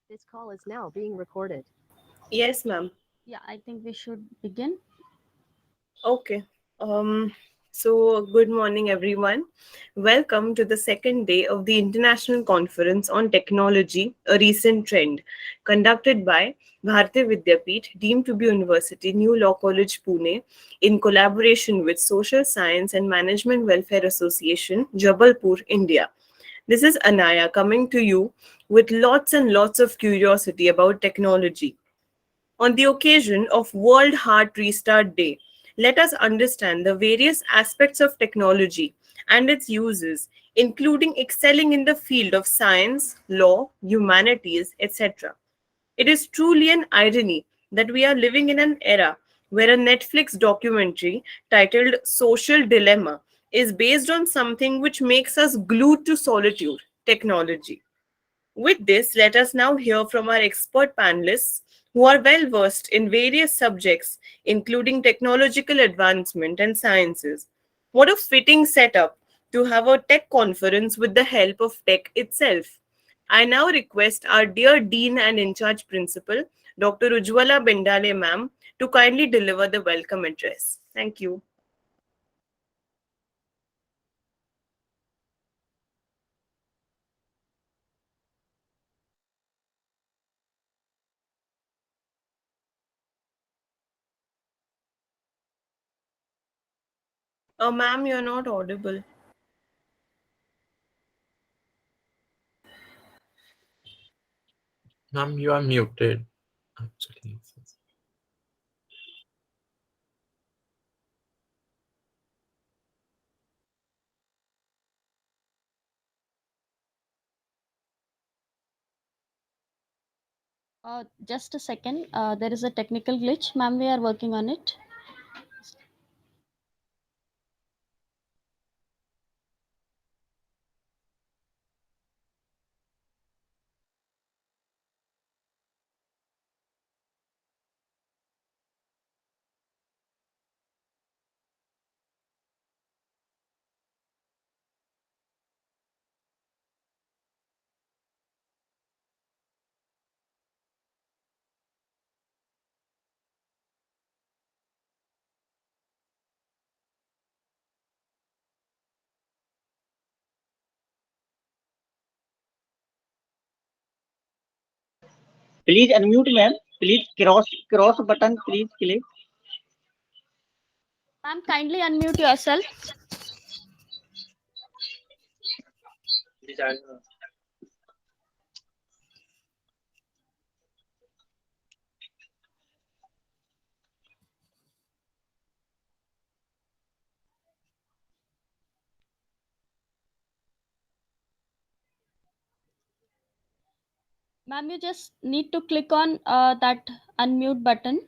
This call is now being recorded. Yes, ma'am. Yeah, I think we should begin. Okay. So good morning, everyone. Welcome to the second day of the International Conference on Technology, a Recent Trend, conducted by Bharati Vidyapeeth, deemed to be University, New Law College, Pune, in collaboration with Social Science and Management Welfare Association, Jabalpur, India. This is Anaya coming to you with lots and lots of curiosity about technology. On the occasion of World Heart Restart Day, let us understand the various aspects of technology and its uses, including excelling in the field of science, law, humanities, etc. It is truly an irony that we are living in an era where a Netflix documentary titled Social Dilemma is based on something which makes us glued to solitude, technology. With this, let us now hear from our expert panelists who are well versed in various subjects, including technological advancement and sciences. What a fitting setup to have a tech conference with the help of tech itself. I now request our dear Dean and in charge principal, Dr. Ujwala Bendale ma'am, to kindly deliver the welcome address. Thank you. Ma'am, you're not audible. Ma'am, you are muted. Actually, Just a second. There is a technical glitch. Ma'am, we are working on it. Please unmute ma'am please cross button please click Ma'am, kindly unmute yourself. Ma'am, you just need to click on that unmute button.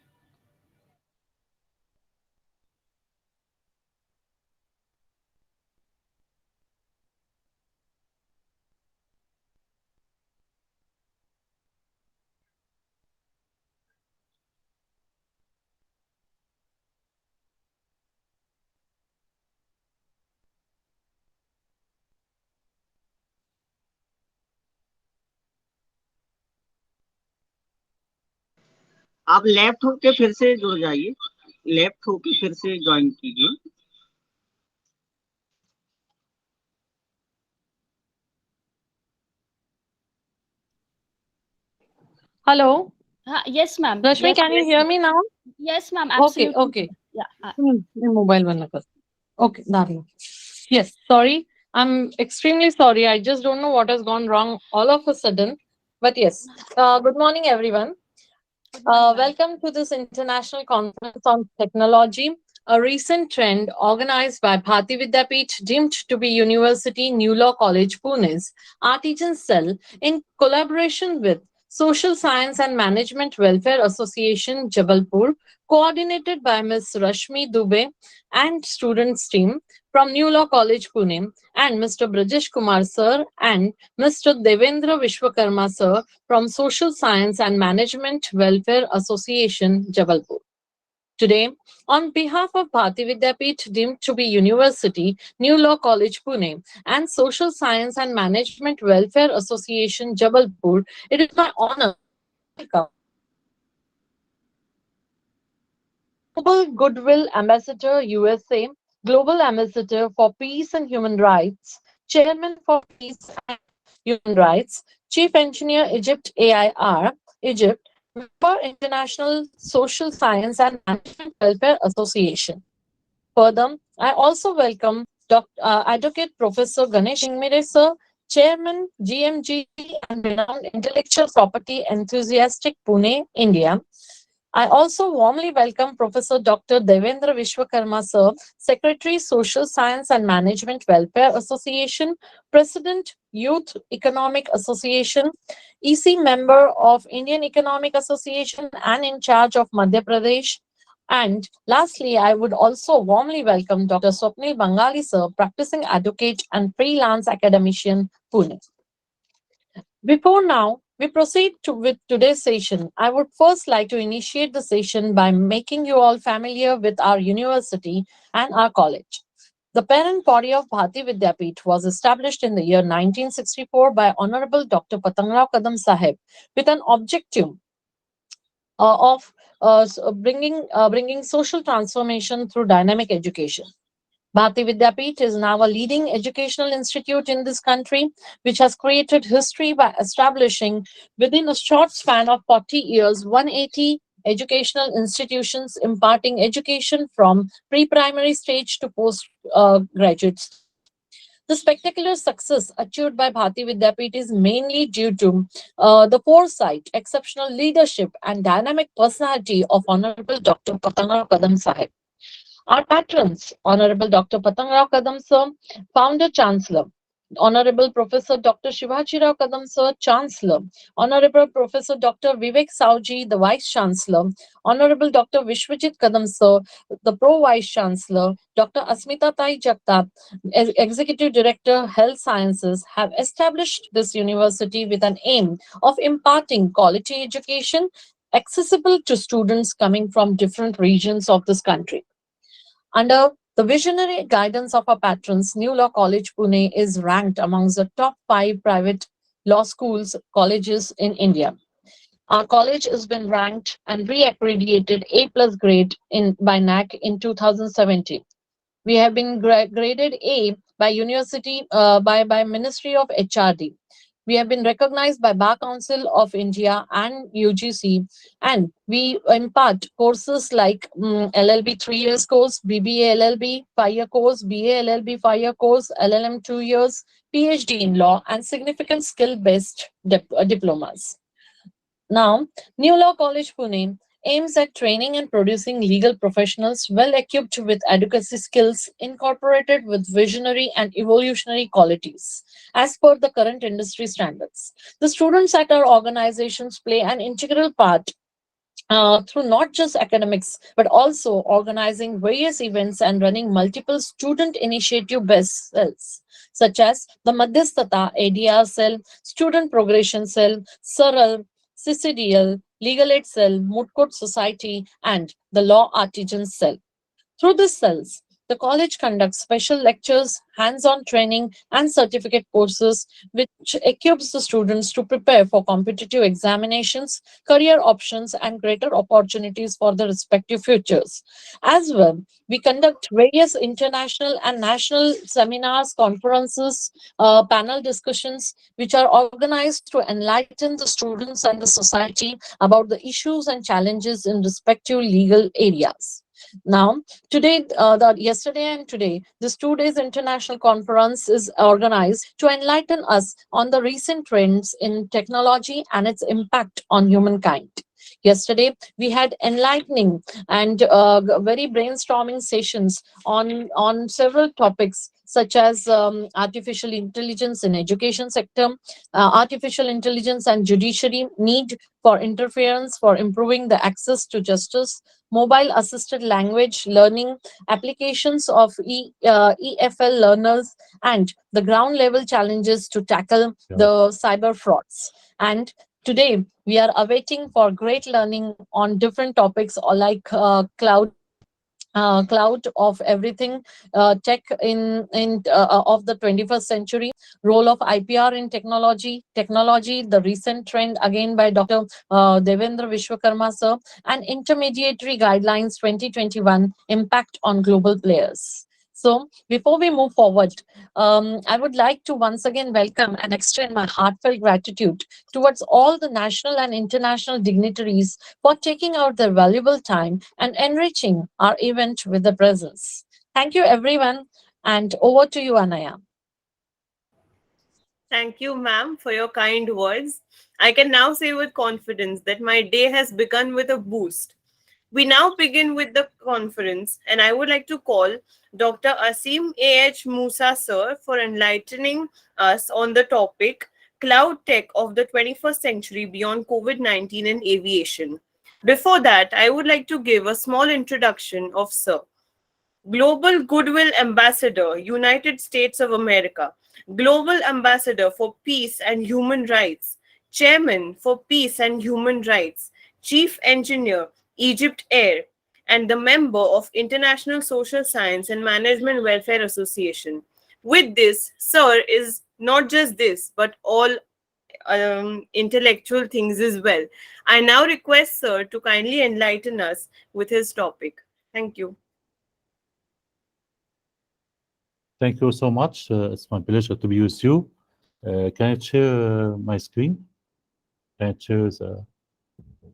आप left होके फिर से जुड़ जाइए left होके फिर से join कीजिए Hello, Yes, ma'am. Rashmi, Yes, can you hear me now? yes, ma'am. Okay, Absolutely. okay. Yeah. Mobile banna kar. Okay, darling. Yes, sorry. I'm extremely sorry. I just don't know what has gone wrong all of a sudden. But yes, good morning, everyone. Good morning, ma'am. Welcome to this international conference on technology, a recent trend organized by Bharati Vidyapeeth, deemed to be University New Law College, Pune's Artisan Cell, in collaboration with Social Science and Management Welfare Association, Jabalpur, coordinated by Ms. Rashmi Dubey and students team from New Law College, Pune, and Mr. Brajesh Kumar sir and Mr. Devendra Vishwakarma sir from Social Science and Management Welfare Association, Jabalpur. Today, on behalf of Bharati Vidyapeeth, deemed to be University, New Law College Pune, and Social Science and Management Welfare Association Jabalpur, it is my honor to welcome Global Goodwill Ambassador USA, Global Ambassador for Peace and Human Rights, Chairman for Peace and Human Rights, Chief Engineer Egypt AIR, Egypt, member International Social Science and Management Welfare Association. Further, I also welcome Advocate Professor Ganesh Ingmire sir, Chairman GMG and renowned intellectual property enthusiastic Pune, India. I also warmly welcome Professor Dr. Devendra Vishwakarma sir, Secretary Social Science and Management Welfare Association, President Youth Economic Association, EC member of Indian Economic Association and in charge of Madhya Pradesh. And lastly, I would also warmly welcome Dr. Swapnil Bangali sir, practicing advocate and freelance academician, Pune. Before now, we proceed with today's session. I would first like to initiate the session by making you all familiar with our university and our college. The parent body of Bharati Vidyapeeth was established in the year 1964 by Honorable Dr. Patangrao Kadam Saheb with an objective of bringing social transformation through dynamic education. Bharati Vidyapeeth is now a leading educational institute in this country, which has created history by establishing, within a short span of 40 years, 180 educational institutions imparting education from pre-primary stage to post-graduate stage. The spectacular success achieved by Bharati Vidyapeeth is mainly due to the foresight, exceptional leadership, and dynamic personality of Honorable Dr. Patangrao Kadam Saheb. Our patrons, Honorable Dr. Patangrao Kadam Sir, Founder Chancellor, Honorable Professor Dr. Shivajirao Kadam Sir, Chancellor, Honorable Professor Dr. Vivek Sauji, the Vice Chancellor, Honorable Dr. Vishwajit Kadam Sir, the Pro Vice Chancellor, Dr. Asmita Tai Jagtap, Executive Director, Health Sciences, have established this university with an aim of imparting quality education accessible to students coming from different regions of this country. Under the visionary guidance of our patrons, New Law College Pune is ranked amongst the top 5 private law schools, colleges in India. Our college has been ranked and re-accredited A+ grade by NAC in 2017. We have been graded A by by Ministry of HRD. We have been recognized by Bar Council of India and UGC, and we impart courses like LLB 3 years course, BBA LLB 5 year course, BA LLB 5 year course, LLM 2 years, PhD in law, and significant skill-based diplomas. Now, New Law College Pune aims at training and producing legal professionals well equipped with advocacy skills incorporated with visionary and evolutionary qualities as per the current industry standards. The students at our organizations play an integral part through not just academics, but also organizing various events and running multiple student initiative-based cells, such as the Madhyastata ADR cell, Student Progression Cell, SARAL, CCDL, Legal Aid Cell, Moot Court Society, and the Law Artisans Cell. Through these cells, the college conducts special lectures, hands-on training, and certificate courses, which equips the students to prepare for competitive examinations, career options, and greater opportunities for their respective futures. As well, we conduct various international and national seminars, conferences, panel discussions, which are organized to enlighten the students and the society about the issues and challenges in respective legal areas. Now, today, yesterday and today, this 2 days international conference is organized to enlighten us on the recent trends in technology and its impact on humankind. Yesterday, we had enlightening and very brainstorming sessions on several topics such as artificial intelligence in education sector, artificial intelligence and judiciary need for interference for improving the access to justice, mobile assisted language learning, applications of EFL learners, and the ground level challenges to tackle the cyber frauds. And today, we are awaiting for great learning on different topics like cloud cloud of everything, tech in of the 21st century, role of IPR in technology, the recent trend again by Dr. Devendra Vishwakarma sir, and intermediary guidelines 2021 impact on global players. So before we move forward, I would like to once again welcome and extend my heartfelt gratitude towards all the national and international dignitaries for taking out their valuable time and enriching our event with their presence. Thank you, everyone, and over to you, Anaya. Thank you, ma'am, for your kind words. I can now say with confidence that my day has begun with a boost. We now begin with the conference, and I would like to call Dr. Asim A.H. Musa, sir, for enlightening us on the topic Cloud Tech of the 21st Century Beyond COVID-19 in Aviation. Before that, I would like to give a small introduction of Sir. Global Goodwill Ambassador, United States of America, Global Ambassador for Peace and Human Rights, Chairman for Peace and Human Rights, Chief Engineer, Egypt Air, and the member of International Social Science and Management Welfare Association. With this, Sir is not just this, but all intellectual things as well. I now request Sir to kindly enlighten us with his topic. Thank you. Thank you so much. It's my pleasure to be with you. Can I share my screen? Can I share the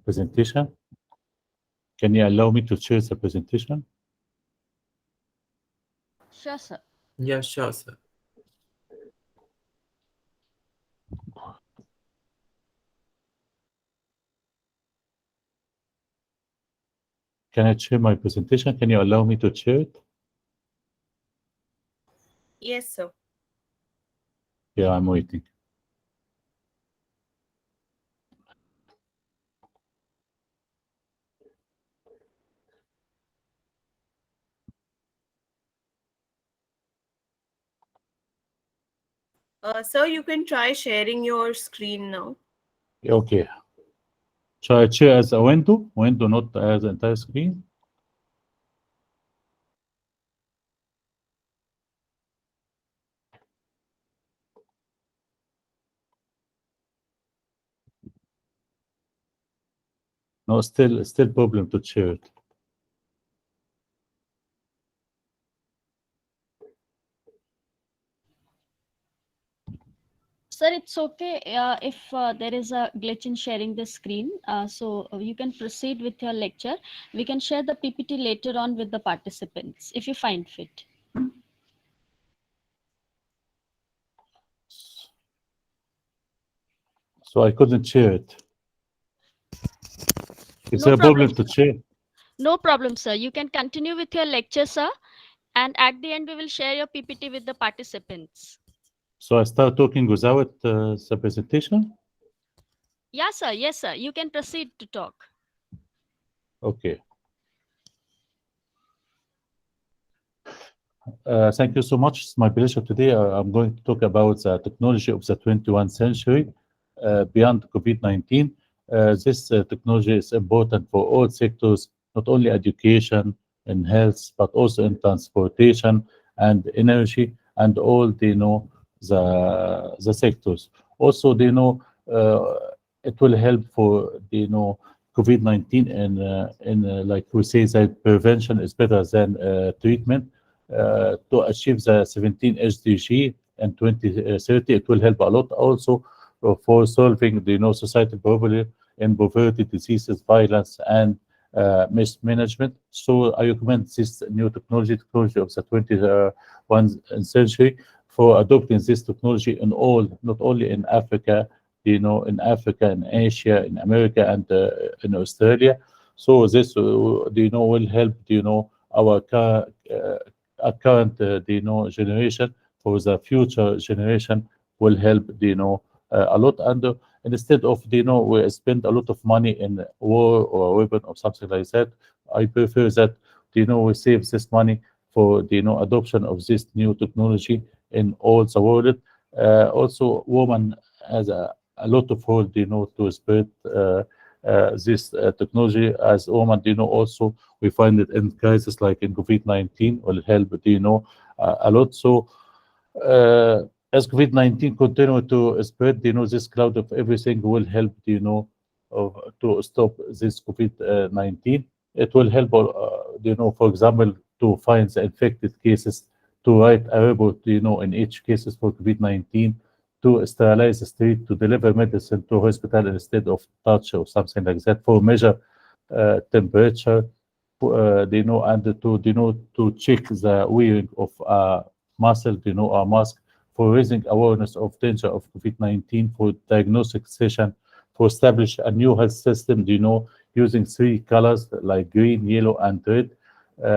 presentation? Can you allow me to share the presentation? Sure, sir. Yeah, sure, sir. Can I share my presentation? Can you allow me to share it? Yes, sir. Yeah, I'm waiting. Sir, you can try sharing your screen now. Okay. Shall I share as a window? Window, not as entire screen? No, still problem to share it. Sir, it's okay if there is a glitch in sharing the screen. So you can proceed with your lecture. We can share the PPT later on with the participants if you find fit. So I couldn't share it. Is No there a problem, problem to share? No problem, sir. You can continue with your lecture, sir. And at the end, we will share your PPT with the participants. So I start talking without the presentation? Yes, sir. Yes, sir. You can proceed to talk. Okay. Thank you so much. It's my pleasure today. I'm going to talk about the technology of the 21st century beyond COVID-19. This technology is important for all sectors, not only education and health, but also in transportation and energy and all the sectors. Also, it will help for COVID-19 and like we say that prevention is better than treatment. To achieve the 17 SDG and 2030, it will help a lot also for solving the society problem in poverty, diseases, violence, and mismanagement. So I recommend this new technology of the 21st century for adopting this technology in all, not only in Africa, in Africa, in Asia, in America, and in Australia. So this, will help, our current, generation for the future generation will help, a lot. And instead of, we spend a lot of money in war or weapon or something like that, I prefer that, we save this money for the, adoption of this new technology in all the world. Also, woman has a lot of role, to spread this technology as women, also we find it in crisis like in COVID-19 will help, a lot. So as COVID-19 continue to spread, this cloud of everything will help, to stop this COVID-19. It will help, for example, to find the infected cases, to write a report, in each cases for COVID-19, to sterilize the street, to deliver medicine to hospital instead of touch or something like that, for measure temperature, and to check the wearing of muscle, a mask, for raising awareness of danger of COVID-19, for diagnostic session, for establish a new health system, using three colors like green, yellow, and red,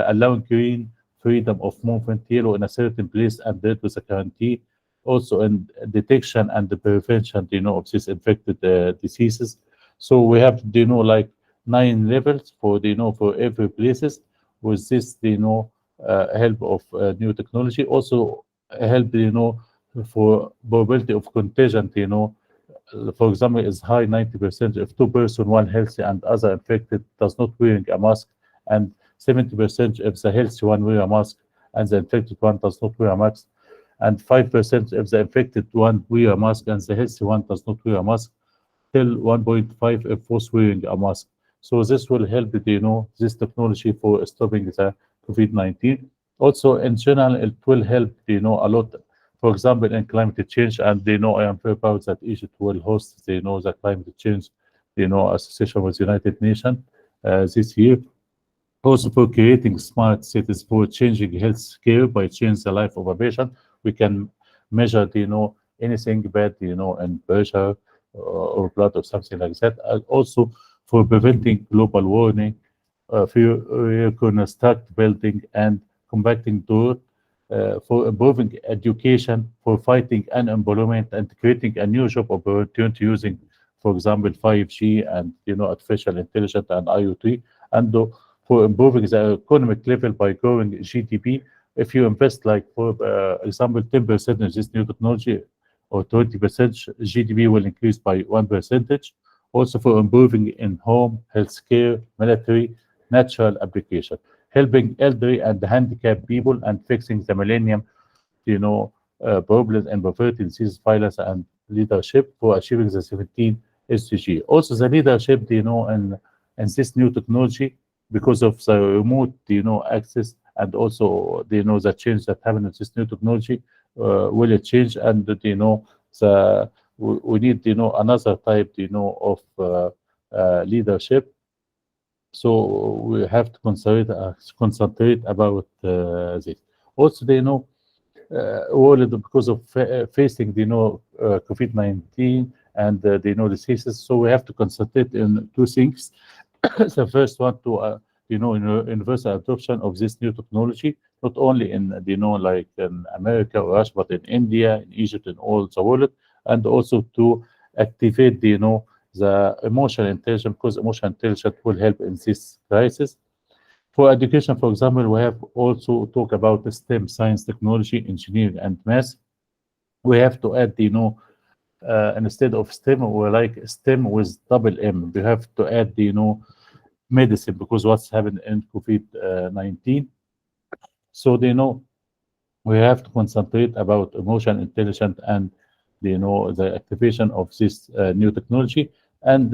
allowing green freedom of movement, yellow in a certain place, and red with a guarantee. Also in detection and the prevention, of these infected diseases. So we have, like 9 levels for, for every places. With this, help of new technology, also help, for probability of contagion, for example, is high 90% if two person, one healthy and other infected, does not wearing a mask, and 70% if the healthy one wear a mask and the infected one does not wear a mask, and 5% if the infected one wear a mask and the healthy one does not wear a mask, till 1.5 if both wearing a mask. So this will help, this technology for stopping the COVID-19. Also, in general, it will help, a lot. For example, in climate change, and I am very proud that Egypt will host, the climate change, association with United Nations this year. Also, for creating smart cities, for changing health care by changing the life of a patient, we can measure, anything bad, in pressure or blood or something like that. And also for preventing global warming, for reconstruct building and combating drought, for improving education, for fighting unemployment and creating a new job opportunity using, for example, 5G and, artificial intelligence and IoT, and for improving the economic level by growing GDP. If you invest, like, for example, 10% in this new technology or 20%, GDP will increase by 1%. Also for improving in home, healthcare, military, natural application, helping elderly and handicapped people, and fixing the millennium, problems and poverty, disease, violence, and leadership for achieving the 17 SDG. Also the leadership, in this new technology, because of the remote, access, and also, the change that happened in this new technology, will it change, and, we need, another type, of leadership. So we have to concentrate about this. Also, world, because of facing, COVID-19 and, diseases. So we have to concentrate in two things. The first one, to universal adoption of this new technology, not only in, like in America or Russia, but in India, in Egypt, in all the world, and also to activate, the emotional intelligence, because emotional intelligence will help in this crisis. For education, for example, we have also talk about the STEM, science, technology, engineering, and math. We have to add, instead of STEM, we like STEM with double M. We have to add, medicine, because what's happened in COVID-19. So, we have to concentrate about emotional intelligence and, the activation of this new technology. And,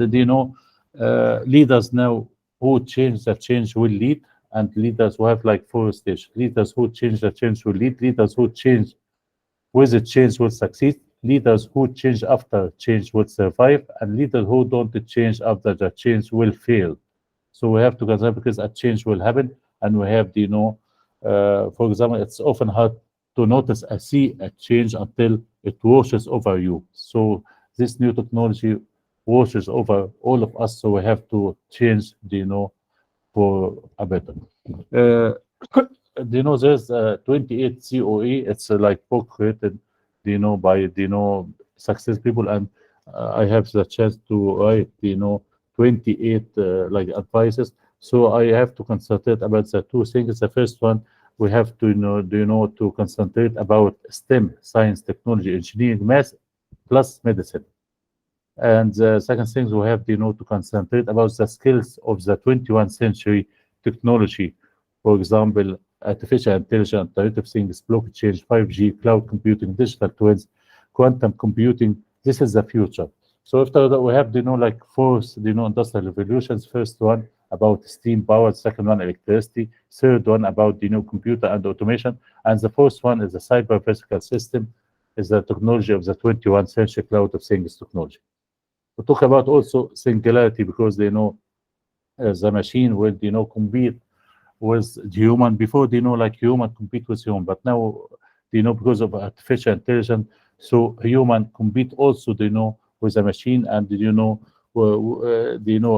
leaders now who change the change will lead, and leaders who have like 4 stages. Leaders who change the change will lead. Leaders who change with the change will succeed. Leaders who change after change will survive, and leaders who don't change after the change will fail. So we have to consider, because a change will happen, and we have, for example, it's often hard to notice see a change until it washes over you. So this new technology washes over all of us. So we have to change, for a better. There's 28 COE. It's like book written, by, success people, and I have the chance to write, 28 like advices. So I have to concentrate about the two things. The first one, we have to, to concentrate about STEM, science, technology, engineering, math, plus medicine. And the second thing we have, to concentrate about the skills of the 21st century technology. For example, artificial intelligence, Internet of Things, blockchain, 5G, cloud computing, digital twins, quantum computing. This is the future. So after that, we have, like fourth, industrial revolutions. First one about steam power, second one electricity, third one about, computer and automation, and the fourth one is the cyber physical system, is the technology of the 21st century cloud of things technology. We talk about also singularity because the machine will compete with the human before like human compete with human, but now because of artificial intelligence, so human compete also with a machine, and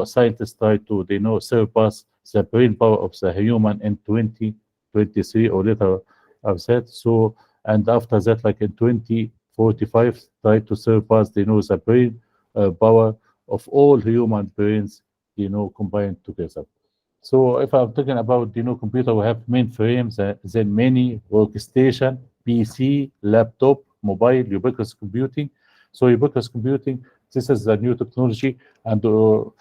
scientists try to surpass the brain power of the human in 2023 or later of that. So and after that, like in 2045, try to surpass the brain power of all human brains combined together. So if I'm talking about computer, we have mainframes, then many workstation, PC, laptop, mobile, ubiquitous computing. So ubiquitous computing, this is a new technology, and all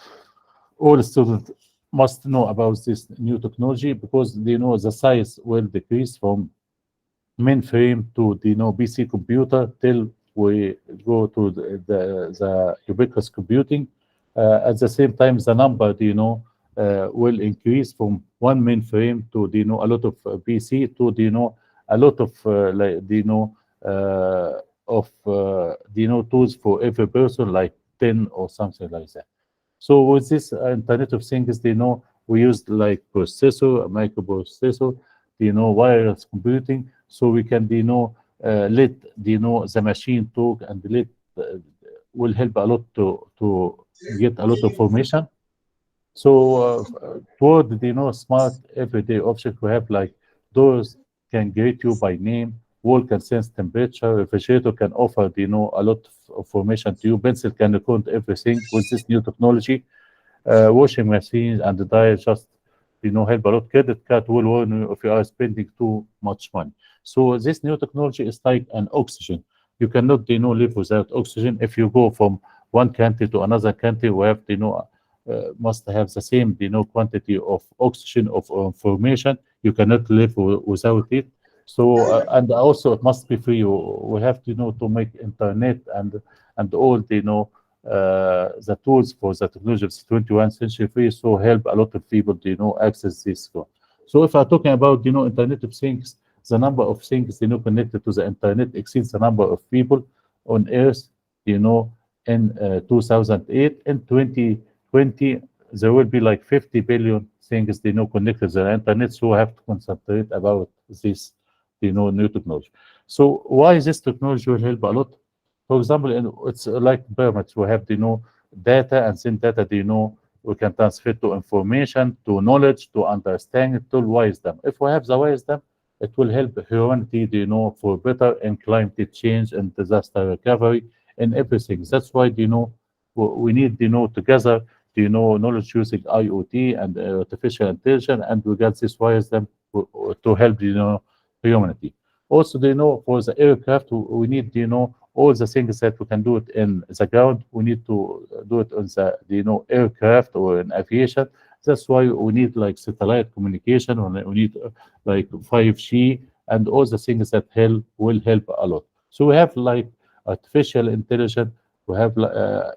students must know about this new technology because the size will decrease from mainframe to the PC computer till we go to the ubiquitous computing. At the same time, the number will increase from one mainframe to a lot of PC to a lot of like tools for every person, like 10 or something like that. So with this Internet of Things, we used like processor, a microprocessor, wireless computing, so we can let the machine talk, and let will help a lot to get a lot of information. So toward smart everyday object, we have like doors can greet you by name, wall can sense temperature, refrigerator can offer a lot of information to you, pencil can record everything with this new technology. Washing machines and the dryer just help a lot. Credit card will warn you if you are spending too much money. So this new technology is like an oxygen. You cannot live without oxygen. If you go from one country to another country, we have must have the same quantity of oxygen of information. You cannot live without it. So and also it must be free. We have to make internet and all the tools for the technology of the 21st century free, so help a lot of people to access this. So if I'm talking about Internet of Things, the number of things connected to the internet exceeds the number of people on Earth. In 2008, in 2020, there will be like 50 billion things connected to the internet. So we have to concentrate about this new technology. So why this technology will help a lot? For example, it's like pyramids. We have data, and then data we can transfer to information, to knowledge, to understanding, to wisdom. If we have the wisdom, it will help humanity for better in climate change and disaster recovery and everything. That's why we need together knowledge using IoT and artificial intelligence, and we get this wisdom to help humanity. Also, for the aircraft, we need all the things that we can do it in the ground, we need to do it on the aircraft or in aviation. That's why we need like satellite communication, and we need like 5G and all the things that will help a lot. So we have like artificial intelligence, we have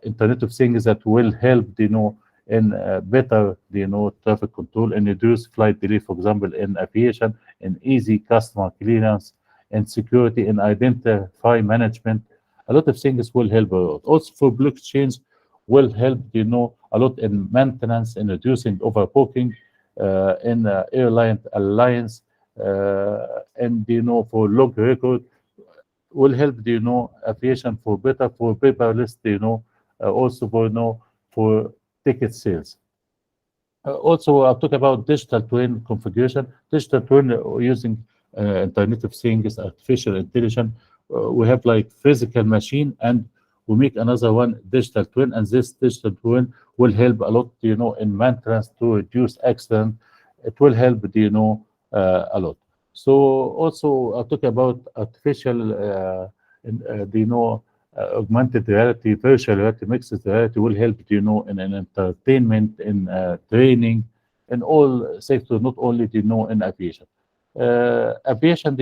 Internet of Things that will help in better traffic control and reduce flight delay, for example, in aviation, in easy customer clearance, and security, and identify management. A lot of things will help a lot. Also for blockchains will help a lot in maintenance and reducing overbooking in airline alliance, and for log record will help aviation for better, for paperless, also for ticket sales. Also, I'll talk about digital twin configuration. Digital twin using Internet of Things, artificial intelligence. We have like physical machine, and we make another one digital twin, and this digital twin will help a lot, in maintenance to reduce accident. It will help, a lot. So also I'll talk about artificial, augmented reality, virtual reality, mixed reality will help, in an entertainment, in training, in all sectors, not only, in aviation. Aviation,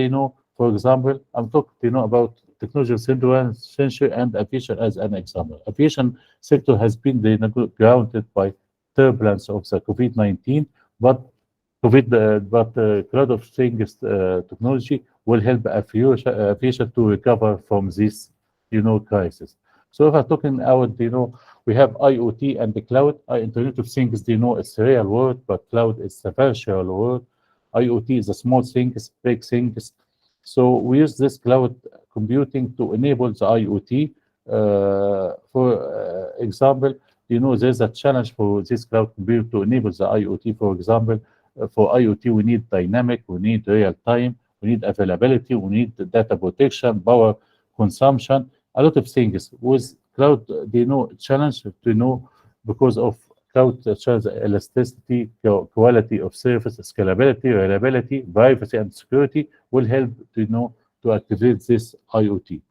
for example, I'm talking, about technology of 21st century and aviation as an example. Aviation sector has been, grounded by turbulence of the COVID-19, but cloud of things technology will help aviation to recover from this, crisis. So if I'm talking about, we have IoT and the cloud. Internet of Things, it's a real world, but cloud is a virtual world. IoT is a small things, big things. So we use this cloud computing to enable the IoT. For example, there's a challenge for this cloud computing to enable the IoT. For example, for IoT, we need dynamic, we need real time, we need availability, we need data protection, power consumption, a lot of things. With cloud, challenge to because of cloud challenge elasticity, quality of service, scalability, reliability, privacy, and security will help to activate this IoT.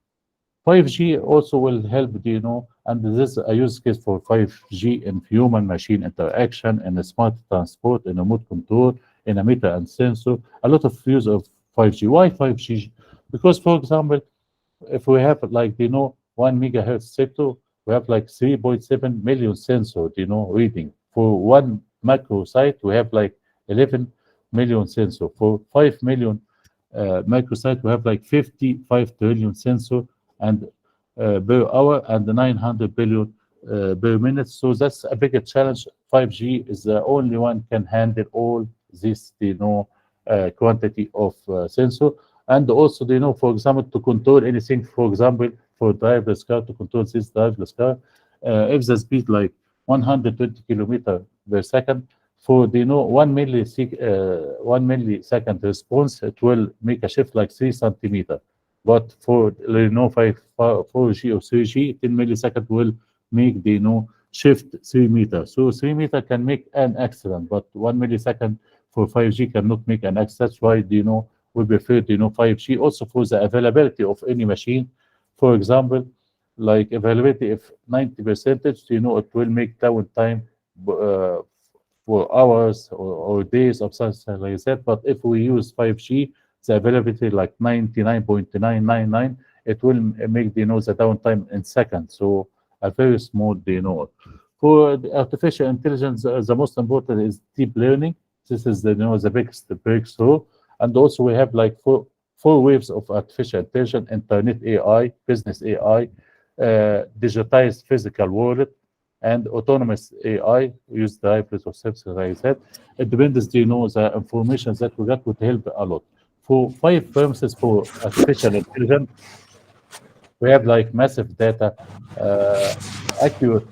5G also will help, and this is a use case for 5G in human machine interaction, in a smart transport, in remote control, in a meter and sensor. A lot of use of 5G. Why 5G? Because, for example, if we have 1 megahertz sector, we have 3.7 million sensors, reading. For one macro site, we have 11 million sensors. For 5 million microsite, we have 55 trillion sensor and per hour and 900 billion per minute. So that's a bigger challenge. 5G is the only one can handle all this, quantity of sensor. And also, for example, to control anything, for example, for driverless car, to control this driverless car, if the speed 120 kilometer per second, for 1 millisecond response, it will make a shift 3 centimeter. But for 4G or 3G, 10 millisecond will make the shift 3 meters. So 3 meter can make an accident, but 1 millisecond for 5G cannot make an accident. That's why we prefer 5G also for the availability of any machine. For example, availability if 90%, it will make downtime for hours or days of something like that. But if we use 5G, the availability 99.999, it will make the downtime in seconds. So a very small For the artificial intelligence, the most important is deep learning. This is the biggest breakthrough. And also we have four waves of artificial intelligence: internet AI, business AI, digitized physical world, and autonomous AI. Use drivers or something like that. It depends, the information that we got would help a lot. For 5 premises for artificial intelligence, we have massive data, accurate,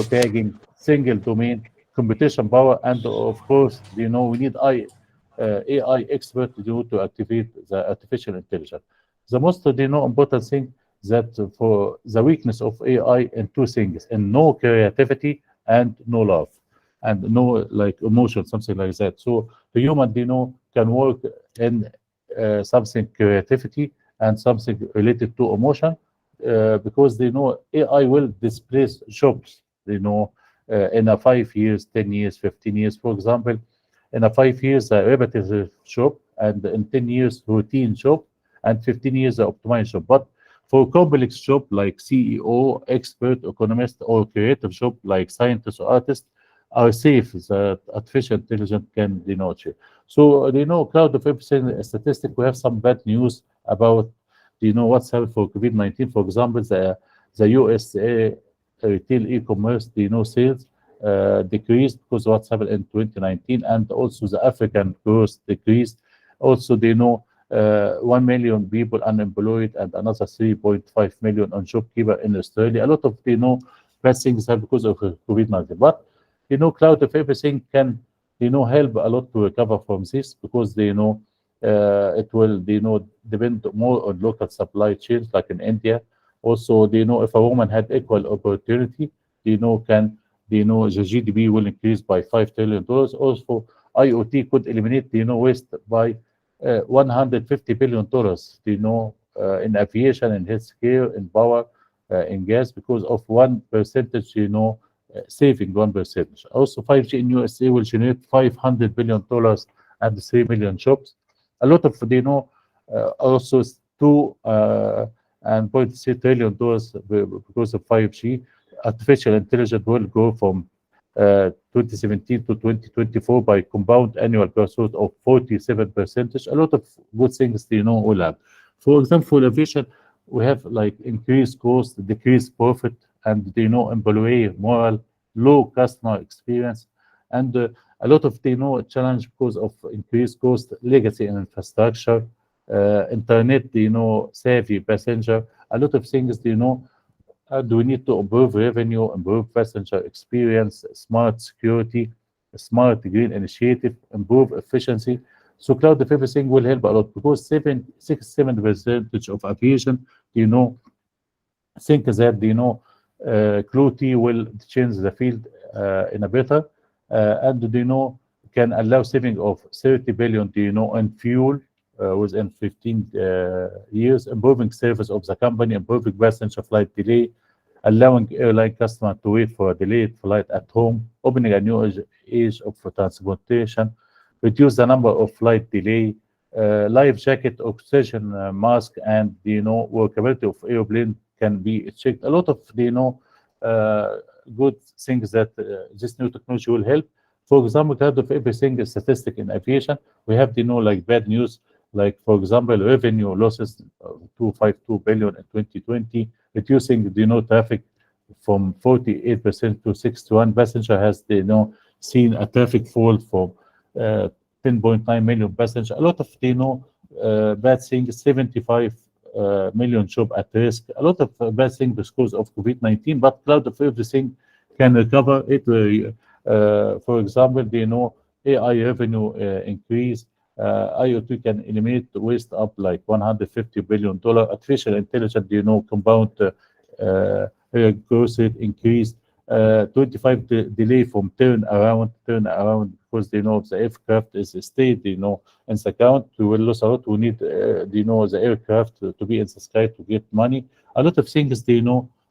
tagging, single domain, computation power, and of course, we need AI expert to activate the artificial intelligence. The most, important thing that for the weakness of AI in 2 things, in no creativity and no love, and no emotion, something like that. So the human, can work in something creativity and something related to emotion, because AI will displace jobs, in a 5 years, 10 years, 15 years. For example, in a 5 years, a repetitive job, and in 10 years, routine job, and 15 years, optimized job. But for complex job like CEO, expert, economist, or creative job like scientist or artist, are safe that artificial intelligence can change. So, cloud of everything statistic, we have some bad news about, what's happened for COVID-19. For example, the USA retail e-commerce, sales decreased because what's happened in 2019, and also the African growth decreased. Also, 1 million people unemployed and another 3.5 million on job keeper in Australia. A lot of bad things are because of COVID-19. But cloud of everything can help a lot to recover from this, because it will depend more on local supply chains like in India. Also, if a woman had equal opportunity, can the GDP will increase by $5 trillion. Also, IoT could eliminate waste by $150 billion. In aviation, in healthcare, in power, in gas because of 1%, saving 1%. Also, 5G in USA will generate $500 billion and 3 million jobs. A lot of, also 2.3 trillion dollars because of 5G. Artificial intelligence will go from 2017 to 2024 by compound annual growth rate of 47%. A lot of good things, will have. For example, for aviation, we have like increased cost, decreased profit, and employee morale, low customer experience, and a lot of challenge because of increased cost, legacy and infrastructure, internet, savvy passenger, a lot of things, and we need to improve revenue, improve passenger experience, smart security, smart green initiative, improve efficiency. So cloud of everything will help a lot because 67% of aviation, think that Clouty will change the field in a better, and can allow saving of 30 billion, in fuel within 15 years, improving service of the company, improving passenger flight delay, allowing airline customer to wait for a delayed flight at home, opening a new age of transportation, reduce the number of flight delay, life jacket, oxygen mask, and workability of airplane can be checked. A lot of good things that this new technology will help. For example, kind of everything is statistic in aviation. We have like bad news, like for example, revenue losses 252 billion in 2020, reducing traffic from 48% to 61. Passenger has seen a traffic fall from 10.9 million passengers. A lot of bad things, 75 million job at risk. A lot of bad things because of COVID-19, but cloud of everything can recover it. For example, AI revenue increase. IoT can eliminate waste up like $150 billion. Artificial intelligence, compound growth rate increase. 25 delay from turnaround because the aircraft is stayed, in the ground. We will lose a lot. We need, the aircraft to be in the sky to get money. A lot of things,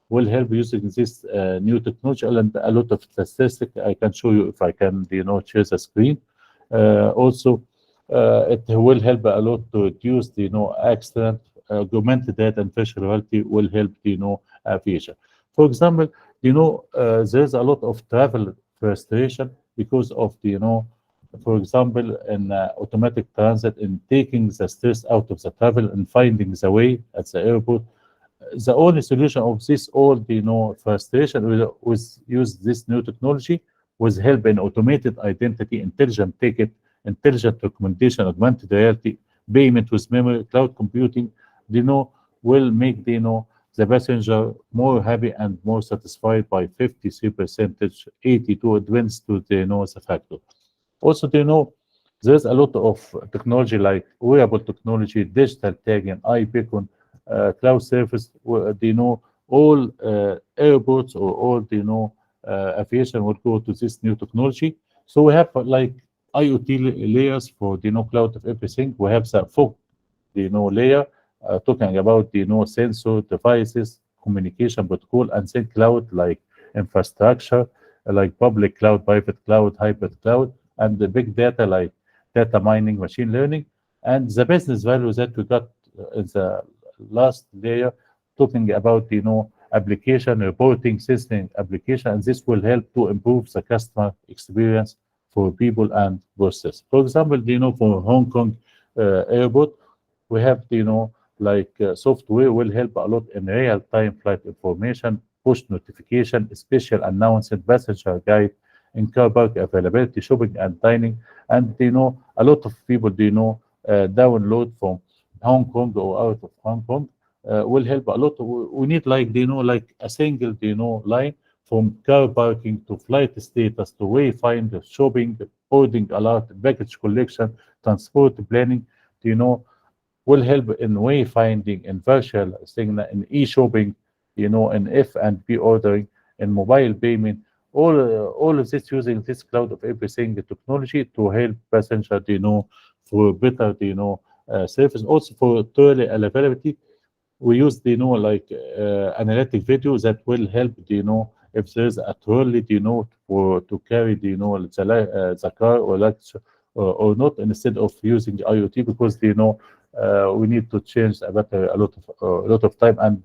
will help using this new technology, and a lot of statistics I can show you if I can, share the screen. Also, it will help a lot to reduce the accident. Augmented data and virtual reality will help aviation. For example, there's a lot of travel frustration because of for example, in automatic transit, in taking the stress out of the travel and finding the way at the airport. The only solution of this all frustration was use this new technology, was help in automated identity, intelligent ticket, intelligent recommendation, augmented reality, payment with memory, cloud computing, will make the passenger more happy and more satisfied by 53%, 82 advance to the factor. Also, there's a lot of technology like wearable technology, digital tagging, iBeacon, cloud service. All airports or all aviation will go to this new technology. So we have like IoT layers for cloud of everything. We have the fog layer talking about sensor devices, communication protocol, and then cloud like infrastructure, like public cloud, private cloud, hybrid cloud, and the big data like data mining, machine learning, and the business value that we got in the last layer, talking about application reporting system application, and this will help to improve the customer experience for people and process. For example, for Hong Kong airport, we have like software will help a lot in real-time flight information, push notification, special announcement, passenger guide, in car park availability, shopping and dining, and a lot of people download from Hong Kong or out of Hong Kong will help a lot. We need like like a single line from car parking to flight status to wayfind, shopping, boarding alert, package collection, transport planning. Will help in wayfinding, in virtual signal, in e-shopping, in F&B ordering, in mobile payment. All of this using this cloud of everything technology to help passenger, for better, service. Also for toilet availability, we use like analytic video that will help if there's a trolley for to carry the car or or not, instead of using IoT, because we need to change a battery a lot of time, and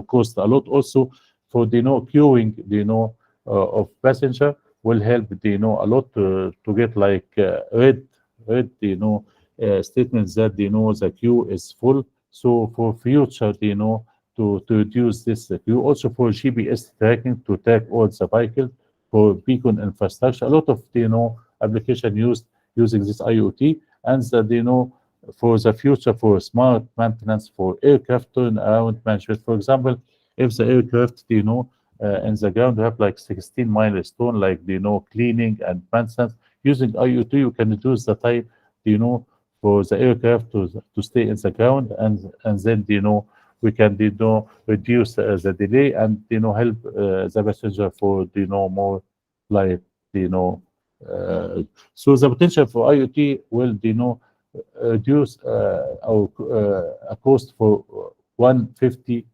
cost a lot also for queuing of passenger, will help a lot to get like red statements that the queue is full. So for future to reduce this queue, also for GPS tracking to track all the vehicles, for beacon infrastructure, a lot of application using this IoT, and that for the future, for smart maintenance, for aircraft turnaround management. For example, if the aircraft in the ground have like 16 milestone, like cleaning and maintenance, using IoT you can reduce the time for the aircraft to stay in the ground, and then we can reduce the delay, and help the passenger for more like so the potential for IoT will reduce a cost for 150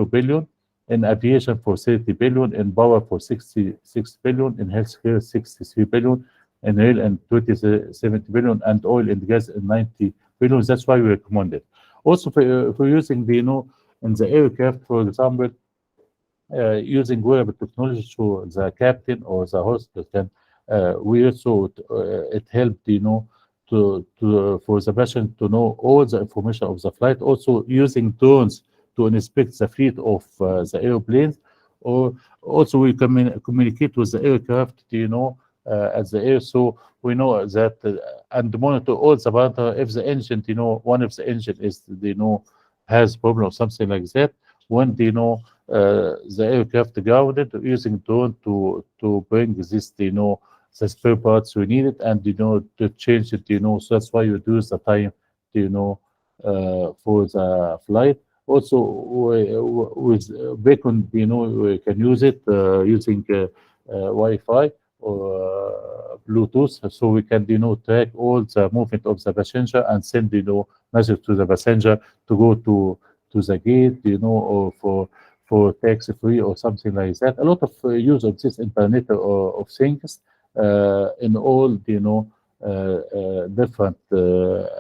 billion, in aviation for 30 billion, in power for 66 billion, in healthcare 63 billion, in rail and 70 billion, and oil and gas in 90 billion. That's why we recommend it. Also for using in the aircraft, for example, using wearable technology, so the captain or the host can wear, so it helped to for the patient to know all the information of the flight. Also using drones to inspect the fleet of the airplanes, or also we communicate with the aircraft at the air, so we know that and monitor all the parameters. If the engine one of the engine is has problem or something like that, when the aircraft grounded, using drone to bring this the spare parts we needed, and to change it so that's why you reduce the time for the flight. Also with beacon we can use it using Wi-Fi or Bluetooth, so we can track all the movement of the passenger and send message to the passenger to go to the gate or for taxi free or something like that. A lot of use of this Internet of things in all different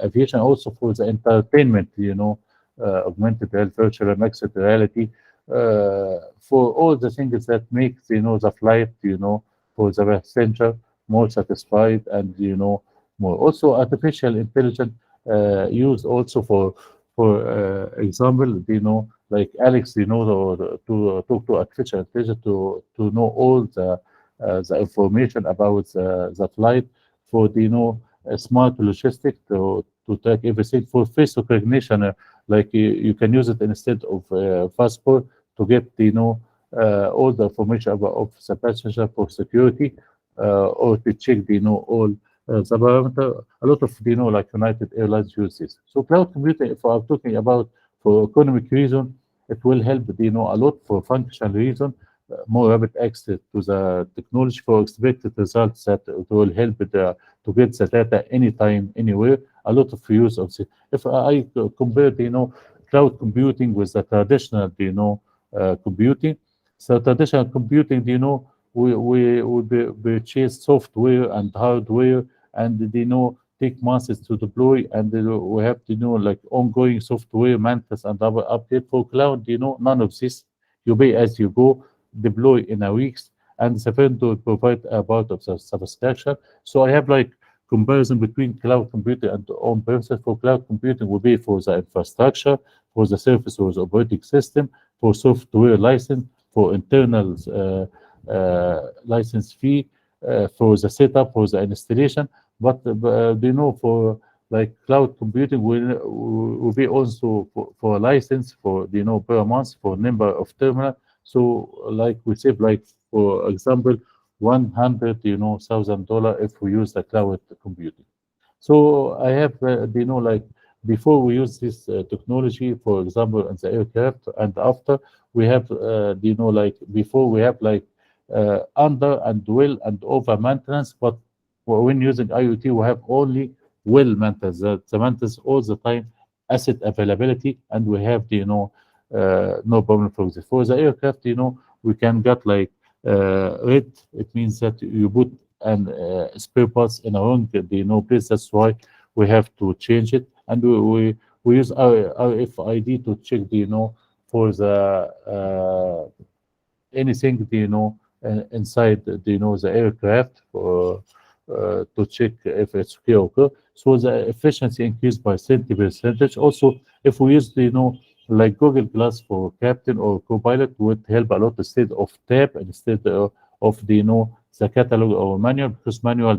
aviation, also for the entertainment, augmented reality, virtual and mixed reality, for all the things that make the flight for the passenger more satisfied, and more. Also artificial intelligence used also for example, like Alex, to talk to artificial intelligence to know all the information about the flight, for smart logistic to track everything, for face recognition, like you can use it instead of passport to get all the information about of the passenger for security, or to check all the parameter. A lot of like United Airlines use this. So cloud computing, if I'm talking about for economic reason, it will help a lot for functional reason, more rapid access to the technology, for expected results that it will help to get the data anytime, anywhere. A lot of use of it. If I compare cloud computing with the traditional computing, so traditional computing we purchase software and hardware, and take months to deploy, and we have like ongoing software maintenance and other update. For cloud none of this, you pay as you go, deploy in a weeks, and the vendor provide a part of the subscription. So I have like comparison between cloud computing and on-premises. For cloud computing, we pay for the infrastructure, for the service or the operating system, for software license, for internal license fee, for the setup, for the installation. But for like cloud computing, will be also for a license for per month, for number of terminal. So like we save, like for example, $100,000 if we use the cloud computing. So I have like before we use this technology, for example, in the aircraft, and after we have like before we have like under and well and over maintenance, but when using IoT we have only well maintenance, the maintenance all the time asset availability, and we have no problem for this. For the aircraft, we can get like red. It means that you put an spare parts in a wrong place. That's why we have to change it, and we use our RFID to check for the anything inside the aircraft for to check if it's okay or okay. So the efficiency increased by 30%. Also, if we use like Google Glass for captain or co-pilot would help a lot instead of tab, instead of the catalog or manual, because manual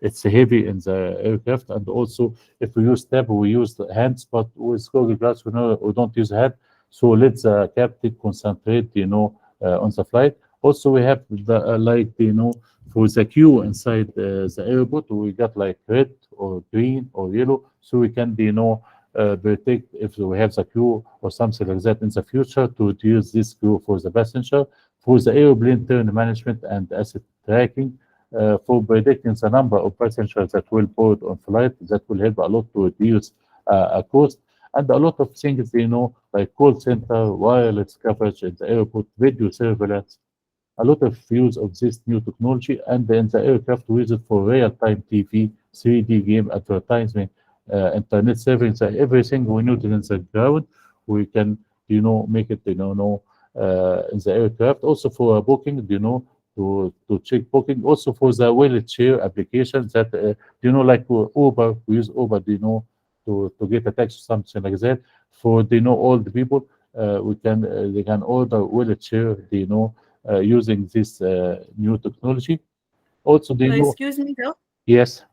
it's heavy in the aircraft. And also if we use tab, we use the hands, but with Google Glass we don't use hand. So let the captain concentrate on the flight. Also we have the like for the queue inside the airport, we got like red or green or yellow, so we can predict if we have the queue or something like that in the future to use this queue for the passenger. For the airplane turn management and asset tracking, for predicting the number of passengers that will board on flight, that will help a lot to reduce a cost. And a lot of things, like call center, wireless coverage at the airport, video surveillance, a lot of use of this new technology. And in the aircraft, we use it for real-time TV, 3D game advertisement, internet service, everything we need in the ground, we can, make it, in the aircraft. Also for booking, to check booking. Also for the wheelchair applications that, like Uber, we use Uber, to get a taxi, something like that. For, old people, they can order wheelchair, using this new technology. Also, Excuse me, sir. yes,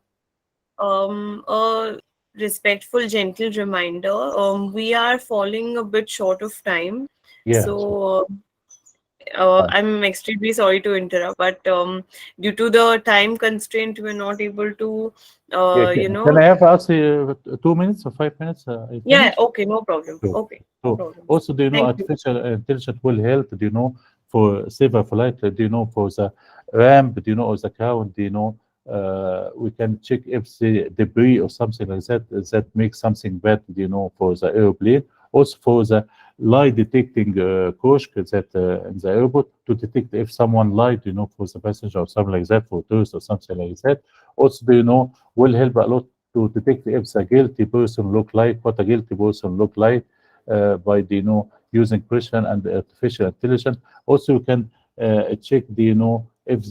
A respectful, gentle reminder. We are falling a bit short of time, yeah. so I'm extremely sorry to interrupt, but due to the time constraint, we're not able to, Yeah, can I have us 2 minutes or 5 minutes? I Yeah, finish? okay, no problem. Sure. Okay, no So problem. also, Thank you. artificial intelligence will help, for safer flight, for the ramp, or the ground, we can check if the debris or something like that makes something bad, for the airplane. Also for the lie detecting kiosk that in the airport to detect if someone lied, for the passenger or something like that, for tourists or something like that. Also, will help a lot to detect if the guilty person look like, what a guilty person look like, by using question and artificial intelligence. Also, you can check if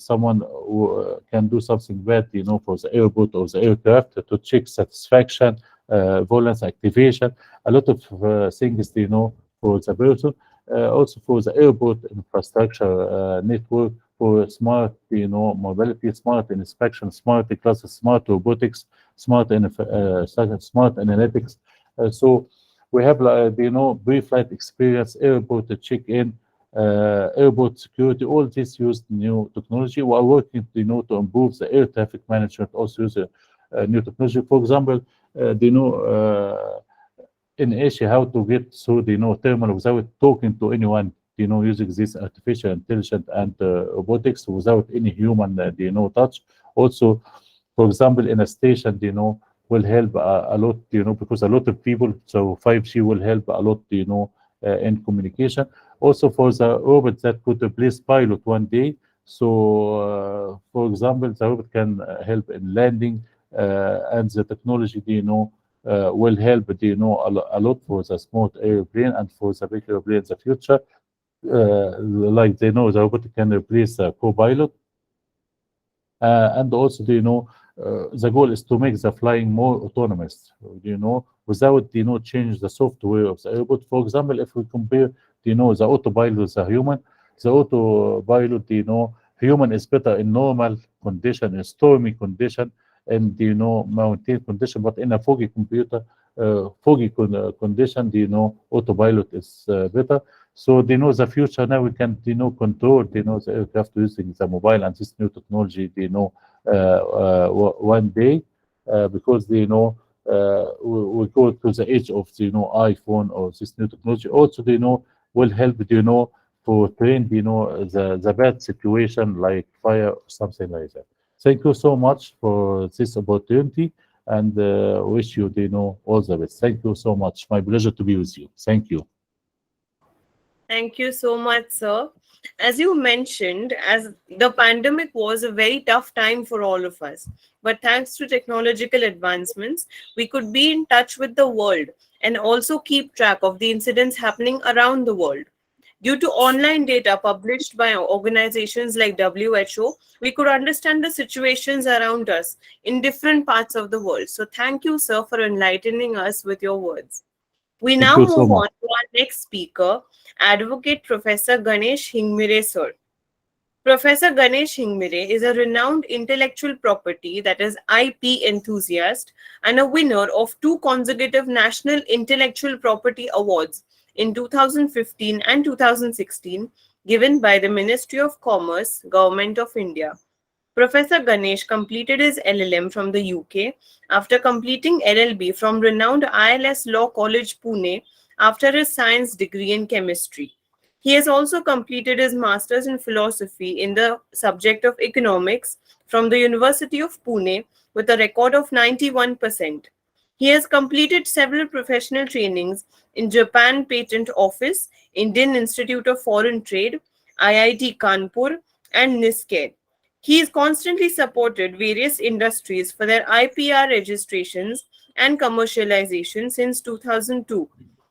someone who, can do something bad, for the airport or the aircraft, to check satisfaction, violence activation, a lot of things, for the person. Also for the airport infrastructure network, for smart, mobility, smart inspection, smart classes, smart robotics, smart smart analytics. So we have, like, pre-flight experience, airport check-in, airport security. All this use new technology. We are working, to improve the air traffic management. Also use new technology. For example, in Asia, how to get through the terminal without talking to anyone, using this artificial intelligence and robotics without any human, touch. Also, for example, in a station, will help a lot, because a lot of people, so 5G will help a lot, in communication. Also for the robot that could replace pilot one day. So, for example, the robot can help in landing, and the technology, will help, a lot for the small airplane and for the big airplane in the future. Like the robot can replace the co-pilot. And also, the goal is to make the flying more autonomous, without, change the software of the airport. For example, if we compare, the autopilot with the human, the autopilot, human is better in normal condition, in stormy condition, and, mountain condition, but in a foggy condition, autopilot is better. So, the future now we can, control, the aircraft using the mobile and this new technology, one day, because, we go to the edge of the, iPhone or this new technology. Also, will help, to train, the bad situation like fire or something like that. Thank you so much for this opportunity. and wish you, all the best. Thank you so much. My pleasure to be with you. Thank you. Thank you so much, sir. As you mentioned, as the pandemic was a very tough time for all of us, but thanks to technological advancements, we could be in touch with the world and also keep track of the incidents happening around the world. Due to online data published by organizations like WHO, we could understand the situations around us in different parts of the world. So, thank you, sir, for enlightening us with your words. We Thank now you so move much. on to our next speaker, Advocate Professor Ganesh Hingmire, sir. Professor Ganesh Hingmire is a renowned intellectual property, that is IP enthusiast, and a winner of two consecutive National Intellectual Property Awards in 2015 and 2016, given by the Ministry of Commerce, Government of India. Professor Ganesh completed his LLM from the UK after completing LLB from renowned ILS Law College, Pune, after his science degree in chemistry. He has also completed his master's in philosophy in the subject of economics from the University of Pune with a record of 91%. He has completed several professional trainings in Japan Patent Office, Indian Institute of Foreign Trade, IIT Kanpur, and NISCAE. He has constantly supported various industries for their IPR registrations and commercialization since 2002.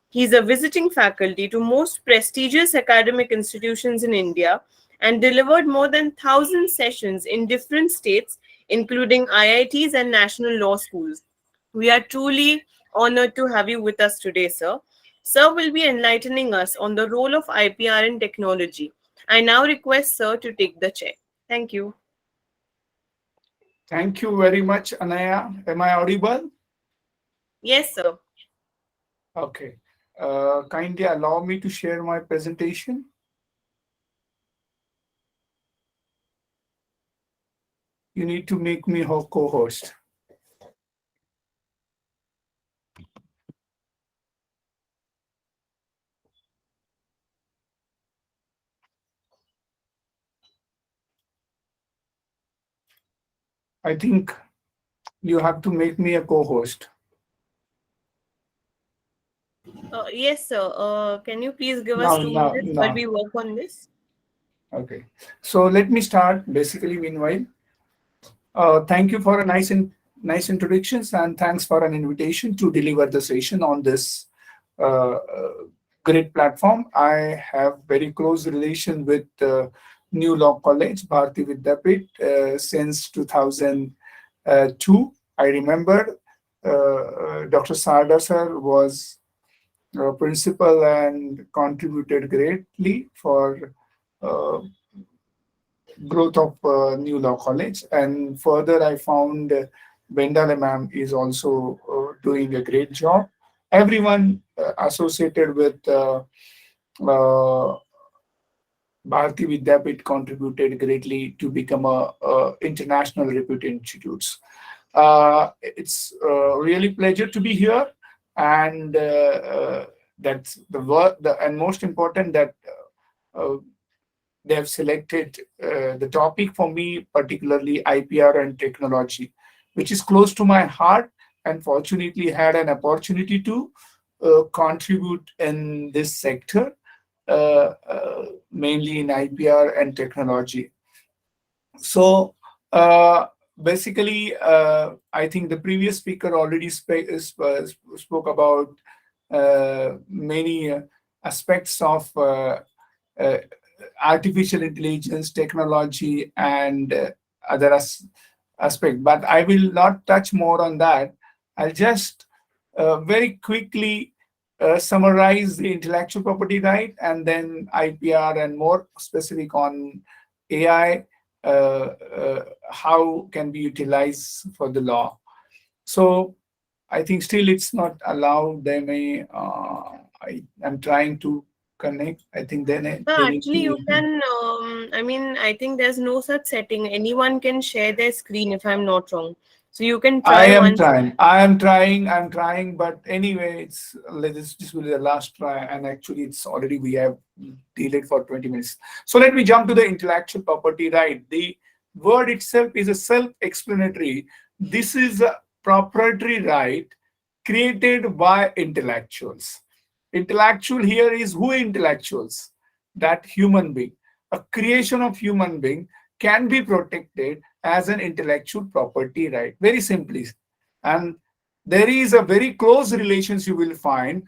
He is a visiting faculty to most prestigious academic institutions in India and delivered more than 1,000 sessions in different states, including IITs and national law schools. We are truly honored to have you with us today, sir. Sir will be enlightening us on the role of IPR in technology. I now request Sir to take the chair. Thank you. Thank you very much, Anaya. Am I audible? Yes, sir. Okay. Kindly allow me to share my presentation. You need to make me co-host. I think you have to make me a co-host. Yes, sir. Can you please give us 2 minutes while we work on this? Okay. So let me start. Basically, meanwhile, thank you for a nice introductions, and thanks for an invitation to deliver the session on this great platform. I have very close relation with New Law College, Bharati Vidyapeeth, since 2002. I remember Dr. Sarda sir was principal and contributed greatly for growth of New Law College. And further, I found Bendale ma'am is also doing a great job. Everyone associated with Bharati Vidyapeeth contributed greatly to become a international reputed institutes. It's really pleasure to be here, and that's the work. And most important that they have selected the topic for me, particularly IPR and technology, which is close to my heart, and fortunately had an opportunity to contribute in this sector, mainly in IPR and technology. So basically, I think the previous speaker already spoke about many aspects of artificial intelligence, technology, and other aspects. But I will not touch more on that. I'll just very quickly summarize the intellectual property right, and then IPR, and more specific on AI, how can be utilized for the law. So I think still it's not allowed. They may, I'm trying to connect. I think then actually you can, I think there's no such setting. Anyone can share their screen if I'm not wrong. So you can try. I am trying, but anyway, this will be the last try, and actually it's already, we have delayed for 20 minutes. So let me jump to the intellectual property right. The word itself is a self-explanatory. This is proprietary right created by intellectuals. Intellectual here is who intellectuals? That human being. A creation of human being can be protected as an intellectual property right. Very simply. And there is a very close relations you will find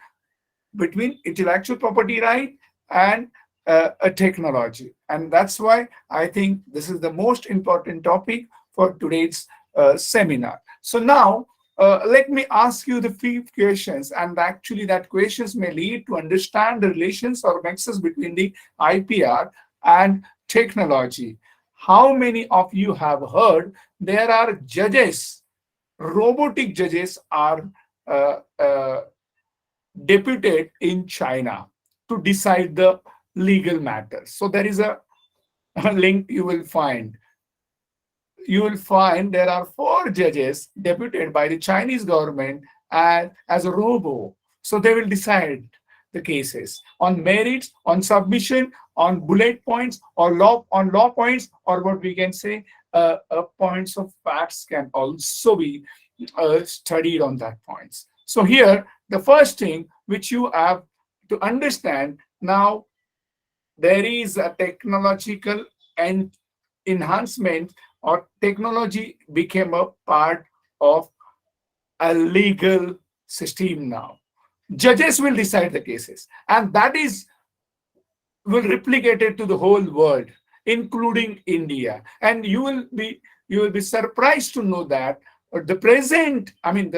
between intellectual property right and a technology. And that's why I think this is the most important topic for today's seminar. So now, let me ask you the few questions, and actually that questions may lead to understand the relations or nexus between the IPR and technology. How many of you have heard there are judges, robotic judges are deputed in China to decide the legal matters? So there is a link you will find. You will find there are 4 judges deputed by the Chinese government as a robo. So they will decide the cases on merits, on submission, on bullet points, or on law points, or what we can say, points of facts can also be studied on that points. So here, the first thing which you have to understand now, there is a technological and enhancement, or technology became a part of a legal system now. Judges will decide the cases, and that is will replicate it to the whole world, including India. And you will be surprised to know that the present, I mean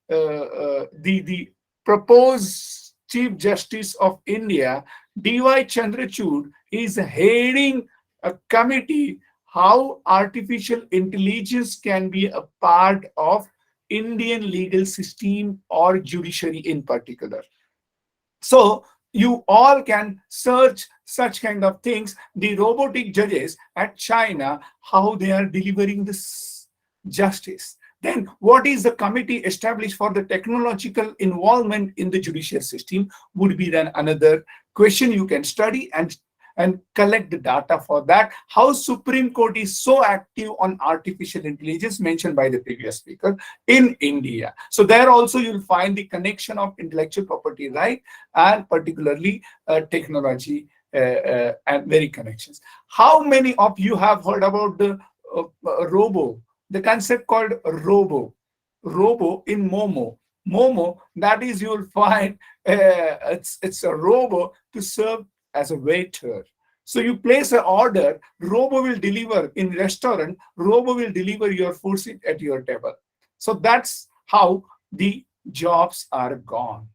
the proposed Chief Justice of India, D.Y. Chandrachud, is heading a committee how artificial intelligence can be a part of Indian legal system or judiciary in particular. So you all can search such kind of things. The robotic judges at China, how they are delivering this justice. Then what is the committee established for the technological involvement in the judicial system would be then another question you can study and collect the data for that. How Supreme Court is so active on artificial intelligence mentioned by the previous speaker in India. So there also you'll find the connection of intellectual property right and particularly technology and very connections. How many of you have heard about the robo, the concept called robo in Momo? Momo, that is, you'll find it's a robo to serve as a waiter. So you place an order, robo will deliver. In restaurant, robo will deliver your food at your table. So that's how the jobs are gone,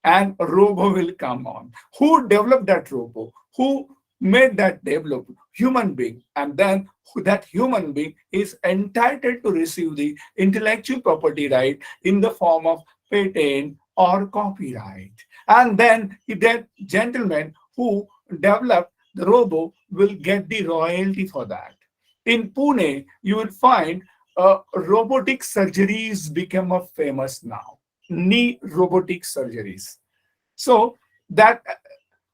and robo will come on. Who developed that robo? Who made that develop? Human being. And then that human being is entitled to receive the intellectual property right in the form of patent or copyright. And then that gentleman who developed the robo will get the royalty for that. In Pune, you will find robotic surgeries become a famous now. Knee robotic surgeries. So that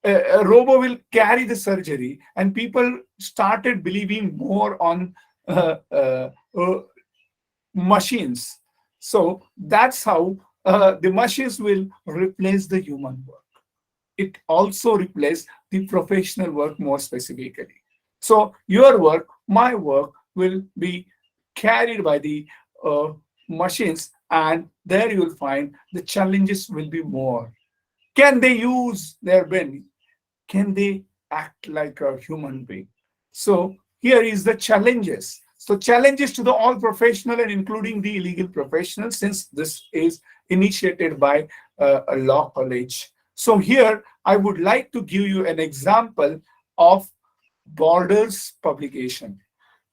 a robo will carry the surgery, and people started believing more on machines. So that's how the machines will replace the human work. It also replaces the professional work more specifically. So your work, my work will be carried by the machines, and there you will find the challenges will be more. Can they use their brain? Can they act like a human being? So here is the challenges. So challenges to the all professional and including the legal professionals, since this is initiated by a law college. So here I would like to give you an example of Borders publication.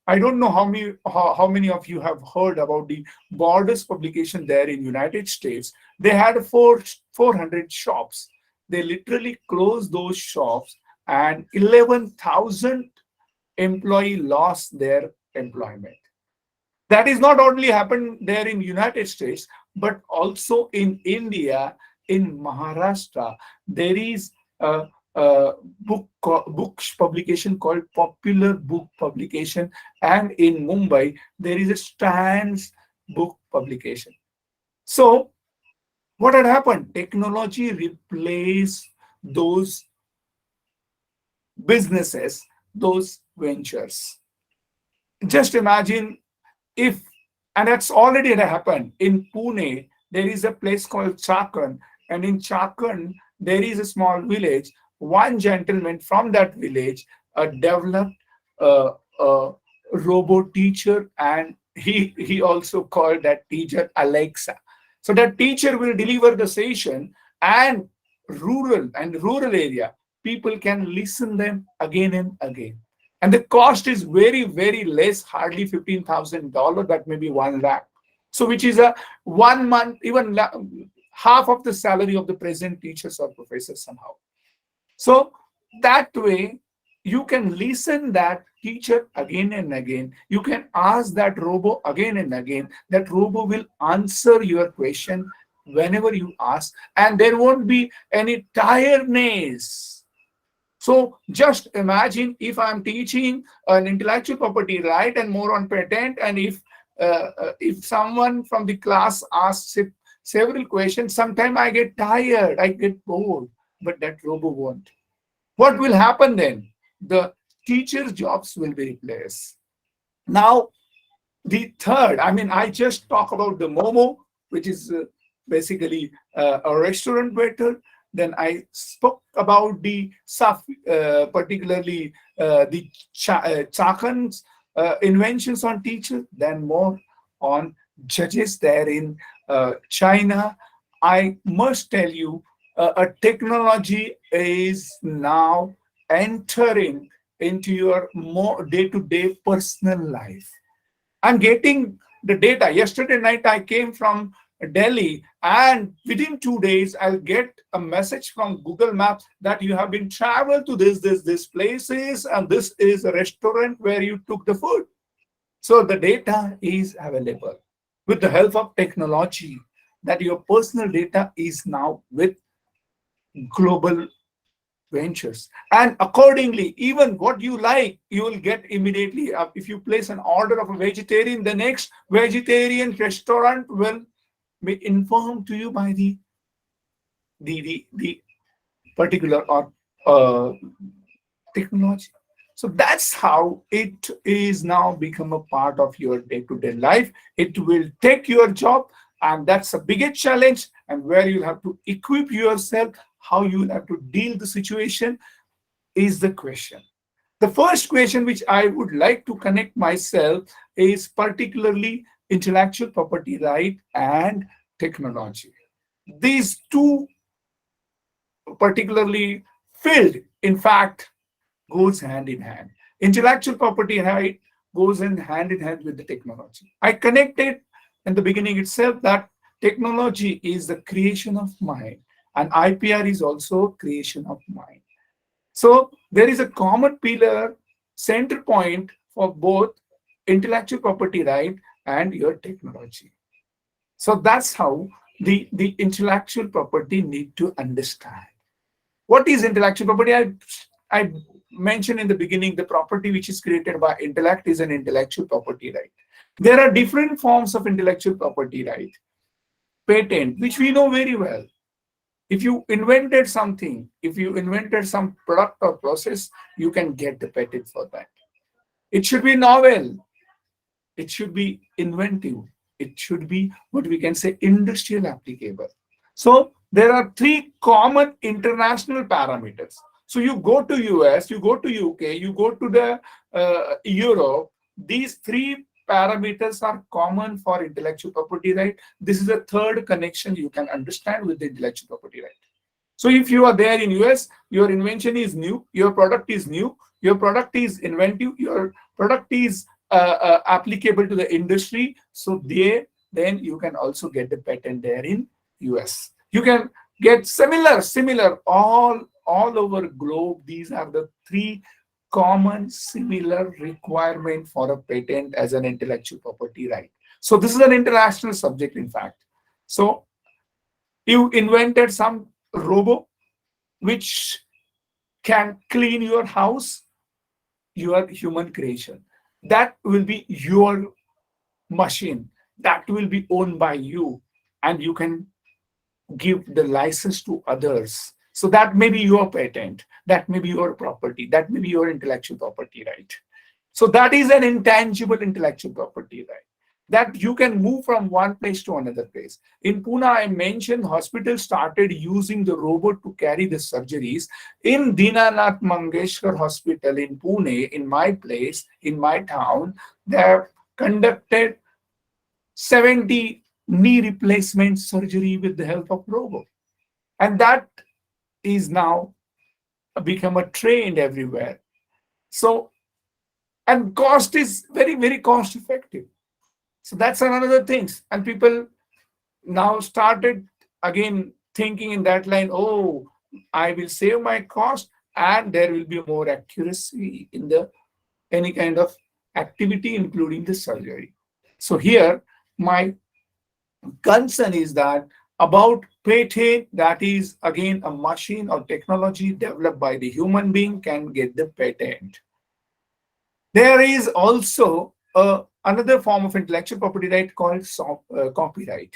I don't know how many of you have heard about the Borders publication there in United States. They had 400 shops. They literally closed those shops, and 11,000 employees lost their employment. That is not only happened there in United States, but also in India, in Maharashtra. There is a book publication called Popular Book Publication, and in Mumbai there is a Stands book publication. So what had happened? Technology replaced those businesses, those ventures. Just imagine if, and that's already happened in Pune, there is a place called Chakan, and in Chakan, there is a small village. One gentleman from that village developed a robot teacher, and he also called that teacher Alexa. So that teacher will deliver the session, and rural area people can listen them again and again. And the cost is very, very less, hardly $15,000, that may be 1 lakh. So which is a 1 month, even half of the salary of the present teachers or professors somehow. So that way, you can listen that teacher again and again. You can ask that robo again and again. That robo will answer your question whenever you ask, and there won't be any tiredness. So just imagine if I'm teaching an intellectual property right and more on patent, and if someone from the class asks several questions, sometimes I get tired, I get bored, but that robo won't. What will happen then? The teacher's jobs will be replaced. Now, the third, I just talk about the Momo, which is basically a restaurant waiter. Then I spoke about the particularly the Chakan's inventions on teachers, then more on judges there in China. I must tell you, a technology is now entering into your more day-to-day personal life. I'm getting the data. Yesterday night, I came from Delhi, and within 2 days, I'll get a message from Google Maps that you have been traveled to this places, and this is a restaurant where you took the food. So the data is available with the help of technology, that your personal data is now with global ventures, and accordingly, even what you like, you will get immediately. If you place an order of a vegetarian, the next vegetarian restaurant will be informed to you by the particular or technology. So that's how it is now become a part of your day-to-day life. It will take your job, and that's a biggest challenge, and where you have to equip yourself, how you will have to deal the situation is the question. The first question which I would like to connect myself is particularly intellectual property right and technology. These two particularly field, in fact, goes hand in hand. Intellectual property right goes in hand with the technology. I connected in the beginning itself that technology is the creation of mind, and IPR is also creation of mind. So there is a common pillar, center point for both intellectual property right and your technology. So that's how the intellectual property need to understand. What is intellectual property? I mentioned in the beginning, the property which is created by intellect is an intellectual property right. There are different forms of intellectual property right. Patent, which we know very well. If you invented something, if you invented some product or process, you can get the patent for that. It should be novel. It should be inventive. It should be what we can say industrial applicable. So there are 3 common international parameters. So you go to US, you go to UK, you go to the Europe. These 3 parameters are common for intellectual property right. This is a third connection you can understand with the intellectual property right. So if you are there in US, your invention is new, your product is new, your product is inventive, your product is applicable to the industry. So then you can also get the patent there in US. You can get similar all over globe. These are the 3 common similar requirement for a patent as an intellectual property right. So this is an international subject, in fact. So you invented some robo which can clean your house, your human creation. That will be your machine. that will be owned by you, and you can give the license to others. So that may be your patent, that may be your property, that may be your intellectual property right. So that is an intangible intellectual property right, that you can move from one place to another place. In Pune, I mentioned hospitals started using the robot to carry the surgeries. In Dinanath Mangeshkar Hospital in Pune, in my place, in my town, they have conducted 70 knee replacement surgery with the help of robot. And that is now become a trend everywhere. So, and cost is very, very cost effective. So that's another thing. And people now started again thinking in that line, oh, I will save my cost and there will be more accuracy in the any kind of activity, including the surgery. So here, my concern is that about patent, that is again a machine or technology developed by the human being can get the patent. There is also another form of intellectual property right called copyright.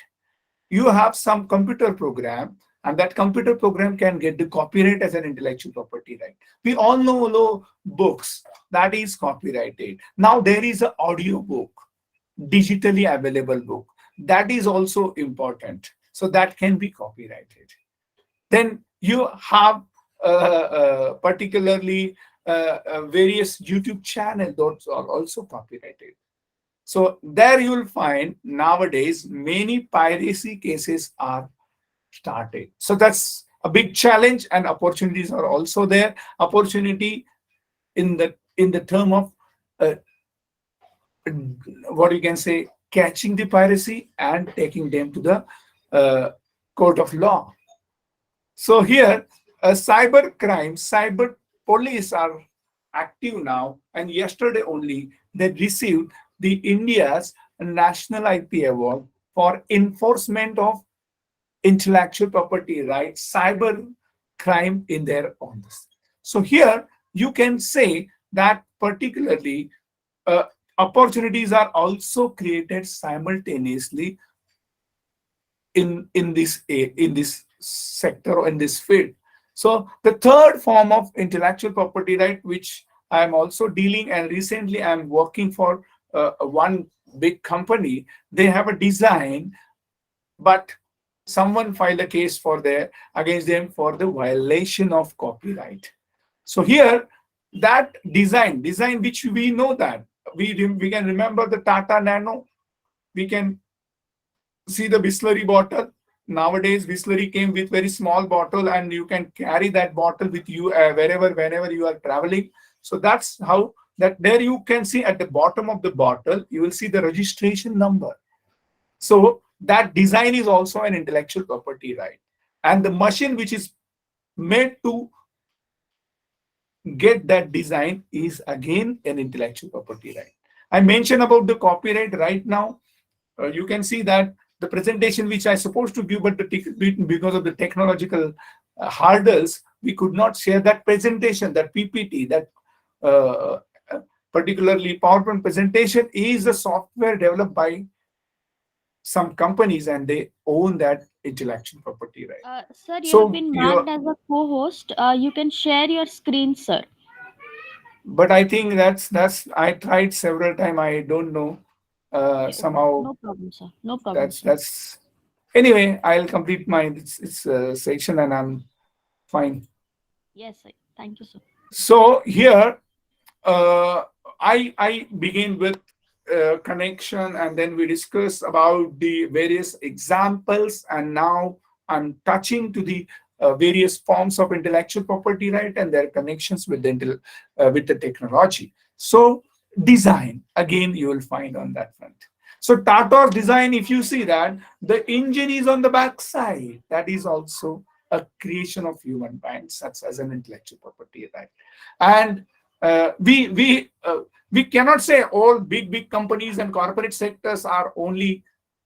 You have some computer program, and that computer program can get the copyright as an intellectual property right. We all know books, that is copyrighted. Now there is an audio book, digitally available book, that is also important. So that can be copyrighted. Then you have particularly various YouTube channels that are also copyrighted. So there you will find nowadays many piracy cases are started. So that's a big challenge, and opportunities are also there. Opportunity in the term of what you can say, catching the piracy and taking them to the court of law. So here, cyber crime, cyber police are active now, and yesterday only they received the India's National IP Award for enforcement of intellectual property rights, cyber crime in their own. So here you can say that particularly opportunities are also created simultaneously in this sector or in this field. So the third form of intellectual property right, which I am also dealing, and recently I am working for one big company. They have a design, but someone filed a case against them for the violation of copyright. So here, that design which we know that we can remember the Tata Nano, we can see the Bisleri bottle. Nowadays, Bisleri came with very small bottle, and you can carry that bottle with you whenever you are traveling. So that's how that there you can see at the bottom of the bottle, you will see the registration number. So that design is also an intellectual property right. And the machine which is made to get that design is again an intellectual property right. I mentioned about the copyright right now. You can see that the presentation which I supposed to give, but because of the technological hurdles, we could not share that presentation, that PPT, that particularly PowerPoint presentation is a software developed by some companies, and they own that intellectual property right. Sir, you So have been marked as a co-host. You can share your screen, sir. but I think that's I tried several times. I don't know. Okay, Somehow no problem, sir. No problem, sir. that's anyway. I'll complete my section, and I'm fine. Yes, sir. Thank you, sir. So here, I begin with connection, and then we discuss about the various examples, and now I'm touching to the various forms of intellectual property right and their connections with the technology. So design, again, you will find on that front. So Tata's design, if you see that the engine is on the back side, that is also a creation of human minds, such as an intellectual property right. And we cannot say all big companies and corporate sectors are only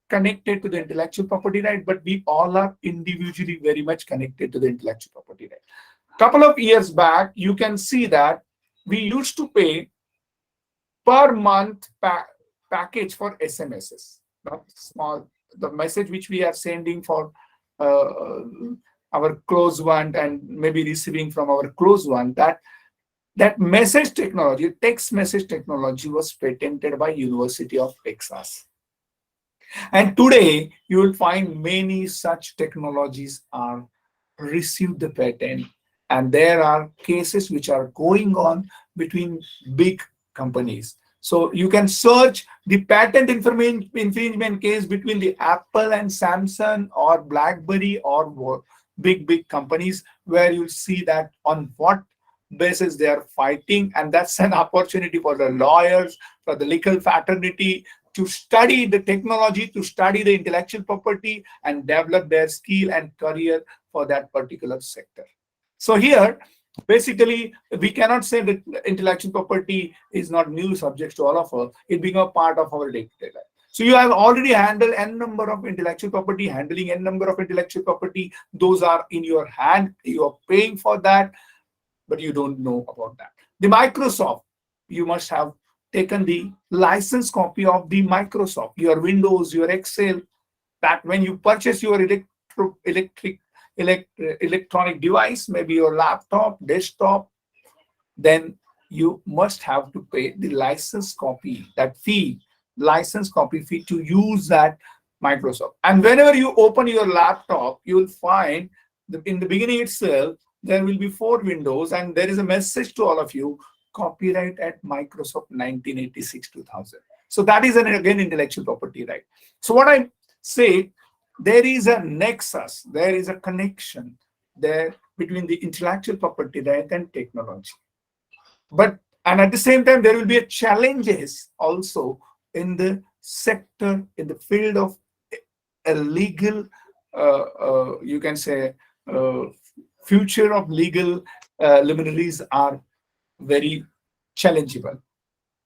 connected to the intellectual property right, but we all are individually very much connected to the intellectual property right. Couple of years back, you can see that we used to pay per month package for SMSs. not small, the message which we are sending for uh, our close one and maybe receiving from our close one, that message technology, text message technology, was patented by University of Texas. And today you will find many such technologies are received the patent, and there are cases which are going on between big companies. So you can search the patent infringement case between the Apple and Samsung or BlackBerry or big companies, where you'll see that on what basis they are fighting. And that's an opportunity for the lawyers, for the legal fraternity, to study the technology, to study the intellectual property, and develop their skill and career for that particular sector. So here, basically, we cannot say that intellectual property is not new subjects to all of us. It being a part of our day-to-day life. So you have already handled n number of intellectual property, handling n number of intellectual property. Those are in your hand. You are paying for that, but you don't know about that. The Microsoft, you must have taken the license copy of the Microsoft, your Windows, your Excel, that when you purchase your electronic device, maybe your laptop, desktop, then you must have to pay the license copy, that fee, license copy fee to use that Microsoft. And whenever you open your laptop, you will find in the beginning itself, there will be 4 windows, and there is a message to all of you, copyright at Microsoft 1986-2000. So that is again intellectual property right. So what I say, there is a nexus, there is a connection there between the intellectual property right and technology. And at the same time, there will be challenges also in the sector, in the field of a legal, you can say, future of legal luminaries are very challengeable.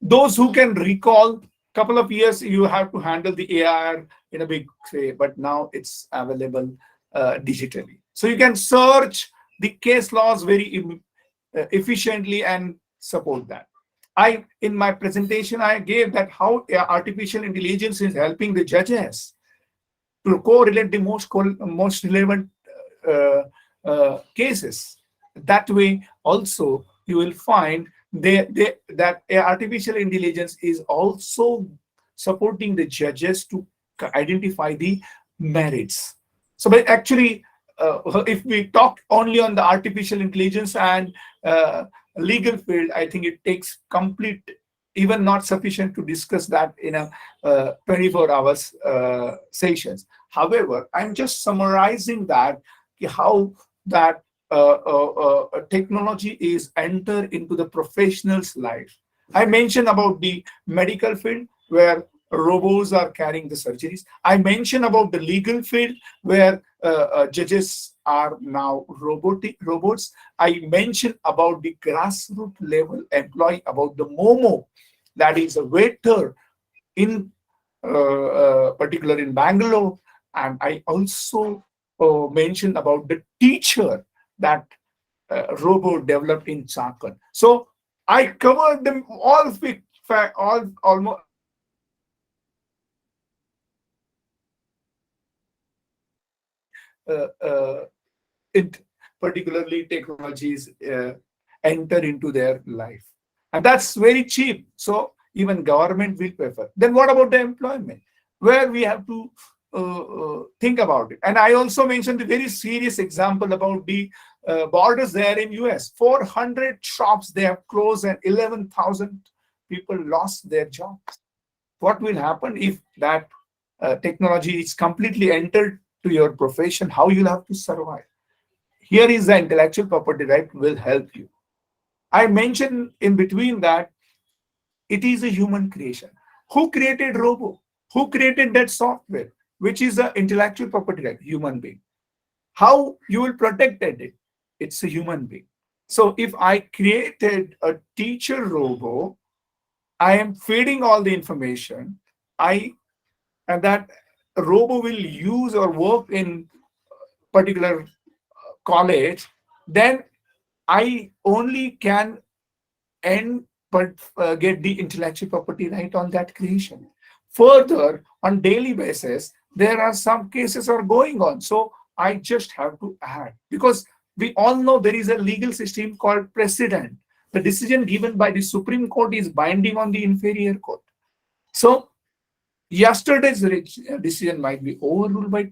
Those who can recall, couple of years you have to handle the AR in a big way, but now it's available digitally. So you can search the case laws very efficiently and support that. In my presentation, I gave that how artificial intelligence is helping the judges to correlate the most relevant cases. That way also you will find that artificial intelligence is also supporting the judges to identify the merits. So but actually, if we talk only on the artificial intelligence and legal field, I think it takes complete, even not sufficient to discuss that in a 24 hours sessions. However, I'm just summarizing that, how that technology is entered into the professional's life. I mentioned about the medical field where robots are carrying the surgeries. I mentioned about the legal field where judges are now robots. I mentioned about the grassroots level employee, about the Momo, that is a waiter in particular in Bangalore. And I also mentioned about the teacher that robot developed in Jharkhand. So I covered them all, almost. Particularly technologies enter into their life, and that's very cheap, so even government will prefer. Then what about the employment, where we have to think about it? And I also mentioned a very serious example about the borders there in US. 400 shops they have closed and 11,000 people lost their jobs. What will happen if that technology is completely entered to your profession? How you'll have to survive? Here is the intellectual property right will help you. I mentioned in between that it is a human creation. Who created robo? Who created that software? Which is the intellectual property right? Human being. How you will protect it? It's a human being. So if I created a teacher robo, I am feeding all the information. And that robo will use or work in particular college, then I only can get the intellectual property right on that creation. Further, on daily basis, there are some cases are going on. So I just have to add, because we all know there is a legal system called precedent. The decision given by the Supreme Court is binding on the inferior court. So yesterday's decision might be overruled by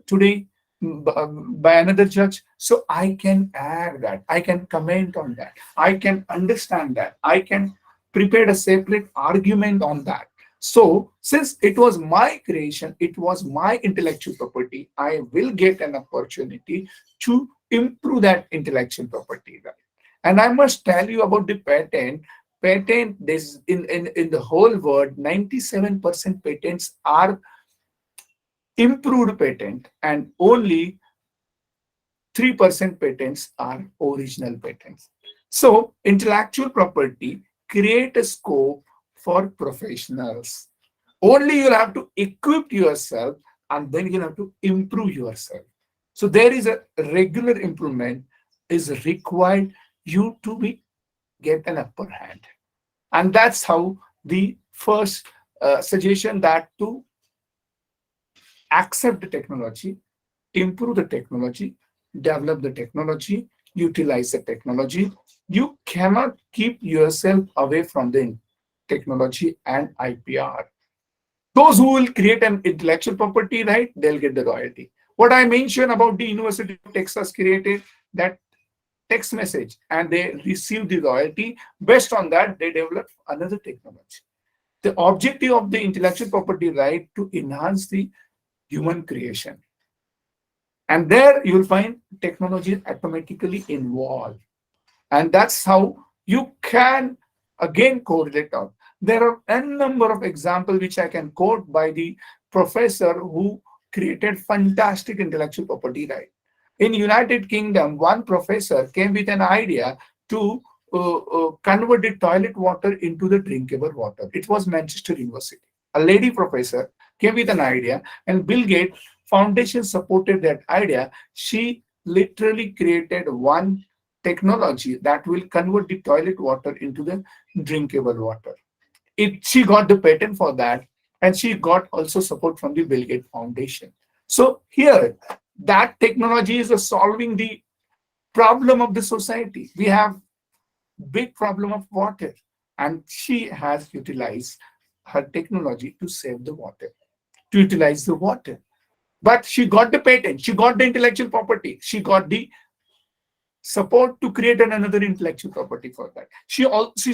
today by another judge. So I can add that, I can comment on that, I can understand that, I can prepare a separate argument on that. So since it was my creation, it was my intellectual property, I will get an opportunity to improve that intellectual property right. And I must tell you about the patent. This in the whole world, 97% patents are improved patent, and only 3% patents are original patents. So intellectual property create a scope for professionals. Only you'll have to equip yourself, and then you'll have to improve yourself. So there is a regular improvement is required you to get an upper hand. And that's how the first suggestion, that to accept the technology, improve the technology, develop the technology, utilize the technology. You cannot keep yourself away from the technology and IPR. Those who will create an intellectual property right, they'll get the royalty. What I mentioned about the University of Texas created that text message, and they receive the royalty. Based on that, they develop another technology. The objective of the intellectual property right to enhance the human creation. And there you'll find technology automatically involved. And that's how you can again correlate out. There are a number of examples which I can quote by the professor who created fantastic intellectual property right. In United Kingdom, one professor came with an idea to convert the toilet water into the drinkable water. It was Manchester University. A lady professor came with an idea, and Bill Gates Foundation supported that idea. She literally created one technology that will convert the toilet water into the drinkable water. She got the patent for that, and she got also support from the Bill Gates Foundation. So here, that technology is solving the problem of the society. We have big problem of water, and she has utilized her technology to save the water, to utilize the water. But she got the patent, she got the intellectual property, she got the support to create another intellectual property for that. She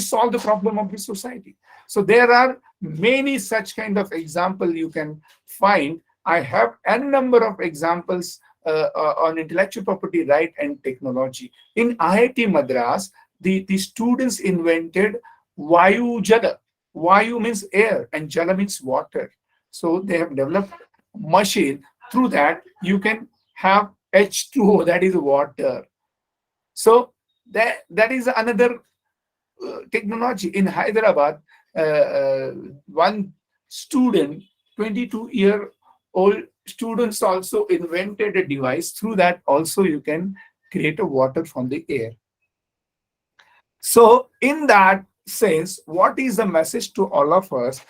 solved the problem of the society. So there are many such kind of example you can find. I have a number of examples on intellectual property right and technology. In IIT Madras, the students invented Vayu Jala. Vayu means air and Jala means water. So they have developed a machine. Through that, you can have H2O, that is water. So that is another technology. In Hyderabad, one student, 22-year-old students also invented a device. Through that also you can create a water from the air. So in that sense, what is the message to all of us?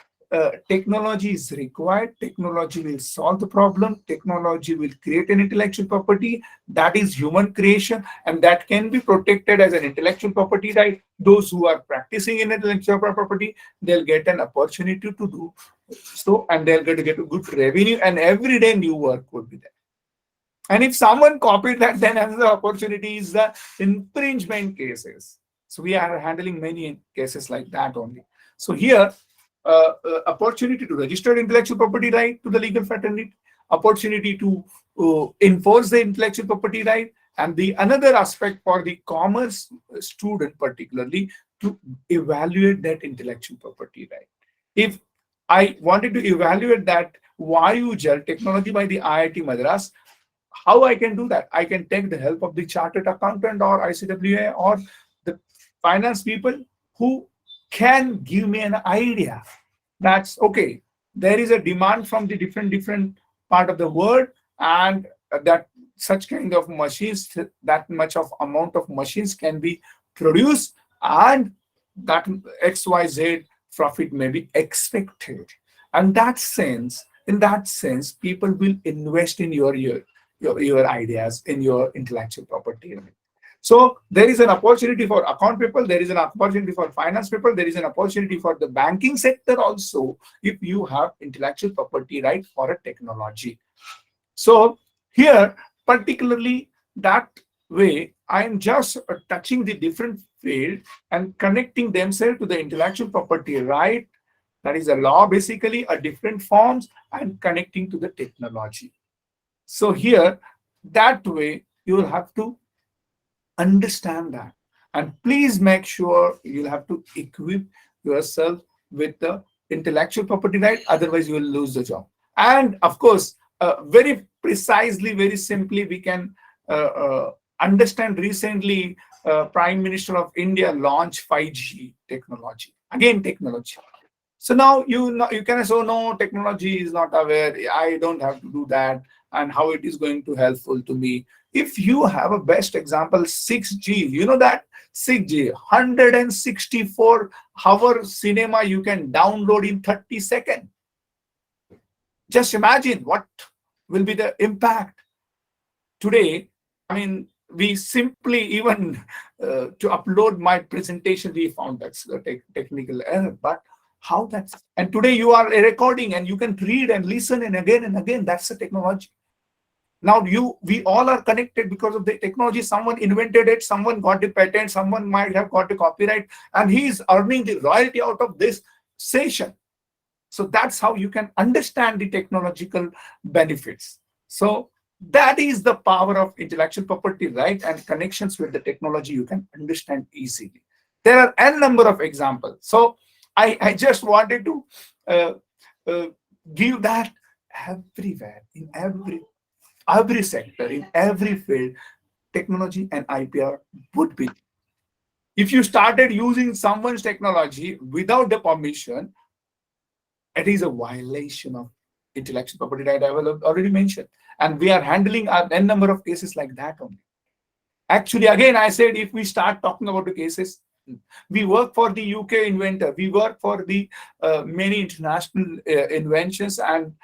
Technology is required. Technology will solve the problem. Technology will create an intellectual property that is human creation, and that can be protected as an intellectual property right. Those who are practicing in intellectual property, they'll get an opportunity to do so, and they'll get a good revenue, and every day new work would be there. And if someone copied that, then another opportunity is the infringement cases. So we are handling many cases like that only. So here, opportunity to register intellectual property right to the legal fraternity, opportunity to enforce the intellectual property right, and the another aspect for the commerce student particularly to evaluate that intellectual property right. If I wanted to evaluate that Vayu Jal technology by the IIT Madras, how I can do that? I can take the help of the chartered accountant or ICWA or the finance people who can give me an idea. That's okay. There is a demand from the different part of the world, and that such kind of machines, that much of amount of machines can be produced, and that XYZ profit may be expected. And in that sense, people will invest in your ideas, in your intellectual property. So there is an opportunity for account people, there is an opportunity for finance people, there is an opportunity for the banking sector also, if you have intellectual property right for a technology. So here, particularly that way, I am just touching the different field and connecting themselves to the intellectual property right. That is a law, basically, a different forms, and connecting to the technology. So here, that way, you will have to understand that. And please make sure you'll have to equip yourself with the intellectual property right, otherwise you will lose the job. And of course, very precisely, very simply, we can understand recently Prime Minister of India launched 5G technology. Again, technology. So now you can say, oh, no, technology is not aware. I don't have to do that. And how it is going to helpful to me. If you have a best example, 6G, you know that 6G, 164-hour cinema you can download in 30 seconds. Just imagine what will be the impact. Today, I mean, we simply even to upload my presentation, we found that's a technical error. But how that's, and today you are a recording and you can read and listen and again, that's the technology. Now we all are connected because of the technology. Someone invented it, someone got the patent, someone might have got the copyright, and he is earning the royalty out of this session. So that's how you can understand the technological benefits. So that is the power of intellectual property right, and connections with the technology you can understand easily. There are n number of examples. So I just wanted to give that everywhere, in every sector, in every field, technology and IPR would be. If you started using someone's technology without the permission, it is a violation of intellectual property right, I will already mentioned. And we are handling a n number of cases like that only. Actually, again, I said, if we start talking about the cases, we work for the UK inventor, we work for the many international inventions, and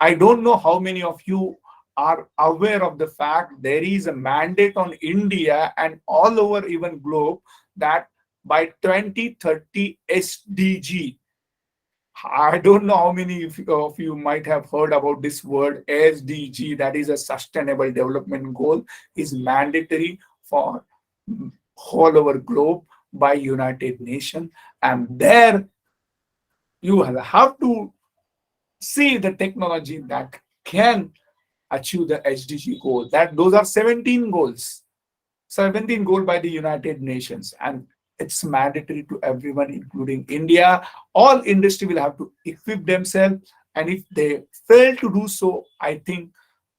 I don't know how many of you are aware of the fact there is a mandate on India and all over even globe that by 2030 SDG, I don't know how many of you might have heard about this word SDG, that is a sustainable development goal, is mandatory for all over globe by United Nations. And there you have to see the technology that can achieve the SDG goal. Those are 17 goals. 17 goals by the United Nations, and it's mandatory to everyone, including India. All industry will have to equip themselves, and if they fail to do so, I think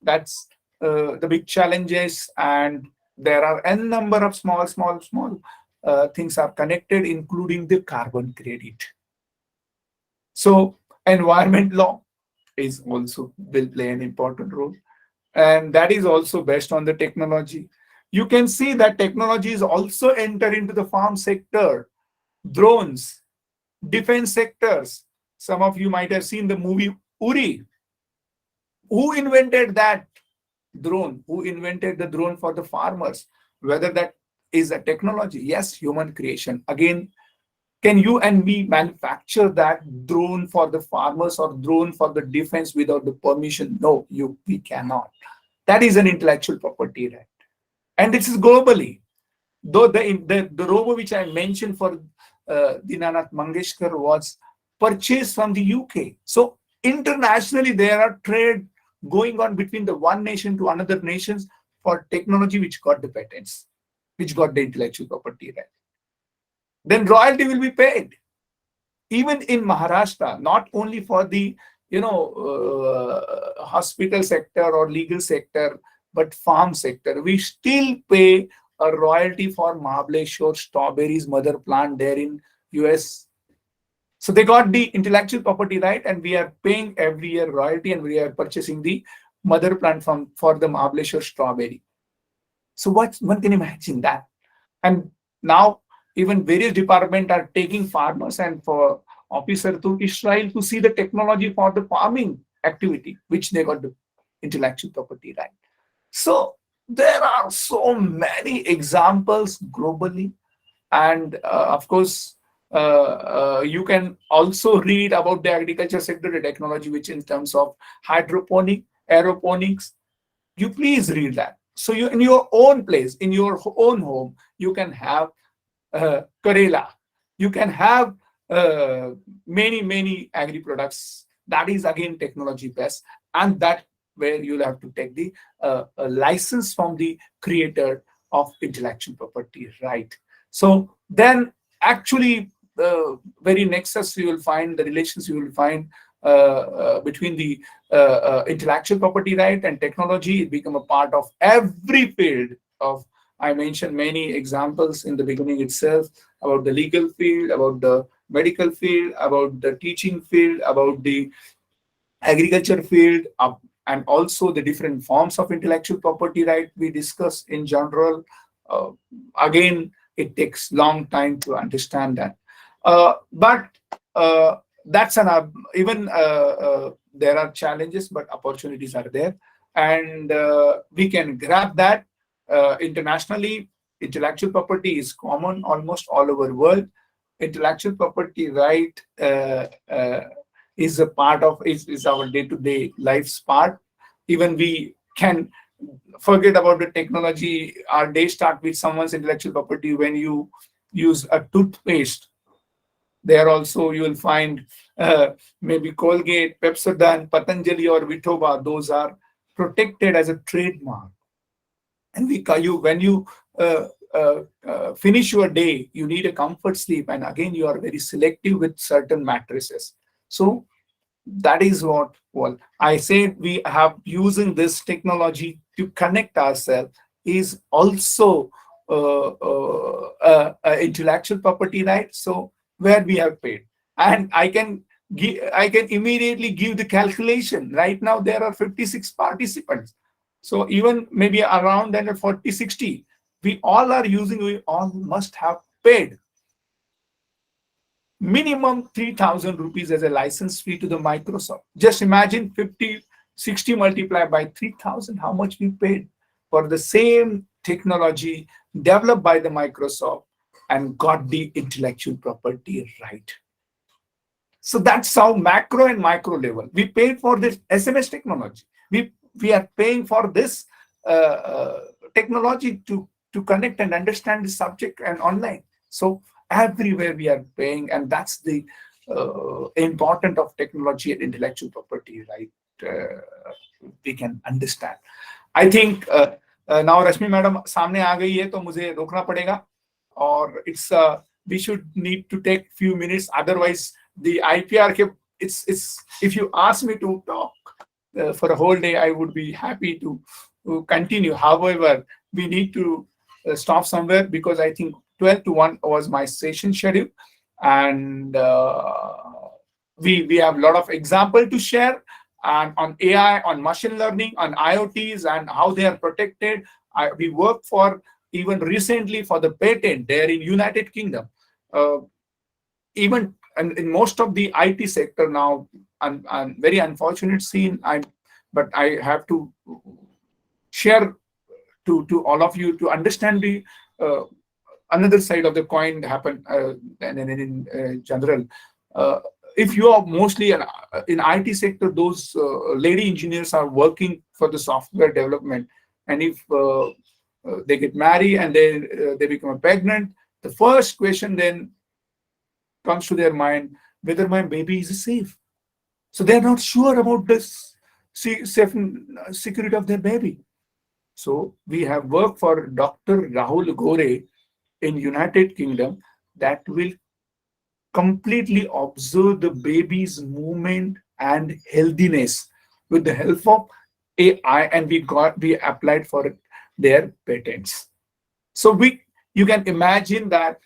that's the big challenges. And there are n number of small things are connected, including the carbon credit. So environment law is also will play an important role, and that is also based on the technology. You can see that technology is also enter into the farm sector, drones, defense sectors. Some of you might have seen the movie Uri. Who invented that drone? Who invented the drone for the farmers? Whether that is a technology? Yes, human creation. Again, can you and me manufacture that drone for the farmers or drone for the defense without the permission? No, we cannot. That is an intellectual property right. And this is globally. Though the robo which I mentioned for Dinanath Mangeshkar was purchased from the UK. So internationally, there are trade going on between the one nation to another nations for technology which got the patents, which got the intellectual property right. Then royalty will be paid. Even in Maharashtra, not only for the hospital sector or legal sector, but farm sector, we still pay a royalty for Mahabaleshwar strawberries mother plant there in US. So they got the intellectual property right, and we are paying every year royalty, and we are purchasing the mother plant for the Mahabaleshwar strawberry. So one can imagine that. And now even various departments are taking farmers and for officer to Israel to see the technology for the farming activity, which they got the intellectual property right. So there are so many examples globally, and of course, you can also read about the agriculture sector, the technology, which in terms of hydroponic, aeroponics, you please read that. So you, in your own place, in your own home, you can have Karela. You can have many agri products. That is again technology based, and that where you'll have to take the a license from the creator of intellectual property, right? So then, actually, the very nexus you will find, the relations you will find between the intellectual property right and technology. It become a part of every field of. I mentioned many examples in the beginning itself about the legal field, about the medical field, about the teaching field, about the agriculture field, and also the different forms of intellectual property right we discuss in general. Uh, Again, it takes long time to understand that. But that's an even there are challenges, but opportunities are there, and we can grab that. Internationally, intellectual property is common almost all over the world. Intellectual property right is a part of is our day-to-day life's part. Even we can forget about the technology. Our day start with someone's intellectual property when you use a toothpaste. There also you will find maybe Colgate, Pepsodent, Patanjali, or Vitova. Those are protected as a trademark. And when you finish your day, you need a comfort sleep, and again you are very selective with certain mattresses. So that is what, well, I said we have using this technology to connect ourselves is also intellectual property right. So where we have paid, and I can immediately give the calculation. Right now there are 56 participants, so even maybe around 40, 60, we all are using, we all must have paid minimum 3,000 rupees as a license fee to the Microsoft. Just imagine 60 multiplied by 3,000, how much we paid for the same technology developed by the Microsoft and got the intellectual property right. So that's how macro and micro level. We paid for this SMS technology. We are paying for this technology to connect and understand the subject and online. So everywhere we are paying, and that's the important of technology and intellectual property, right? We can understand. I think now Rashmi madam सामने आ गई है, तो मुझे रोकना पड़ेगा, और it's we should need to take few minutes. Otherwise, the IPR it's if you ask me to talk for a whole day, I would be happy to continue. However, we need to stop somewhere, because I think 12 to 1 was my session schedule, and we have a lot of example to share, and on AI, on machine learning, on IoTs, and how they are protected. We work for even recently for the patent there in United Kingdom. Even in most of the IT sector now, and very unfortunate scene, but I have to share to all of you to understand the another side of the coin happened in general. If you are mostly in IT sector, those lady engineers are working for the software development, and if they get married and they become pregnant, the first question then comes to their mind whether my baby is safe. So they're not sure about this security of their baby. So we have worked for Dr. Rahul Gore in United Kingdom that will completely observe the baby's movement and healthiness with the help of AI, and we applied for their patents. So you can imagine that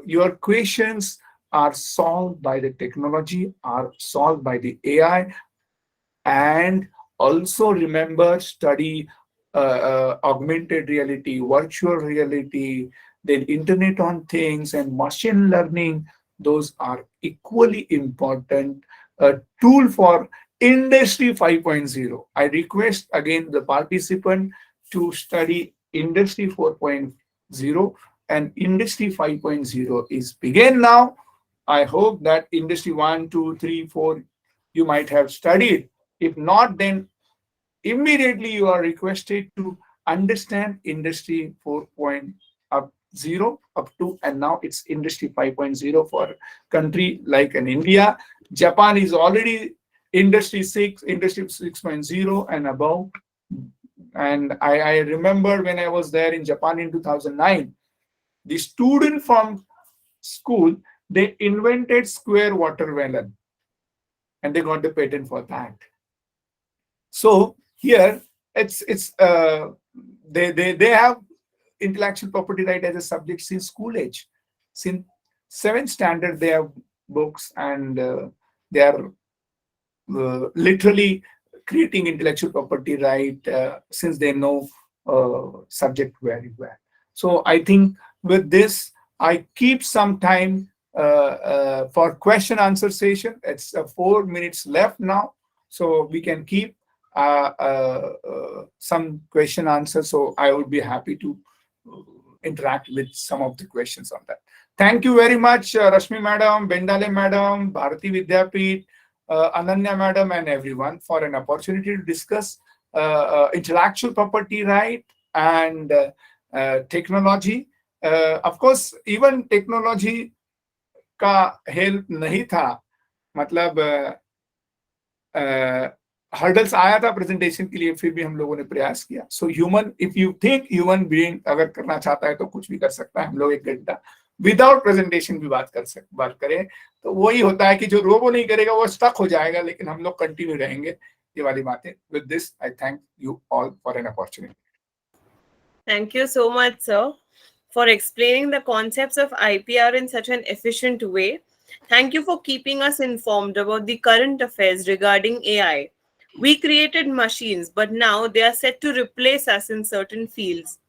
your questions are solved by the technology, are solved by the AI, and also remember, study augmented reality, virtual reality, then Internet on Things and machine learning, those are equally important tool for Industry 5.0. I request again the participant to study Industry 4.0 and Industry 5.0 is begin now. I hope that Industry 1, 2, 3, 4 you might have studied. If not, then immediately you are requested to understand Industry 4.0 up to, and now it's Industry 5.0 for country like in India. Japan is already Industry 6, Industry 6.0 and above. And I remember when I was there in Japan in 2009, the student from school, they invented square watermelon and they got the patent for that. So here it's they have intellectual property right as a subject since school age. Since 7th standard they have books, and they are literally creating intellectual property right since they know subject very well. So I think with this I keep some time for question answer session. It's 4 minutes left now, so we can keep some question answer. So I would be happy to interact with some of the questions on that. Thank you very much, Rashmi Madam, Bendale Madam, Bharati Vidyapeeth, Ananya Madam, and everyone for an opportunity to discuss intellectual property right and technology. Of course, even technology का help नहीं था, मतलब hurdles आया था presentation के लिए, फिर भी हम लोगों ने प्रयास किया. So human, if you think human being अगर करना चाहता है तो कुछ भी कर सकता है. हम लोग 1 घंटा विदाउट प्रेजेंटेशन भी बात करें तो वही होता है कि जो रोबो नहीं करेगा वो स्टक हो जाएगा, लेकिन हम लोग कंटिन्यू रहेंगे, ये वाली बातें. With this I thank you all for an opportunity. Thank you so much, sir, for explaining the concepts of IPR in such an efficient way. Thank you for keeping us informed about the current affairs regarding AI. We created machines, but now they are set to replace us in certain fields.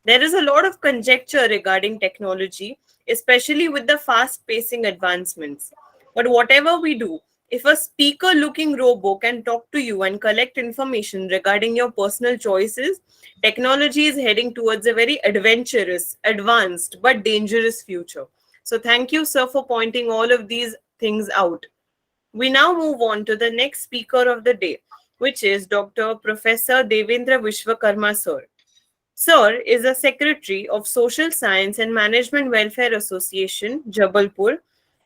There is a lot of conjecture regarding technology, especially with the fast-pacing advancements. But whatever we do, if a speaker-looking robot can talk to you and collect information regarding your personal choices, technology is heading towards a very adventurous, advanced, but dangerous future. So thank you, sir, for pointing all of these things out. We now move on to the next speaker of the day, which is Dr. Professor Devendra Vishwakarma, sir. Sir is a secretary of Social Science and Management Welfare Association, Jabalpur.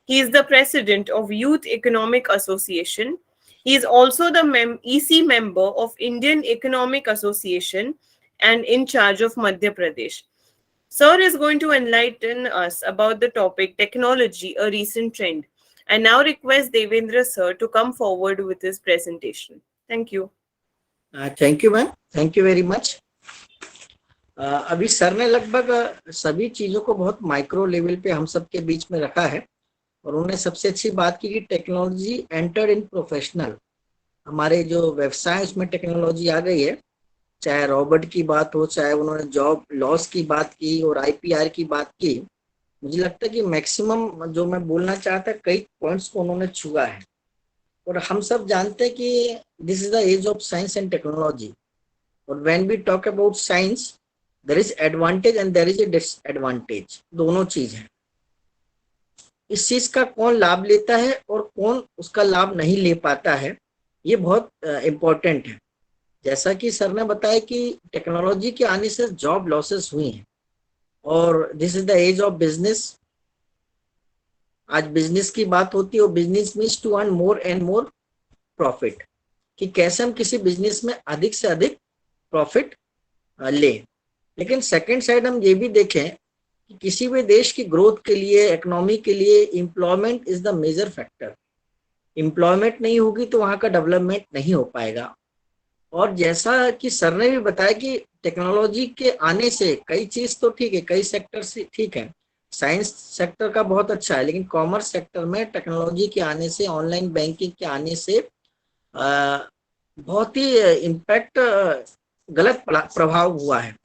He is the president of Youth Economic Association. He is also the EC member of Indian Economic Association and in charge of Madhya Pradesh. Sir is going to enlighten us about the topic technology, a recent trend. I now request Devendra sir to come forward with his presentation. Thank you. Thank you, ma'am. Thank you very much. अभी sir ने लगभग सभी चीजों को बहुत micro level पे हम सब के बीच में रखा है, और उन्होंने सबसे अच्छी बात की कि टेक्नोलॉजी एंटर्ड इन प्रोफेशनल. हमारे जो व्यवसाय उसमें टेक्नोलॉजी आ गई है, चाहे रोबोट की बात हो, चाहे उन्होंने जॉब लॉस की बात की और आईपीआर की बात की. मुझे लगता है कि मैक्सिमम जो मैं बोलना चाहता कई पॉइंट्स को उन्होंने छुआ है. और हम सब जानते हैं कि this is the age of science and technology, और when we talk about science there is advantage and there is a disadvantage. दोनों चीज है. इस चीज का कौन लाभ लेता है और कौन उसका लाभ नहीं ले पाता है, ये बहुत इम्पोर्टेंट है. जैसा कि सर ने बताया कि टेक्नोलॉजी के आने से जॉब लॉसेस हुई हैं, और this is the age of business. आज बिजनेस की बात होती है और business means to earn more and more profit, कि कैसे हम किसी बिजनेस में अधिक से अधिक प्रॉफिट ले. लेकिन सेकंड साइड हम ये भी देखें कि किसी भी देश की ग्रोथ के लिए, इकोनॉमी के लिए employment is the major factor. Employment नहीं होगी तो वहाँ का डेवलपमेंट नहीं हो पाएगा. और जैसा कि सर ने भी बताया कि टेक्नोलॉजी के आने से कई चीज तो ठीक है, कई सेक्टर से ठीक है, साइंस सेक्टर का बहुत अच्छा है, लेकिन कॉमर्स सेक्टर में टेक्नोलॉजी के आने से, ऑनलाइन बैंकिंग के आने से बहुत ही इम्पैक्ट, गलत प्रभाव हुआ है.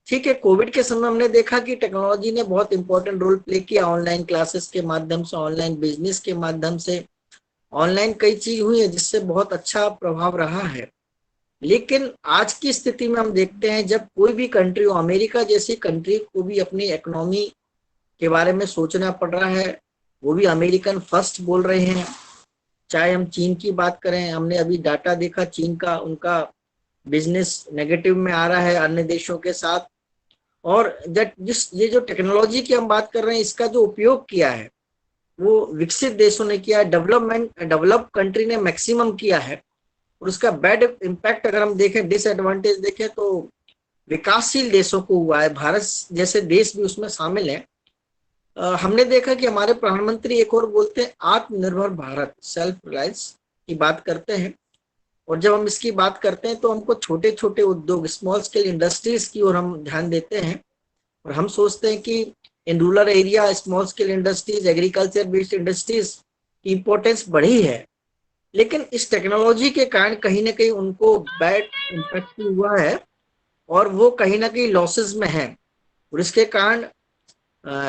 ठीक है, कोविड के समय हमने देखा कि टेक्नोलॉजी ने बहुत इंपॉर्टेंट रोल प्ले किया, ऑनलाइन क्लासेस के माध्यम से, ऑनलाइन बिजनेस के माध्यम से, ऑनलाइन कई चीज हुई है जिससे बहुत अच्छा प्रभाव रहा है। लेकिन आज की स्थिति में हम देखते हैं जब कोई भी कंट्री हो, अमेरिका जैसी कंट्री को भी अपनी इकोनॉमी के बारे में सोचना पड़ रहा है, वो भी अमेरिकन फर्स्ट बोल रहे हैं। चाहे हम चीन की बात करें, हमने अभी डाटा देखा चीन का, उनका बिजनेस नेगेटिव में आ रहा है अन्य देशों के साथ। और ये जो टेक्नोलॉजी की हम बात कर रहे हैं, इसका जो उपयोग किया है वो विकसित देशों ने किया है, डेवलप कंट्री ने मैक्सिमम किया है। और उसका बैड इम्पैक्ट अगर हम देखें, डिसएडवांटेज देखें, तो विकासशील देशों को हुआ है। भारत जैसे देश भी उसमें शामिल है। हमने देखा कि हमारे प्रधानमंत्री एक और बोलते हैं आत्मनिर्भर भारत, सेल्फ रिलायंस की बात करते हैं। और जब हम इसकी बात करते हैं तो हमको छोटे छोटे उद्योग, स्मॉल स्केल इंडस्ट्रीज की ओर हम ध्यान देते हैं। और हम सोचते हैं कि in rural area small scale industries, agriculture based industries की इम्पोर्टेंस बढ़ी है। लेकिन इस टेक्नोलॉजी के कारण कहीं ना कहीं उनको बैड इम्पैक्ट हुआ है और वो कहीं ना कहीं लॉसेस में है। और इसके कारण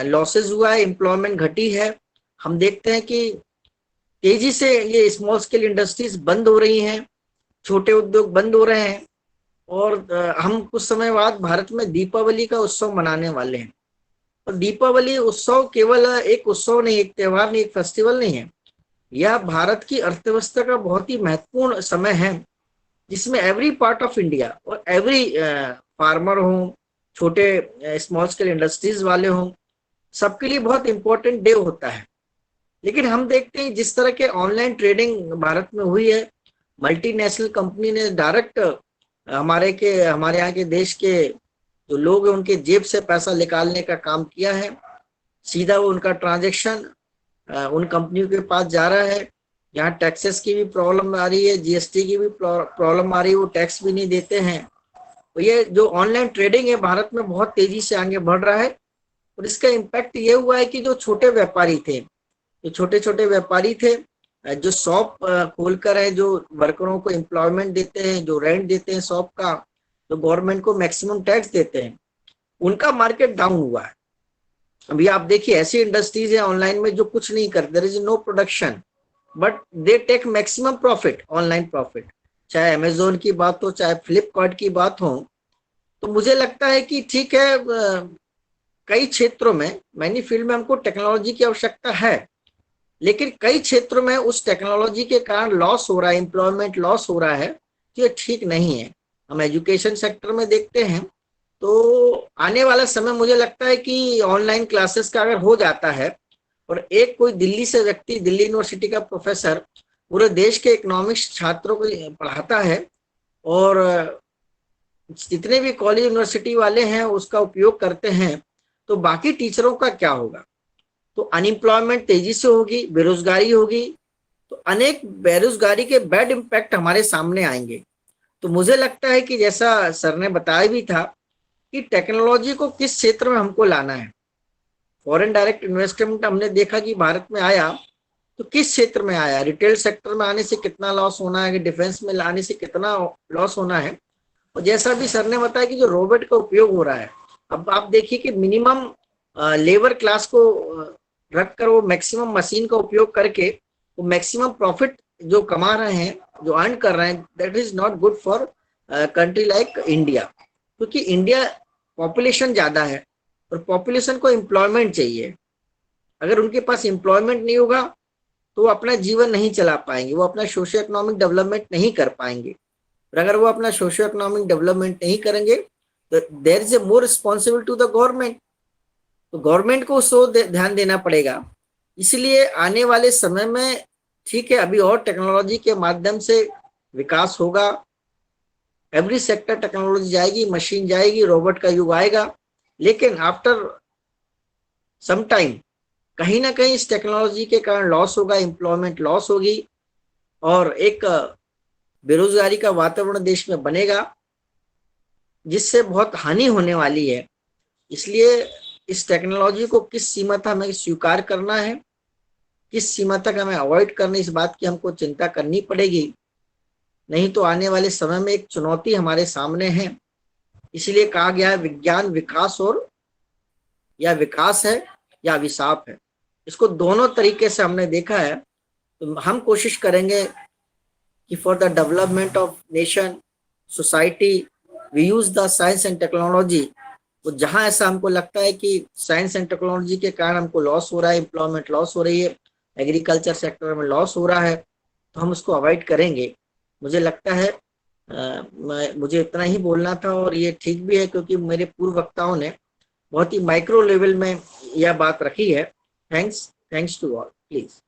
लॉसेस हुआ है, एम्प्लॉयमेंट घटी है। हम देखते हैं कि तेजी से ये स्मॉल स्केल इंडस्ट्रीज बंद हो रही हैं, छोटे उद्योग बंद हो रहे हैं। और हम कुछ समय बाद भारत में दीपावली का उत्सव मनाने वाले हैं। और दीपावली उत्सव केवल एक उत्सव नहीं, एक त्योहार नहीं, एक फेस्टिवल नहीं है। यह भारत की अर्थव्यवस्था का बहुत ही महत्वपूर्ण समय है, जिसमें एवरी पार्ट ऑफ इंडिया और एवरी फार्मर हो, छोटे स्मॉल स्केल इंडस्ट्रीज वाले हों, सबके लिए बहुत इंपॉर्टेंट डे होता है। लेकिन हम देखते हैं जिस तरह के ऑनलाइन ट्रेडिंग भारत में हुई है, मल्टीनेशनल कंपनी ने डायरेक्ट हमारे यहाँ के देश के जो लोग हैं उनके जेब से पैसा निकालने का काम किया है। सीधा वो उनका ट्रांजैक्शन उन कंपनियों के पास जा रहा है। यहाँ टैक्सेस की भी प्रॉब्लम आ रही है, जीएसटी की भी प्रॉब्लम आ रही है, वो टैक्स भी नहीं देते हैं। तो ये जो ऑनलाइन ट्रेडिंग है भारत में बहुत तेजी से आगे बढ़ रहा है। और इसका इम्पैक्ट ये हुआ है कि जो छोटे व्यापारी थे, जो छोटे छोटे व्यापारी थे, जो शॉप खोल कर है, जो वर्करों को एम्प्लॉयमेंट देते हैं, जो रेंट देते हैं शॉप का, जो गवर्नमेंट को मैक्सिमम टैक्स देते हैं, उनका मार्केट डाउन हुआ है। अभी आप देखिए ऐसी इंडस्ट्रीज है ऑनलाइन में जो कुछ नहीं करते, there is no production but they take maximum profit, online profit. चाहे अमेजोन की बात हो, चाहे फ्लिपकार्ट की बात हो। तो मुझे लगता है कि ठीक है, कई क्षेत्रों में, मैनी फील्ड में हमको टेक्नोलॉजी की आवश्यकता है, लेकिन कई क्षेत्रों में उस टेक्नोलॉजी के कारण लॉस हो रहा है, एम्प्लॉयमेंट लॉस हो रहा है, तो ये ठीक नहीं है। हम एजुकेशन सेक्टर में देखते हैं तो आने वाला समय मुझे लगता है कि ऑनलाइन क्लासेस का अगर हो जाता है और एक कोई दिल्ली से व्यक्ति, दिल्ली यूनिवर्सिटी का प्रोफेसर पूरे देश के इकोनॉमिक्स छात्रों को पढ़ाता है और जितने भी कॉलेज यूनिवर्सिटी वाले हैं उसका उपयोग करते हैं, तो बाकी टीचरों का क्या होगा? तो अनएम्प्लॉयमेंट तेजी से होगी, बेरोजगारी होगी, तो अनेक बेरोजगारी के बैड इम्पैक्ट हमारे सामने आएंगे। तो मुझे लगता है कि जैसा सर ने बताया भी था कि टेक्नोलॉजी को किस क्षेत्र में हमको लाना है। फॉरेन डायरेक्ट इन्वेस्टमेंट हमने देखा कि भारत में आया तो किस क्षेत्र में आया, रिटेल सेक्टर में आने से कितना लॉस होना है, डिफेंस में लाने से कितना लॉस होना है। और जैसा भी सर ने बताया कि जो रोबोट का उपयोग हो रहा है, अब आप देखिए कि मिनिमम लेबर क्लास को रखकर वो मैक्सिमम मशीन का उपयोग करके वो मैक्सिमम प्रॉफिट जो कमा रहे हैं, जो अर्न कर रहे हैं, that is not good for country like India. क्योंकि इंडिया पॉपुलेशन ज्यादा है और पॉपुलेशन को एम्प्लॉयमेंट चाहिए। अगर उनके पास एम्प्लॉयमेंट नहीं होगा तो वो अपना जीवन नहीं चला पाएंगे, वो अपना सोशियो इकोनॉमिक डेवलपमेंट नहीं कर पाएंगे। और अगर वो अपना सोशियो इकोनॉमिक डेवलपमेंट नहीं करेंगे तो there is a more responsible to the government. तो गवर्नमेंट को उसको ध्यान देना पड़ेगा। इसलिए आने वाले समय में ठीक है, अभी और टेक्नोलॉजी के माध्यम से विकास होगा, एवरी सेक्टर टेक्नोलॉजी जाएगी, मशीन जाएगी, रोबोट का युग आएगा। लेकिन आफ्टर सम टाइम कहीं ना कहीं इस टेक्नोलॉजी के कारण लॉस होगा, एम्प्लॉयमेंट लॉस होगी और एक बेरोजगारी का वातावरण देश में बनेगा, जिससे बहुत हानि होने वाली है। इसलिए इस टेक्नोलॉजी को किस सीमा तक हमें स्वीकार करना है, किस सीमा तक हमें अवॉइड करना, इस बात की हमको चिंता करनी पड़ेगी। नहीं तो आने वाले समय में एक चुनौती हमारे सामने है। इसीलिए कहा गया है विज्ञान विकास और या विकास है या अभिशाप है। इसको दोनों तरीके से हमने देखा है। तो हम कोशिश करेंगे कि for the development of nation society we use the science and technology. तो जहां ऐसा हमको लगता है कि साइंस एंड टेक्नोलॉजी के कारण हमको लॉस हो रहा है, एम्प्लॉयमेंट लॉस हो रही है, एग्रीकल्चर सेक्टर में लॉस हो रहा है, तो हम उसको अवॉइड करेंगे। मुझे लगता है मुझे इतना ही बोलना था और ये ठीक भी है क्योंकि मेरे पूर्व वक्ताओं ने बहुत ही माइक्रो लेवल में यह बात रखी है। Thanks to all. Please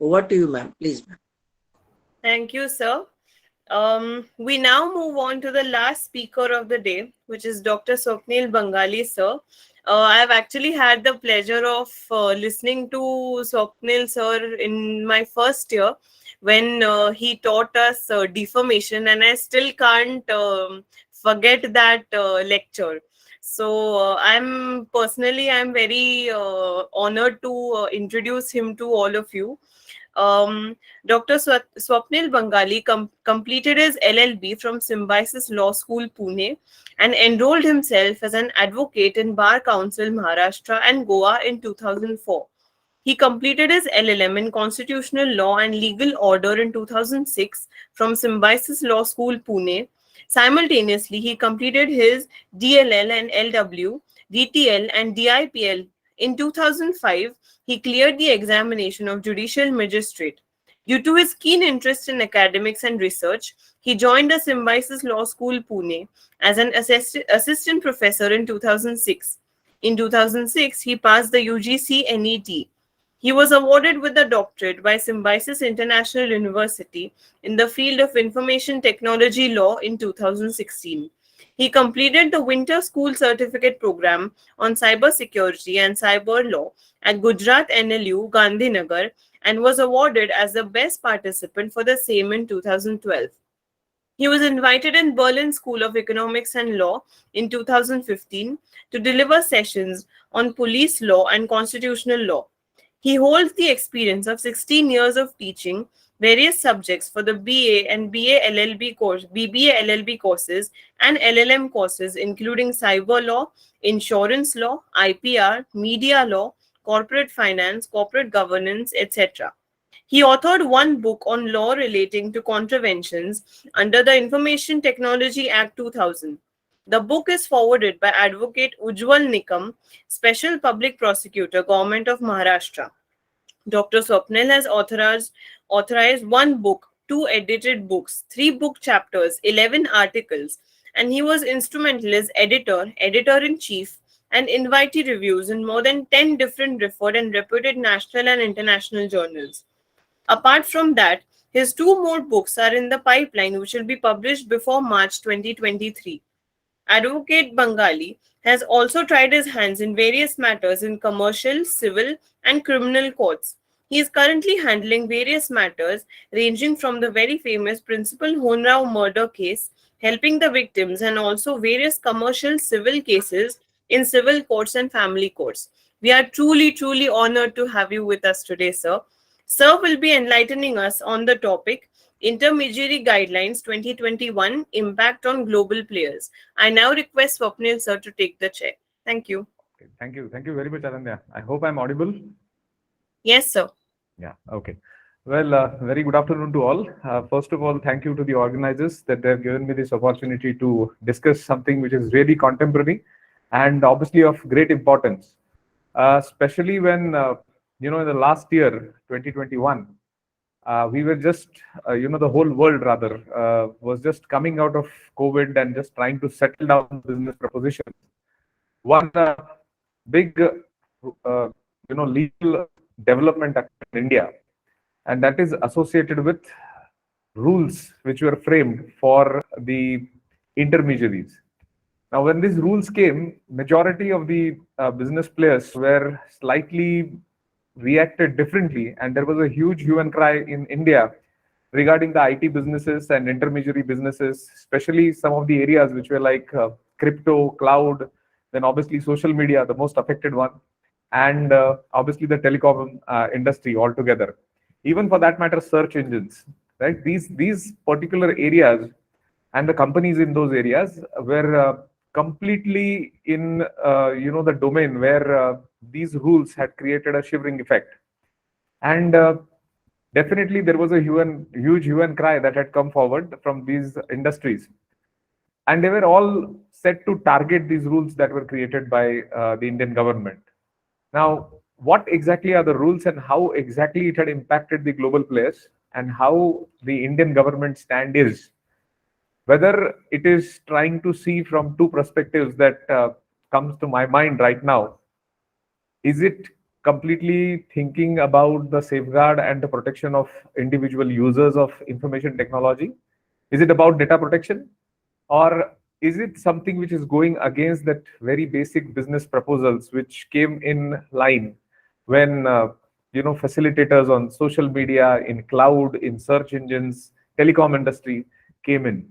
over to you ma'am, please ma'am. Thank you, sir. We now move on to the last speaker of the day, which is Dr. Swapnil Bengali, sir. I've actually had the pleasure of listening to Swapnil, sir, in my first year when he taught us deformation, and I still can't forget that lecture. So I'm very honored to introduce him to all of you. Dr. Swapnil Bengali completed his LLB from Symbiosis Law School, Pune, and enrolled himself as an advocate in Bar Council, Maharashtra and Goa in 2004. He completed his LLM in Constitutional Law and Legal Order in 2006 from Symbiosis Law School, Pune. Simultaneously, he completed his DLL and LW, DTL and DIPL. In 2005, he cleared the examination of judicial magistrate. Due to his keen interest in academics and research, he joined the Symbiosis Law School, Pune, as an assistant professor in 2006. In 2006, he passed the UGC NET. He was awarded with a doctorate by Symbiosis International University in the field of information technology law in 2016. He completed the Winter School Certificate Program on Cybersecurity and Cyber Law at Gujarat NLU, Gandhinagar, and was awarded as the best participant for the same in 2012. He was invited in Berlin School of Economics and Law in 2015 to deliver sessions on police law and constitutional law. He holds the experience of 16 years of teaching various subjects for the BA and BBA LLB courses and LLM courses, including cyber law, insurance law, IPR, media law, corporate finance, corporate governance, etc. He authored one book on law relating to contraventions under the Information Technology Act 2000. The book is forwarded by Advocate Ujjwal Nikam, Special Public Prosecutor, Government of Maharashtra. Dr. Swapnil has authorized one book, 2 edited books, 3 book chapters, 11 articles, and he was instrumental as editor-in-chief, and invitee reviews in more than 10 different referred and reputed national and international journals. Apart from that, his 2 more books are in the pipeline, which will be published before March 2023. Advocate Bengali has also tried his hands in various matters in commercial, civil, and criminal courts. He is currently handling various matters ranging from the very famous Principal Honrao murder case, helping the victims, and also various commercial civil cases in civil courts and family courts. We are truly honored to have you with us today, sir. Sir will be enlightening us on the topic Intermediary Guidelines 2021 Impact on Global Players. I now request Swapnil sir to take the chair. Thank you. Okay, thank you. Thank you very much, Ananya. I hope I'm audible. Yes, sir. Yeah, okay. Well, very good afternoon to all. First of all, thank you to the organizers that they've given me this opportunity to discuss something which is really contemporary and obviously of great importance, especially when, in the last year, 2021, we were just, the whole world rather, was just coming out of COVID and just trying to settle down business propositions. One big, legal development in India, and that is associated with rules which were framed for the intermediaries. Now, when these rules came, majority of the business players were slightly reacted differently, and there was a huge hue and cry in India regarding the IT businesses and intermediary businesses, especially some of the areas which were like crypto, cloud, then obviously social media, the most affected one, and obviously the telecom industry altogether. Even for that matter, search engines, right? These particular areas and the companies in those areas were completely in the domain where these rules had created a shivering effect. And definitely there was a huge hue and cry that had come forward from these industries, and they were all set to target these rules that were created by the Indian government. Now, what exactly are the rules and how exactly it had impacted the global players, and how the Indian government stand is, whether it is trying to see from two perspectives that comes to my mind right now. Is it completely thinking about the safeguard and the protection of individual users of information technology? Is it about data protection? Or is it something which is going against that very basic business proposals which came in line when facilitators on social media, in cloud, in search engines, telecom industry came in?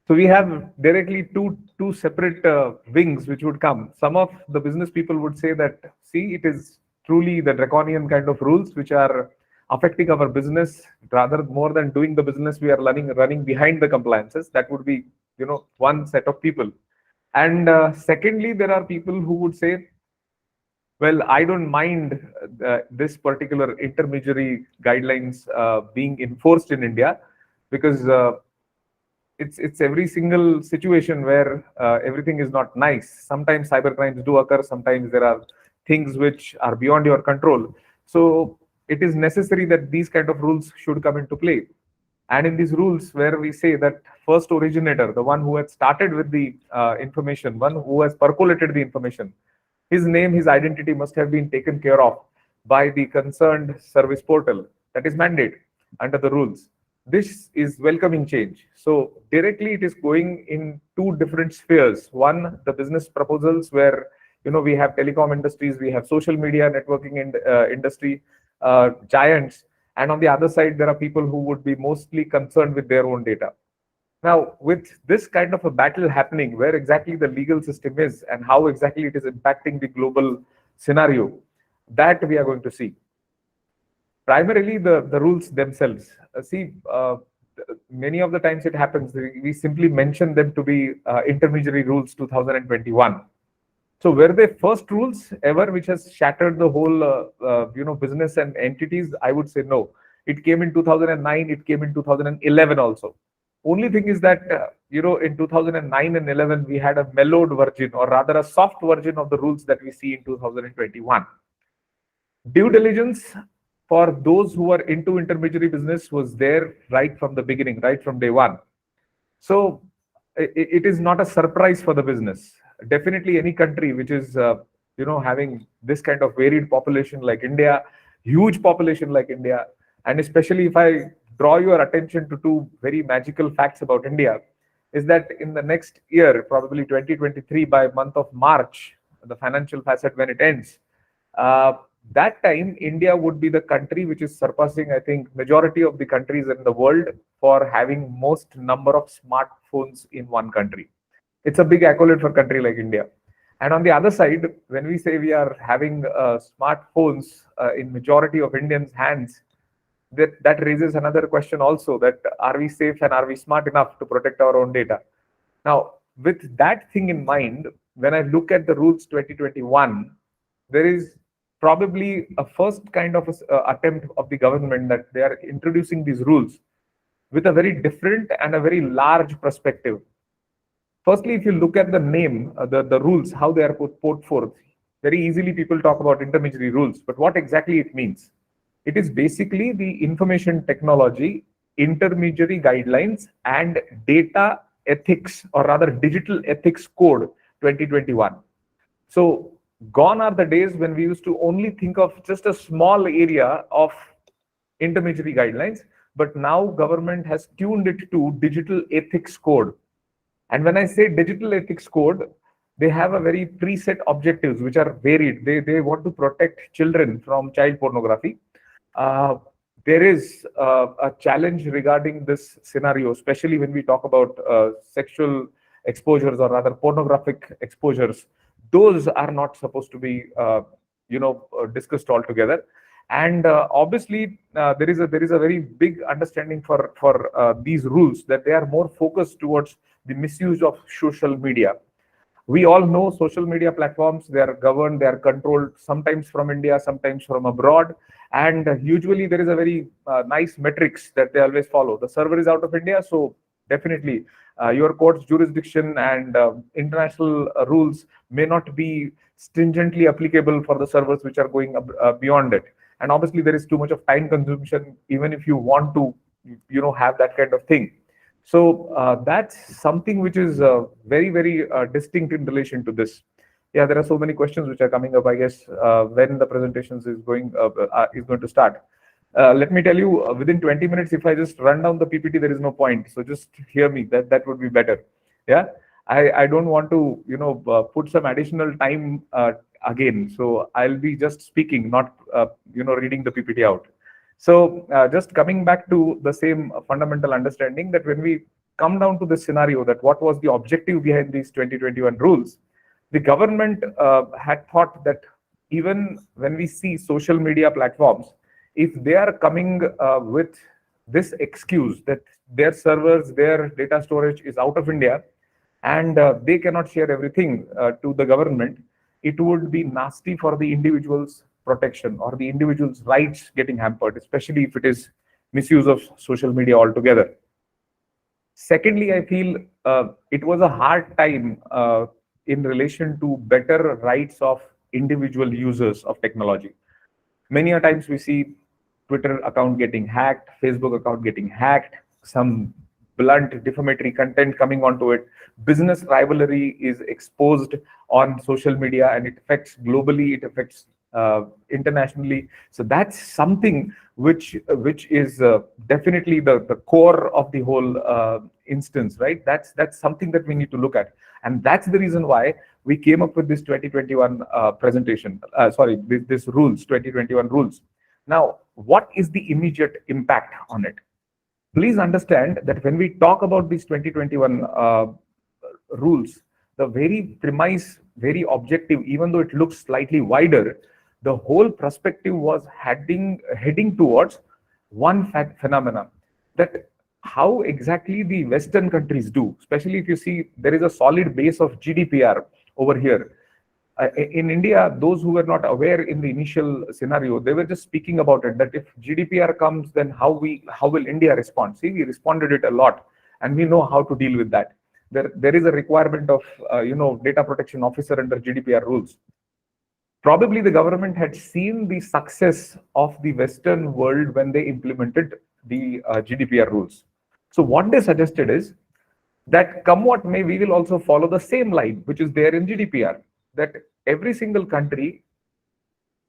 So we have directly two separate wings which would come. Some of the business people would say that, see, it is truly the draconian kind of rules which are affecting our business. Rather, more than doing the business, we are running behind the compliances. That would be, one set of people. And secondly, there are people who would say, well, I don't mind this particular intermediary guidelines being enforced in India, because it's every single situation where everything is not nice. Sometimes cyber crimes do occur. Sometimes there are things which are beyond your control. So it is necessary that these kind of rules should come into play. And in these rules, where we say that first originator, the one who had started with the information, one who has percolated the information, his name, his identity must have been taken care of by the concerned service portal. That is mandate under the rules. This is welcoming change. So directly it is going in two different spheres. One, the business proposals, where we have telecom industries, we have social media networking industry giants, and on the other side there are people who would be mostly concerned with their own data. Now, with this kind of a battle happening, where exactly the legal system is and how exactly it is impacting the global scenario, that we are going to see. Primarily the rules themselves. Many of the times it happens, we simply mention them to be intermediary rules 2021. So were they first rules ever which has shattered the whole business and entities? I would say no. It came in 2009, it came in 2011 also. Only thing is that in 2009 and 11 we had a mellowed version, or rather a soft version of the rules that we see in 2021. Due diligence for those who are into intermediary business was there right from the beginning, right from day one. So it is not a surprise for the business. Definitely any country which is having this kind of varied population like India, huge population like India, and especially if I draw your attention to two very magical facts about India, is that in the next year, probably 2023, by month of March, the financial facet when it ends, that time India would be the country which is surpassing, I think, majority of the countries in the world for having most number of smartphones in one country. It's a big accolade for a country like India. And on the other side, when we say we are having smartphones in majority of Indians' hands, that raises another question also, that are we safe and are we smart enough to protect our own data? Now, with that thing in mind, when I look at the rules 2021, there is probably a first kind of attempt of the government that they are introducing these rules with a very different and a very large perspective. Firstly, if you look at the name, the rules, how they are put forth, very easily people talk about intermediary rules, but what exactly it means? It is basically the information technology, intermediary guidelines, and data ethics, or rather digital ethics code 2021. So gone are the days when we used to only think of just a small area of intermediary guidelines, but now government has tuned it to digital ethics code. And when I say digital ethics code, they have a very preset objectives which are varied. They want to protect children from child pornography. There is a challenge regarding this scenario, especially when we talk about sexual exposures, or rather pornographic exposures. Those are not supposed to be discussed altogether. And obviously, there is a very big understanding for these rules, that they are more focused towards the misuse of social media. We all know social media platforms, they are governed, they are controlled, sometimes from India, sometimes from abroad. And usually there is a very nice metrics that they always follow. The server is out of India, so definitely your court's jurisdiction and international rules may not be stringently applicable for the servers which are going beyond it. And obviously there is too much of time consumption, even if you want to, have that kind of thing. So that's something which is very distinct in relation to this. Yeah, there are so many questions which are coming up, I guess, when the presentations is going to start. Let me tell you, within 20 minutes, if I just run down the PPT, there is no point. So just hear me. That would be better. Yeah, I don't want to put some additional time again. So I'll be just speaking, not reading the PPT out. So just coming back to the same fundamental understanding, that when we come down to this scenario, that what was the objective behind these 2021 rules, the government had thought that even when we see social media platforms, if they are coming with this excuse that their servers, their data storage is out of India, and they cannot share everything to the government, it would be nasty for the individual's protection or the individual's rights getting hampered, especially if it is misuse of social media altogether. Secondly, I feel it was a hard time in relation to better rights of individual users of technology. Many a times we see Twitter account getting hacked, Facebook account getting hacked, some blunt defamatory content coming onto it. Business rivalry is exposed on social media, and it affects globally, it affects internationally. So that's something which is definitely the core of the whole instance, right? That's something that we need to look at, and that's the reason why we came up with this 2021 presentation. This rules, 2021 rules. Now, what is the immediate impact on it? Please understand that when we talk about these 2021 rules, the very premise, very objective, even though it looks slightly wider, the whole perspective was heading towards one phenomena, that how exactly the Western countries do, especially if you see there is a solid base of GDPR over here. In India, those who were not aware in the initial scenario, they were just speaking about it, that if GDPR comes, then how will India respond? See, we responded it a lot, and we know how to deal with that. There is a requirement of data protection officer under GDPR rules. Probably the government had seen the success of the Western world when they implemented the GDPR rules. So what they suggested is that come what may, we will also follow the same line which is there in GDPR. That every single country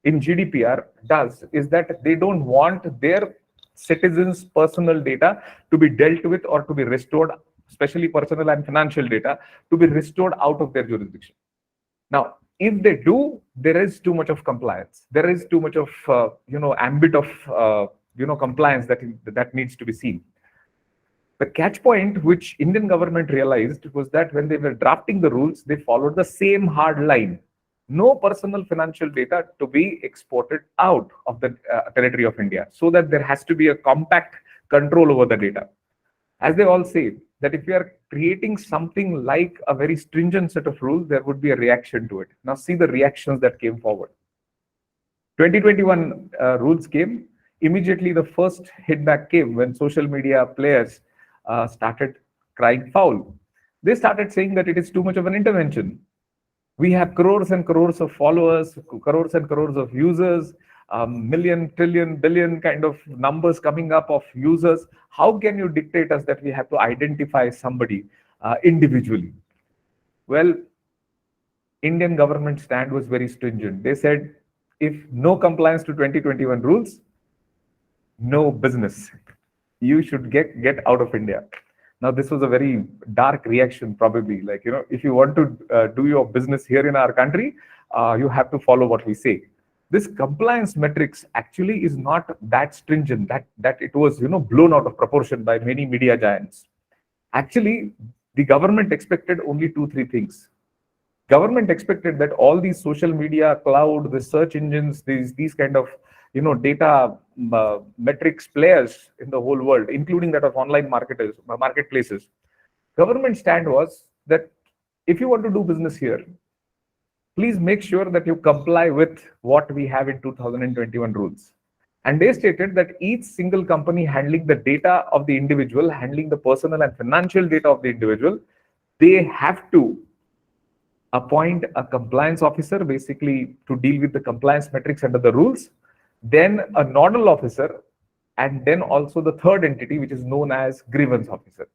in GDPR does is that they don't want their citizens' personal data to be dealt with or to be restored, especially personal and financial data, to be restored out of their jurisdiction. Now, if they do, there is too much of compliance. There is too much of ambit of compliance that needs to be seen. The catch point which Indian government realized was that when they were drafting the rules, they followed the same hard line. No personal financial data to be exported out of the territory of India, so that there has to be a compact control over the data. As they all say, that if we are creating something like a very stringent set of rules, there would be a reaction to it. Now see the reactions that came forward. 2021 rules came. Immediately the first hit back came when social media players started crying foul. They started saying that it is too much of an intervention. We have crores and crores of followers, crores and crores of users, million, trillion, billion kind of numbers coming up of users. How can you dictate us that we have to identify somebody individually? Well, Indian government stand was very stringent. They said, if no compliance to 2021 rules, no business. You should get out of India. Now, this was a very dark reaction, probably. Like, if you want to do your business here in our country, you have to follow what we say. This compliance metrics actually is not that stringent, that it was blown out of proportion by many media giants. Actually, the government expected only 2-3 things. Government expected that all these social media, cloud, the search engines, these kind of data metrics players in the whole world, including that of online marketplaces. Government stand was that if you want to do business here, please make sure that you comply with what we have in 2021 rules. And they stated that each single company handling the data of the individual, handling the personal and financial data of the individual, they have to appoint a compliance officer basically to deal with the compliance metrics under the rules, then a nodal officer, and then also the third entity, which is known as grievance officer.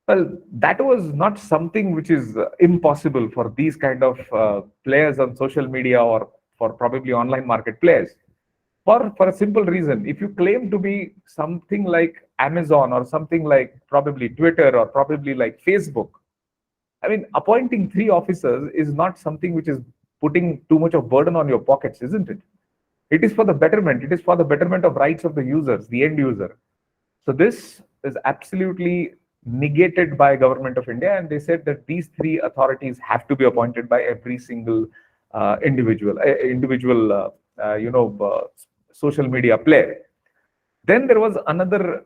Well, that was not something which is impossible for these kind of players on social media or for probably online market players. For a simple reason, if you claim to be something like Amazon or something like probably Twitter or probably like Facebook, I mean, appointing 3 officers is not something which is putting too much of burden on your pockets, isn't it? It is for the betterment. It is for the betterment of rights of the users, the end user. So this is absolutely negated by Government of India, and they said that these 3 authorities have to be appointed by every single individual social media player. Then there was another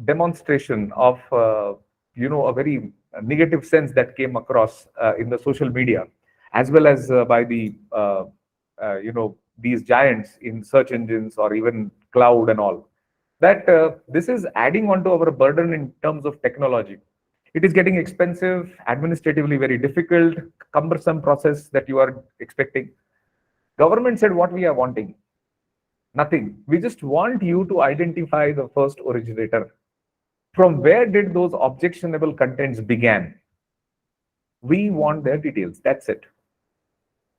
demonstration of a very negative sense that came across in the social media, as well as by the these giants in search engines or even cloud and all, that this is adding on to our burden in terms of technology. It is getting expensive, administratively very difficult, cumbersome process that you are expecting. Government said what we are wanting. Nothing. We just want you to identify the first originator. From where did those objectionable contents began? We want their details. That's it.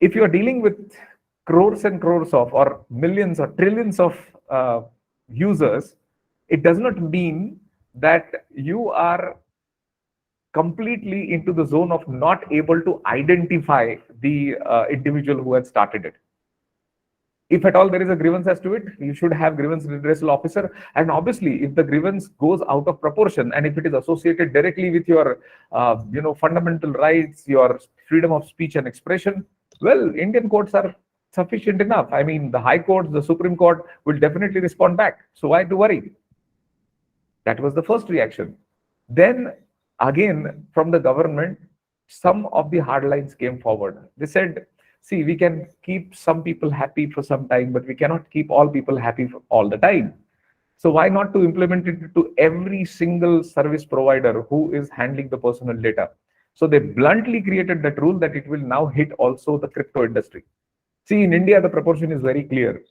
If you are dealing with crores and crores of, or millions or trillions of users, it does not mean that you are completely into the zone of not able to identify the individual who had started it. If at all there is a grievance as to it, you should have grievance redressal officer. And obviously, if the grievance goes out of proportion and if it is associated directly with your fundamental rights, your freedom of speech and expression, well, Indian courts are sufficient enough. I mean, the High Court, the Supreme Court will definitely respond back. So why to worry? That was the first reaction. Then again, from the government, some of the hardlines came forward. They said, see, we can keep some people happy for some time, but we cannot keep all people happy for all the time. So why not to implement it to every single service provider who is handling the personal data? So they bluntly created that rule that it will now hit also the crypto industry. See, in India, the proportion is very clear.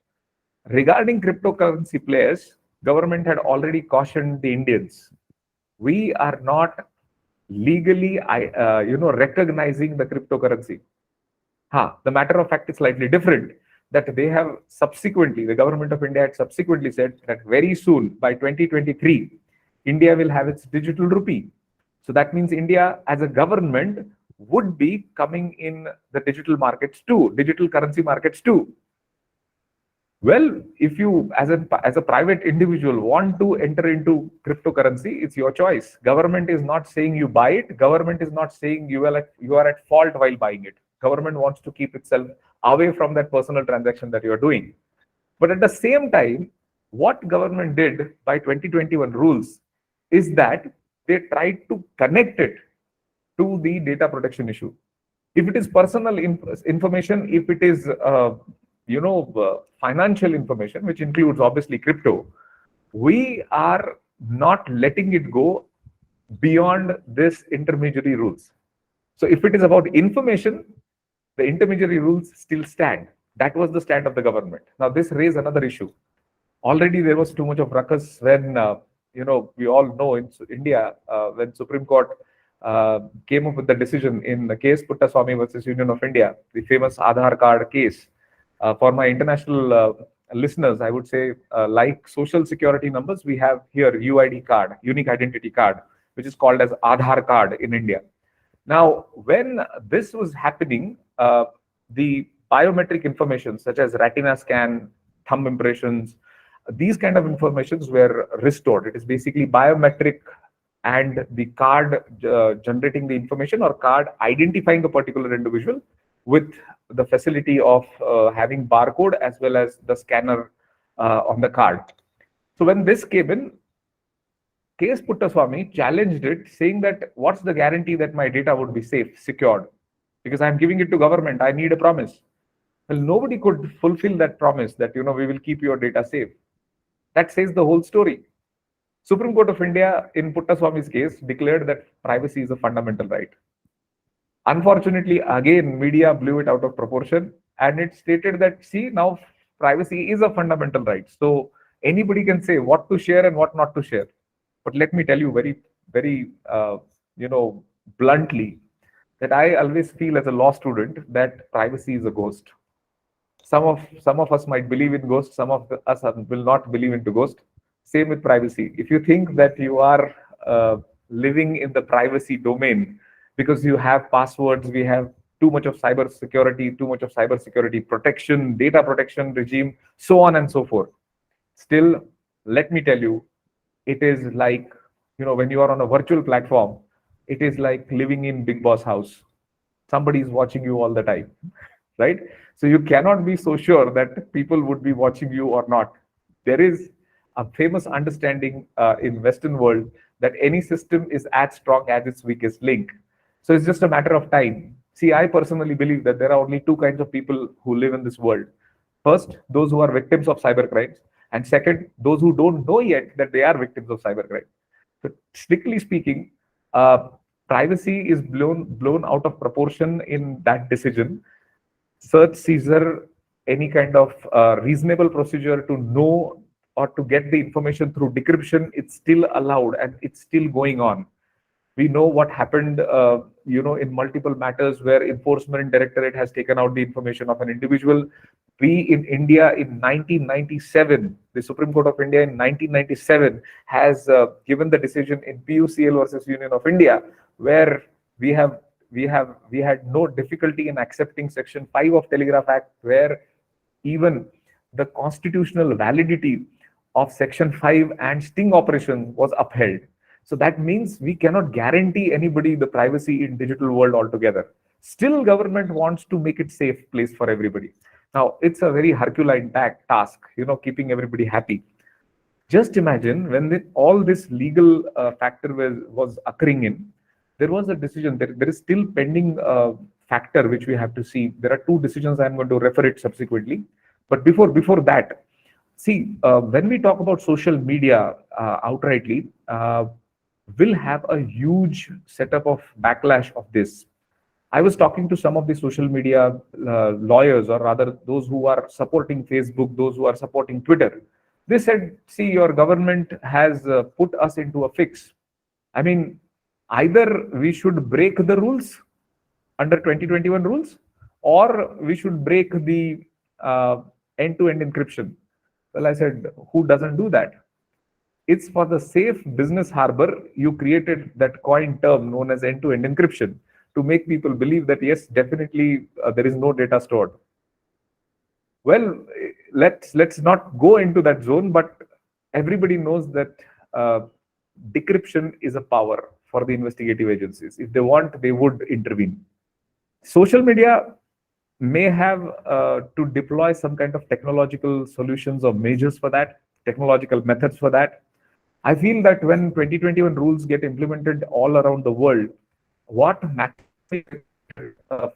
Regarding cryptocurrency players, government had already cautioned the Indians. We are not legally, recognizing the cryptocurrency. The matter of fact is slightly different, that they have subsequently, the Government of India had subsequently said that very soon, by 2023, India will have its digital rupee. So that means India as a government would be coming in the digital markets too, digital currency markets too. Well, if you as a private individual want to enter into cryptocurrency, it's your choice. Government is not saying you buy it. Government is not saying you are at fault while buying it. Government wants to keep itself away from that personal transaction that you are doing. But at the same time, what government did by 2021 rules is that they tried to connect it to the data protection issue. If it is personal information, if it is financial information, which includes obviously crypto, we are not letting it go beyond this intermediary rules. So if it is about information, the intermediary rules still stand. That was the stand of the government. Now this raised another issue. Already there was too much of ruckus when, we all know in India, when Supreme Court came up with the decision in the case Puttaswamy versus Union of India, the famous Aadhaar card case. For my international listeners, I would say, like social security numbers, we have here UID card, unique identity card, which is called as Aadhaar card in India. Now, when this was happening, the biometric information such as retina scan, thumb impressions, these kind of informations were restored. It is basically biometric and the card generating the information or card identifying a particular individual with the facility of having barcode as well as the scanner on the card. So when this came in, K.S. Puttaswamy challenged it, saying that what's the guarantee that my data would be safe, secured? Because I'm giving it to government, I need a promise. Well, nobody could fulfill that promise that, we will keep your data safe. That says the whole story. Supreme Court of India, in Puttaswamy's case, declared that privacy is a fundamental right. Unfortunately, again, media blew it out of proportion, and it stated that, see, now privacy is a fundamental right. So anybody can say what to share and what not to share. But let me tell you very, very, bluntly, that I always feel as a law student that privacy is a ghost. Some of us might believe in ghosts, some of us will not believe into ghost. Same with privacy. If you think that you are living in the privacy domain because you have passwords, we have too much of cyber security protection, data protection regime, so on and so forth. Still, let me tell you, it is like, when you are on a virtual platform, it is like living in Big Boss house. Somebody is watching you all the time, right? So you cannot be so sure that people would be watching you or not. There is a famous understanding in Western world that any system is as strong as its weakest link. So it's just a matter of time. See, I personally believe that there are only two kinds of people who live in this world. First, those who are victims of cyber crimes. And second, those who don't know yet that they are victims of cybercrime. So strictly speaking, privacy is blown out of proportion in that decision. Search, seizure, any kind of reasonable procedure to know or to get the information through decryption, it's still allowed and it's still going on. We know what happened, in multiple matters where Enforcement Directorate has taken out the information of an individual. We in India in 1997, the Supreme Court of India in 1997 has given the decision in PUCL versus Union of India, where we had no difficulty in accepting Section 5 of Telegraph Act, where even the constitutional validity of Section 5 and sting operation was upheld. So that means we cannot guarantee anybody the privacy in digital world altogether. Still, government wants to make it safe place for everybody. Now, it's a very Herculean task, keeping everybody happy. Just imagine when all this legal factor was occurring in, there was a decision, there is still pending factor which we have to see. There are two decisions, I'm going to refer it subsequently. But before that, see, when we talk about social media outrightly, will have a huge setup of backlash of this. I was talking to some of the social media lawyers, or rather those who are supporting Facebook, those who are supporting Twitter. They said, see, your government has put us into a fix. I mean, either we should break the rules under 2021 rules, or we should break the end-to-end encryption. Well, I said, who doesn't do that? It's for the safe business harbor, you created that coin term known as end-to-end encryption to make people believe that, yes, definitely there is no data stored. Well, let's not go into that zone, but everybody knows that decryption is a power for the investigative agencies. If they want, they would intervene. Social media may have to deploy some kind of technological solutions or measures for that, technological methods for that. I feel that when 2021 rules get implemented all around the world, what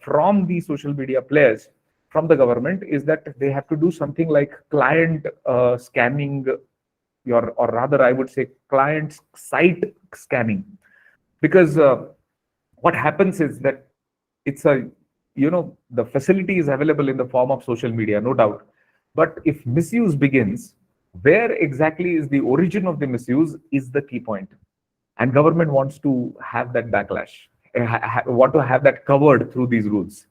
from the social media players, from the government, is that they have to do something like client scanning, or rather I would say client site scanning. Because what happens is that it's the facility is available in the form of social media, no doubt. But if misuse begins, where exactly is the origin of the misuse is the key point. And government wants to have that backlash, want to have that covered through these rules.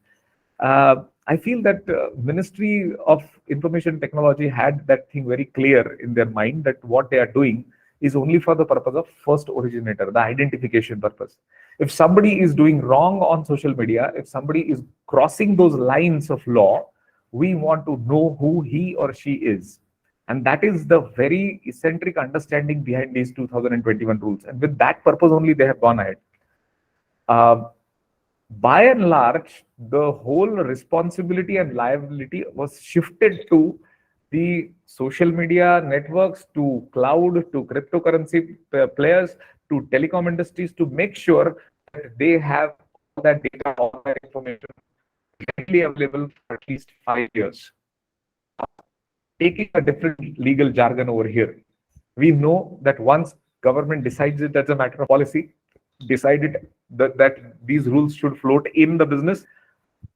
I feel that Ministry of Information Technology had that thing very clear in their mind, that what they are doing is only for the purpose of first originator, the identification purpose. If somebody is doing wrong on social media, if somebody is crossing those lines of law, we want to know who he or she is. And that is the very eccentric understanding behind these 2021 rules. And with that purpose only, they have gone ahead. by and large, the whole responsibility and liability was shifted to the social media networks, to cloud, to cryptocurrency players, to telecom industries, to make sure that they have all that data, all that information readily available for at least 5 years. Taking a different legal jargon over here, we know that once government decides it as a matter of policy, decided that these rules should float in the business,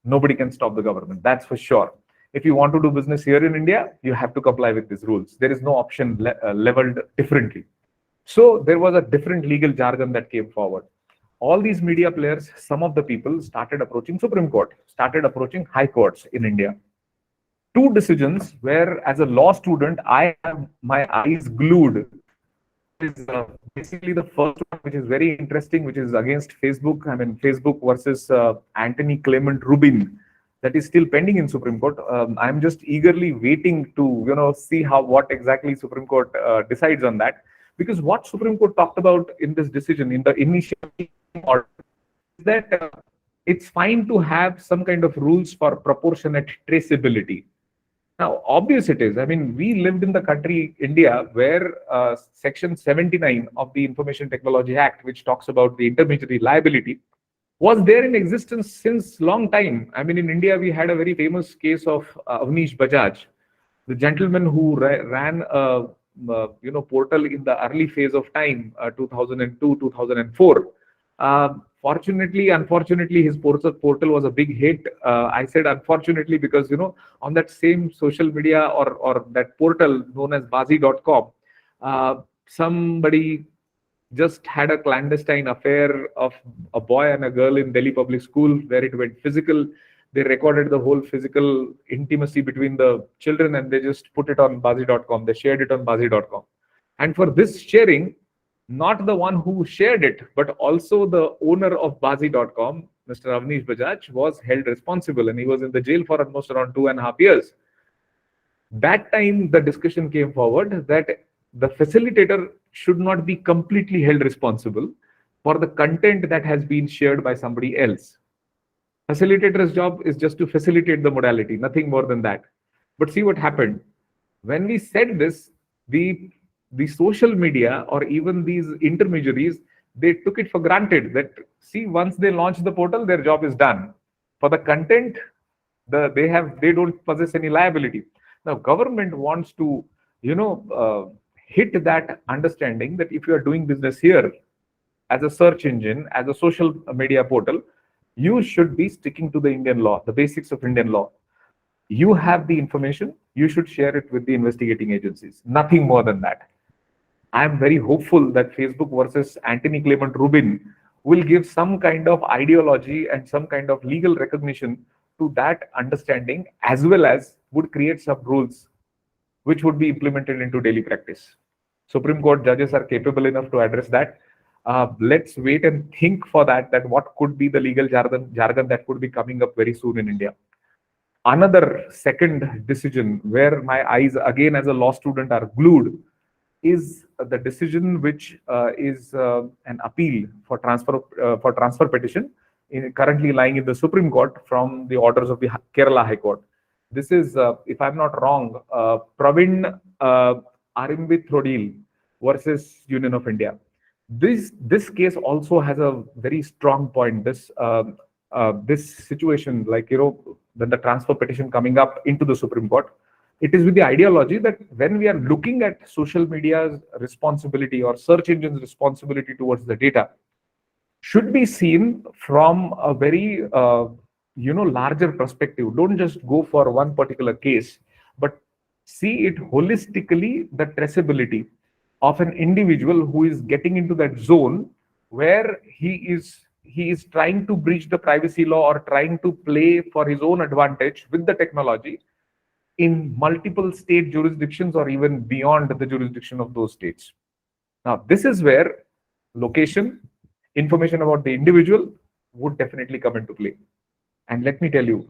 nobody can stop the government. That's for sure. If you want to do business here in India, you have to comply with these rules. There is no option leveled differently. So there was a different legal jargon that came forward. All these media players, some of the people started approaching Supreme Court, started approaching high courts in India. Two decisions where, as a law student, I have my eyes glued. Is basically the first one, which is very interesting, which is against Facebook. I mean, Facebook versus Anthony Clement Rubin, that is still pending in Supreme Court. I'm just eagerly waiting to see what exactly Supreme Court decides on that, because what Supreme Court talked about in this decision, in the initial order, is that it's fine to have some kind of rules for proportionate traceability. Now, obvious it is. I mean, we lived in the country, India, where Section 79 of the Information Technology Act, which talks about the intermediary liability, was there in existence since long time. I mean, in India, we had a very famous case of Avnish Bajaj, the gentleman who ran a portal in the early phase of time, 2002, 2004. Fortunately, unfortunately, his portal was a big hit. I said unfortunately because, on that same social media or that portal known as Bazi.com, somebody just had a clandestine affair of a boy and a girl in Delhi public school, where it went physical. They recorded the whole physical intimacy between the children and they just put it on Bazi.com. They shared it on Bazi.com. And for this sharing, not the one who shared it, but also the owner of Bazi.com, Mr. Avnish Bajaj, was held responsible, and he was in the jail for almost around 2.5 years. That time, the discussion came forward that the facilitator should not be completely held responsible for the content that has been shared by somebody else. Facilitator's job is just to facilitate the modality, nothing more than that. But see what happened. When we said this, the social media or even these intermediaries, they took it for granted that, see, once they launch the portal, their job is done. For the content, they don't possess any liability. Now, government wants to, hit that understanding that if you are doing business here as a search engine, as a social media portal, you should be sticking to the Indian law, the basics of Indian law. You have the information, you should share it with the investigating agencies. Nothing more than that. I am very hopeful that Facebook versus Anthony Clement Rubin will give some kind of ideology and some kind of legal recognition to that understanding, as well as would create some rules which would be implemented into daily practice. Supreme Court judges are capable enough to address that. Let's wait and think for that what could be the legal jargon that could be coming up very soon in India. Another second decision where my eyes, again as a law student, are glued is the decision which is an appeal for transfer petition currently lying in the Supreme Court from the orders of the Kerala High Court. This is, if I'm not wrong, Pravin Arimbit Rodil versus Union of India. This case also has a very strong point. This situation, like, when the transfer petition coming up into the Supreme Court, it is with the ideology that when we are looking at social media's responsibility or search engine's responsibility towards the data, should be seen from a very larger perspective. Don't just go for one particular case, but see it holistically, the traceability of an individual who is getting into that zone where he is trying to breach the privacy law or trying to play for his own advantage with the technology in multiple state jurisdictions or even beyond the jurisdiction of those states. Now, this is where location, information about the individual would definitely come into play. And let me tell you,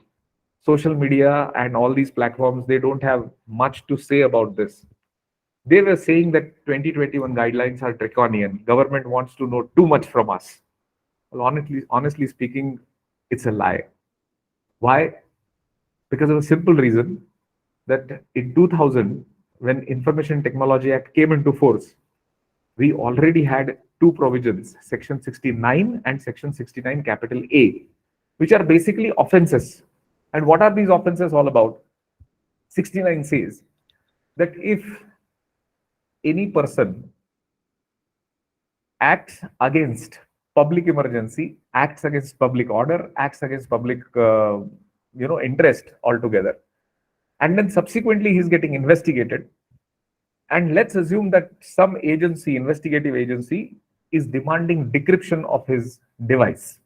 social media and all these platforms, they don't have much to say about this. They were saying that 2021 guidelines are draconian. Government wants to know too much from us. Well, honestly speaking, It's a lie. Why? Because of a simple reason that in 2000, when Information Technology Act came into force, we already had two provisions, Section 69 and Section 69 capital A, which are basically offenses. And what are these offenses all about? 69 says that if any person acts against public emergency, acts against public order, acts against public interest altogether, and then subsequently he's getting investigated, and let's assume that some agency, investigative agency, is demanding decryption of his device.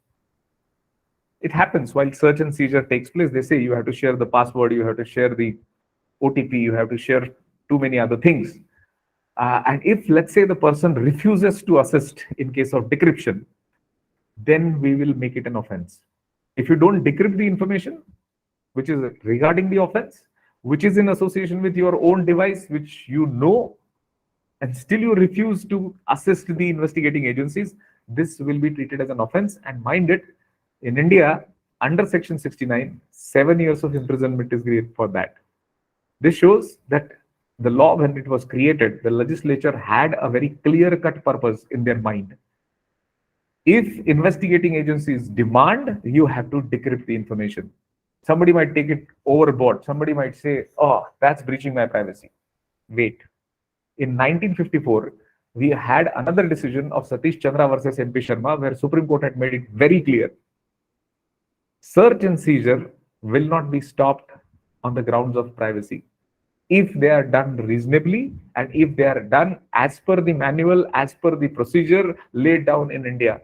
It happens while search and seizure takes place. They say you have to share the password, you have to share the OTP, you have to share too many other things. And if, let's say, the person refuses to assist in case of decryption, then we will make it an offense. If you don't decrypt the information, which is regarding the offense, which is in association with your own device, which you know, and still you refuse to assist the investigating agencies, this will be treated as an offense. And mind it, in India, under Section 69, 7 years of imprisonment is created for that. This shows that the law, when it was created, the legislature had a very clear-cut purpose in their mind. If investigating agencies demand, you have to decrypt the information. Somebody might take it overboard. Somebody might say, oh, that's breaching my privacy. Wait. In 1954, we had another decision of Satish Chandra versus MP Sharma, where Supreme Court had made it very clear. Search and seizure will not be stopped on the grounds of privacy if they are done reasonably and if they are done as per the manual, as per the procedure laid down in India.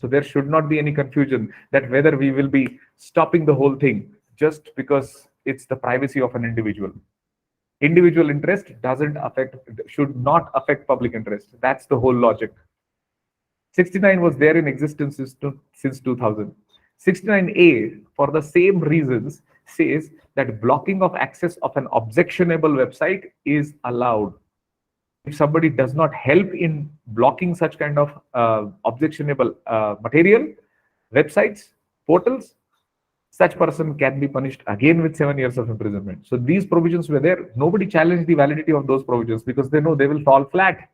So there should not be any confusion that whether we will be stopping the whole thing just because it's the privacy of an individual. Individual interest should not affect public interest. That's the whole logic. 69 was there in existence since 2000. 69A, for the same reasons, says that blocking of access of an objectionable website is allowed. If somebody does not help in blocking such kind of objectionable material, websites, portals, such person can be punished again with 7 years of imprisonment. So these provisions were there. Nobody challenged the validity of those provisions because they know they will fall flat.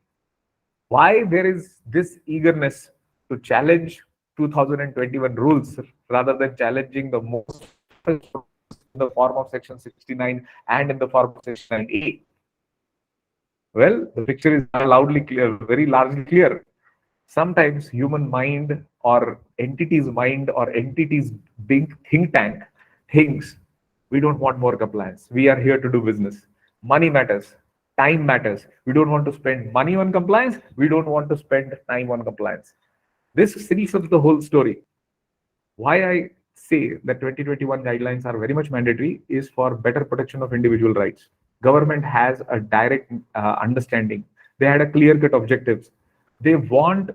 Why there is this eagerness to challenge 2021 rules rather than challenging the most in the form of Section 69 and in the form of Section 9A? Well, the picture is loudly clear, very largely clear. Sometimes human mind or entity's mind or entity's big think tank thinks we don't want more compliance. We are here to do business. Money matters. Time matters. We don't want to spend money on compliance. We don't want to spend time on compliance. This speaks of the whole story. Why I say that 2021 guidelines are very much mandatory is for better protection of individual rights. Government has a direct understanding. They had a clear-cut objectives. They want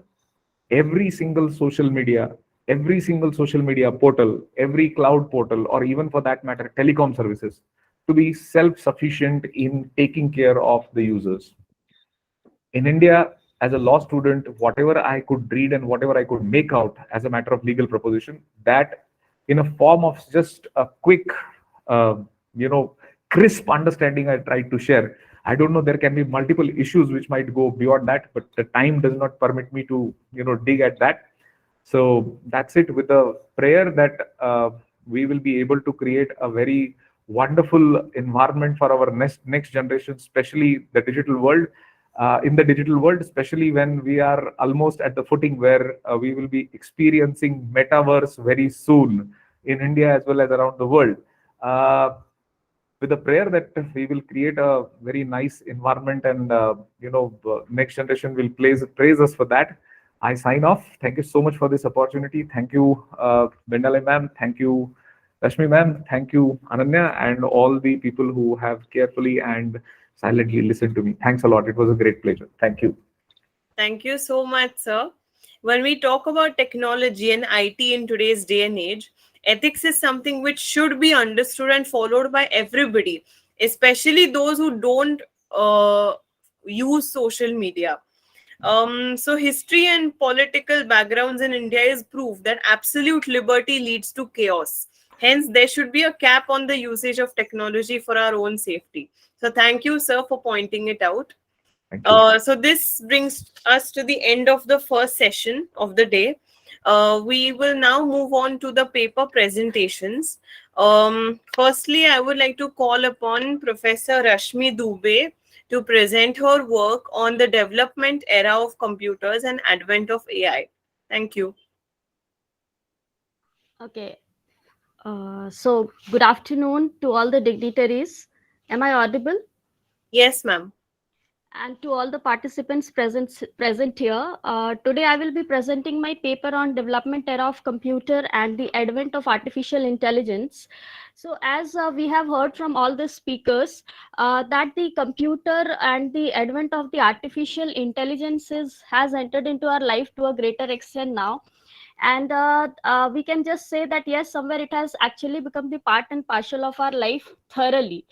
every single social media portal, every cloud portal, or even for that matter, telecom services, to be self-sufficient in taking care of the users. In India, as a law student, whatever I could read and whatever I could make out as a matter of legal proposition, that in a form of just a quick, crisp understanding I tried to share. I don't know, there can be multiple issues which might go beyond that, but the time does not permit me to, dig at that. So that's it, with a prayer that we will be able to create a very wonderful environment for our next generation, especially the digital world. In the digital world, especially when we are almost at the footing where we will be experiencing metaverse very soon in India as well as around the world. With a prayer that we will create a very nice environment and next generation will praise us for that. I sign off. Thank you so much for this opportunity. Thank you, Bendale ma'am. Thank you, Rashmi ma'am. Thank you, Ananya, and all the people who have carefully and silently listened to me. Thanks a lot. It was a great pleasure. Thank you. Thank you so much, sir. When we talk about technology and IT in today's day and age, ethics is something which should be understood and followed by everybody, especially those who don't use social media. So history and political backgrounds in India is proof that absolute liberty leads to chaos. Hence, there should be a cap on the usage of technology for our own safety. So thank you, sir, for pointing it out. Thank you. So this brings us to the end of the first session of the day. We will now move on to the paper presentations. Firstly, I would like to call upon Professor Rashmi Dubey to present her work on the development era of computers and advent of AI. Thank you. Okay. So good afternoon to all the dignitaries. Am I audible? Yes, ma'am. And to all the participants present here. Today I will be presenting my paper on development era of computer and the advent of artificial intelligence. So as we have heard from all the speakers, that the computer and the advent of the artificial intelligence has entered into our life to a greater extent now. And we can just say that yes, somewhere it has actually become the part and parcel of our life thoroughly.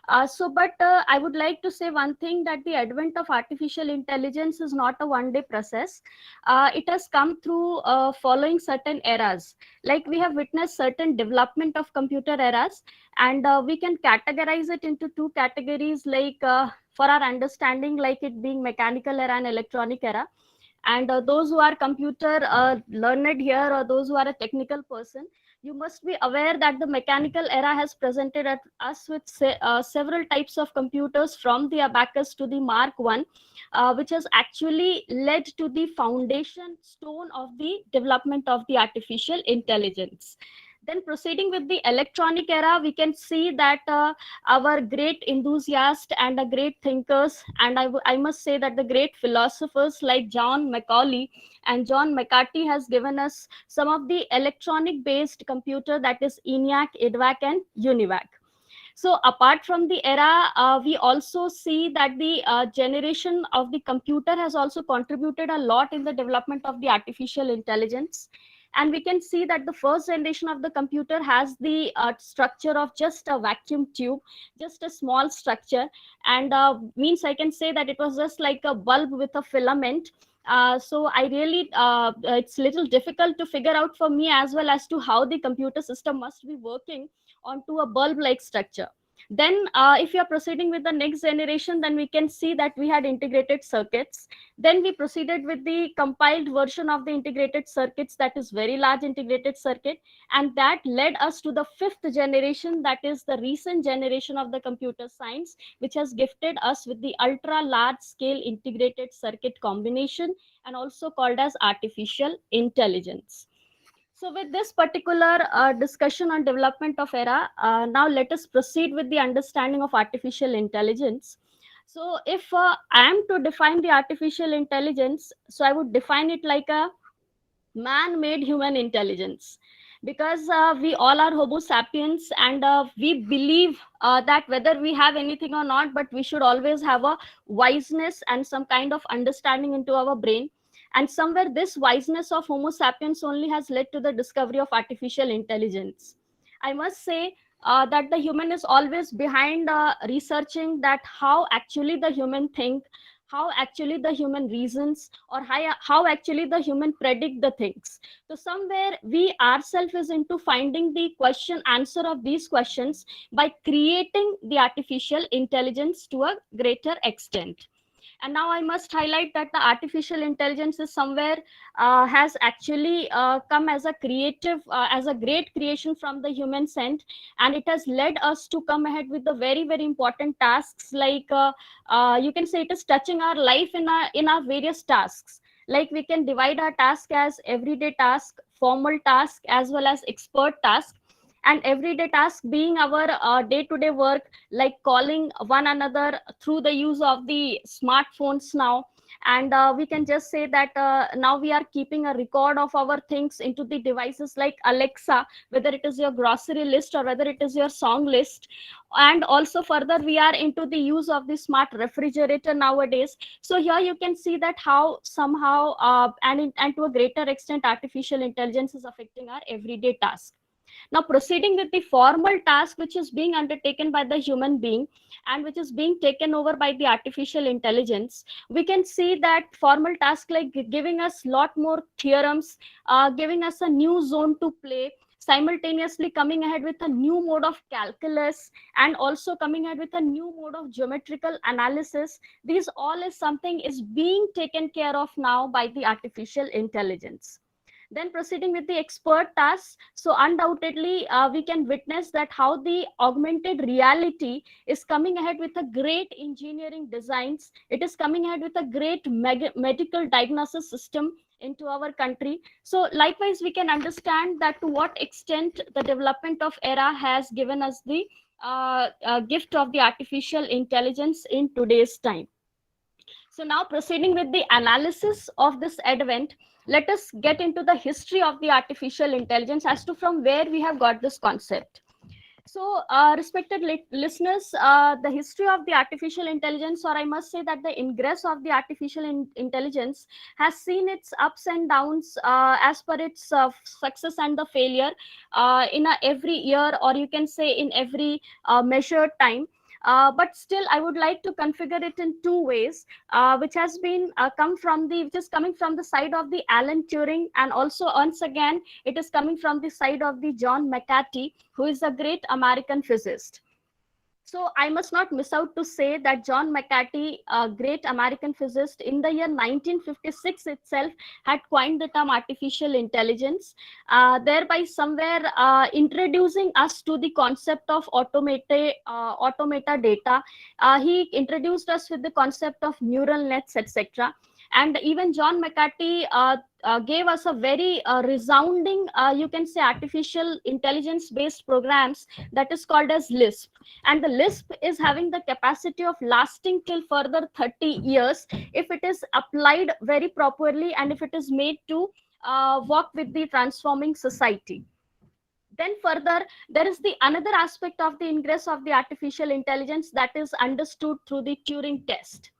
But I would like to say one thing, that the advent of artificial intelligence is not a one day process. It has come through following certain eras. Like we have witnessed certain development of computer eras, and we can categorize it into two categories, like for our understanding, like it being mechanical era and electronic era. And those who are computer learned here, or those who are a technical person, you must be aware that the mechanical era has presented us with several types of computers, from the abacus to the mark 1, which has actually led to the foundation stone of the development of the artificial intelligence. Then proceeding with the electronic era, we can see that our great enthusiasts and great thinkers, and I must say that the great philosophers like John Macaulay and John McCarthy has given us some of the electronic based computer, that is ENIAC, EDVAC and UNIVAC. So apart from the era, we also see that the generation of the computer has also contributed a lot in the development of the artificial intelligence. And we can see that the first generation of the computer has the structure of just a vacuum tube, just a small structure. And means I can say that it was just like a bulb with a filament. So I really, it's little difficult to figure out for me as well as to how the computer system must be working onto a bulb like structure. Then if you are proceeding with the next generation, then we can see that we had integrated circuits. Then we proceeded with the compiled version of the integrated circuits, that is very large integrated circuit, and that led us to the fifth generation, that is the recent generation of the computer science, which has gifted us with the ultra large scale integrated circuit combination, and also called as artificial intelligence. So with this particular discussion on development of era, now let us proceed with the understanding of artificial intelligence. So if I am to define the artificial intelligence, so I would define it like a man-made human intelligence, because we all are homo sapiens, and we believe that whether we have anything or not, but we should always have a wiseness and some kind of understanding into our brain. And somewhere this wiseness of homo sapiens only has led to the discovery of artificial intelligence. I must say that the human is always behind researching that how actually the human think, how actually the human reasons, or how actually the human predict the things. So somewhere we ourselves is into finding the question answer of these questions by creating the artificial intelligence to a greater extent. And now I must highlight that the artificial intelligence is somewhere has actually come as a creative, as a great creation from the human end, and it has led us to come ahead with the very, very important tasks, like you can say it is touching our life in our various tasks. Like we can divide our task as everyday task, formal task, as well as expert task. And everyday task being our day-to-day work, like calling one another through the use of the smartphones now. And we can just say that now we are keeping a record of our things into the devices like Alexa, whether it is your grocery list or whether it is your song list. And also further we are into the use of the smart refrigerator nowadays. So here you can see that how somehow and to a greater extent artificial intelligence is affecting our everyday task. Now, proceeding with the formal task which is being undertaken by the human being and which is being taken over by the artificial intelligence, we can see that formal task like giving us lot more theorems, giving us a new zone to play, simultaneously coming ahead with a new mode of calculus, and also coming ahead with a new mode of geometrical analysis. These all is something is being taken care of now by the artificial intelligence. Then proceeding with the expert tasks, so undoubtedly we can witness that how the augmented reality is coming ahead with a great engineering designs. It is coming ahead with a great medical diagnosis system into our country. So likewise, we can understand that to what extent the development of era has given us the gift of the artificial intelligence in today's time. So now proceeding with the analysis of this advent, let us get into the history of the artificial intelligence as to from where we have got this concept. So, respected listeners, the history of the artificial intelligence, or I must say that the ingress of the artificial intelligence has seen its ups and downs as per its success and the failure in every year, or you can say in every measured time. But still, I would like to configure it in two ways, which has been which is coming from the side of the Alan Turing, and also once again it is coming from the side of the John McCarthy, who is a great American physicist. So I must not miss out to say that John McCarthy, a great American physicist, in the year 1956 itself had coined the term artificial intelligence, thereby somewhere introducing us to the concept of automata data. He introduced us with the concept of neural nets, etc. And even John McCarthy gave us a very resounding, you can say, artificial intelligence based programs that is called as Lisp. And the Lisp is having the capacity of lasting till further 30 years if it is applied very properly and if it is made to work with the transforming society. Then further, there is the another aspect of the ingress of the artificial intelligence that is understood through the Turing test.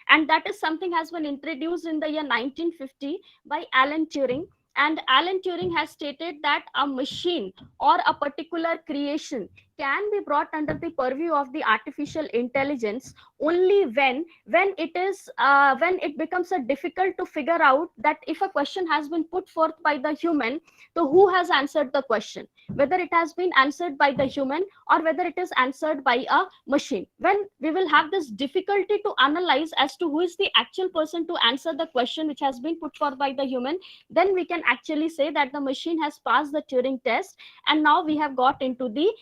And that is something has been introduced in the year 1950 by Alan Turing. And Alan Turing has stated that a machine or a particular creation can be brought under the purview of the artificial intelligence only when it becomes a difficult to figure out that if a question has been put forth by the human, so who has answered the question, whether it has been answered by the human or whether it is answered by a machine. When we will have this difficulty to analyze as to who is the actual person to answer the question which has been put forth by the human, then we can actually say that the machine has passed the Turing test, and now we have got into the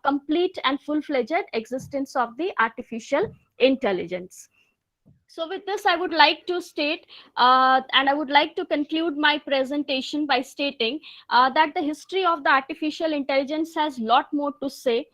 complete and full-fledged existence of the artificial intelligence. So with this, I would like to state, and I would like to conclude my presentation by stating that the history of the artificial intelligence has a lot more to say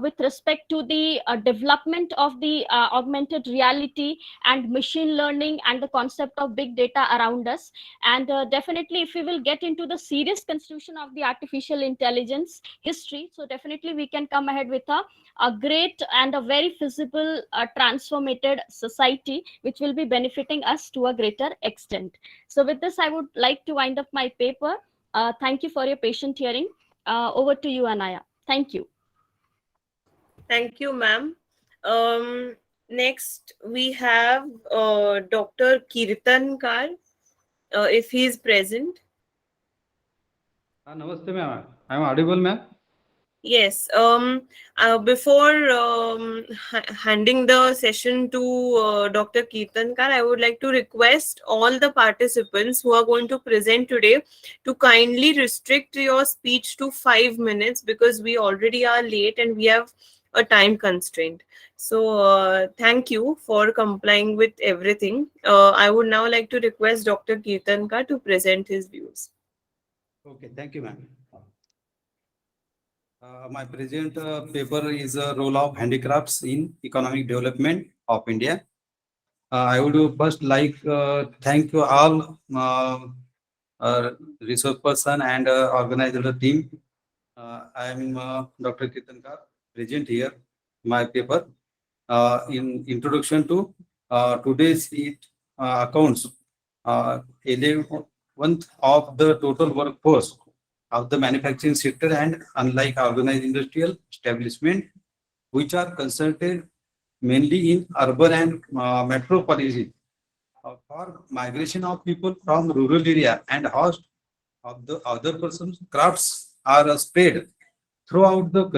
with respect to the development of the augmented reality and machine learning and the concept of big data around us. And definitely, if we will get into the serious constitution of the artificial intelligence history, so definitely we can come ahead with a great and a very feasible transformated society, which will be benefiting us to a greater extent. So with this, I would like to wind up my paper. Thank you for your patient hearing. Over to you, Anaya. Thank you. Thank you, ma'am. Next, we have Dr. Kirtan Kar, if he is present. Namaste, ma'am. I am audible, ma'am? Yes. Before handing the session to Dr. Kirtan Kar, I would like to request all the participants who are going to present today to kindly restrict your speech to 5 minutes, because we already are late and we have a time constraint. So thank you for complying with everything. I would now like to request Dr. Kirtan Kar to present his views. Okay, thank you, ma'am. My present paper is a role of handicrafts in economic development of India. I would first like thank you all resource person and organizer team. I am Dr. Kirtan Kar, present here my paper in introduction to today's accounts. 11th of the total workforce of the manufacturing sector, and unlike organized industrial establishment, which are concentrated mainly in urban and metropolis, for migration of people from rural area and host of the other persons, crafts are spread throughout the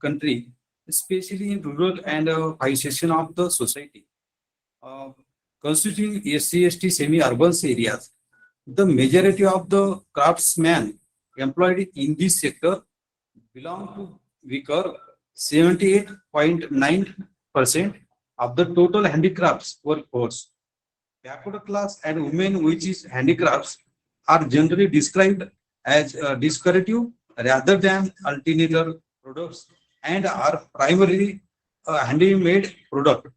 country, especially in rural and high section of the society, uh, constituting SC/ST semi-urban areas. The majority of the craftsmen employed in this sector belong to weaker 78.9% of the total handicrafts workforce. Backward class and women, which is handicrafts, are generally described as discursive rather than alternative products and are primarily handmade product.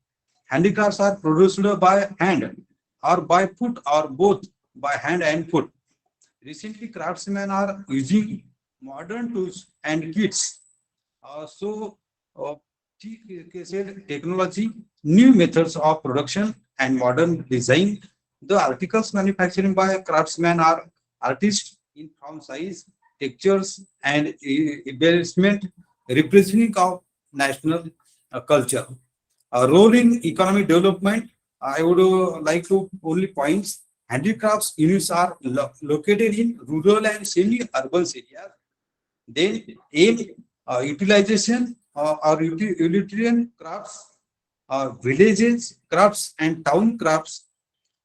Handicrafts are produced by hand or by foot or both by hand and foot. Recently, craftsmen are using modern tools and kits. Uh, said technology, new methods of production, and modern design. The articles manufacturing by craftsmen are artists in form, size, textures, and embellishment, representing of national culture. A role in economic development, I would like to only points. Handicrafts units are located in rural and semi-urban areas. Then aim utilization or utilitarian crafts, villages crafts and town crafts,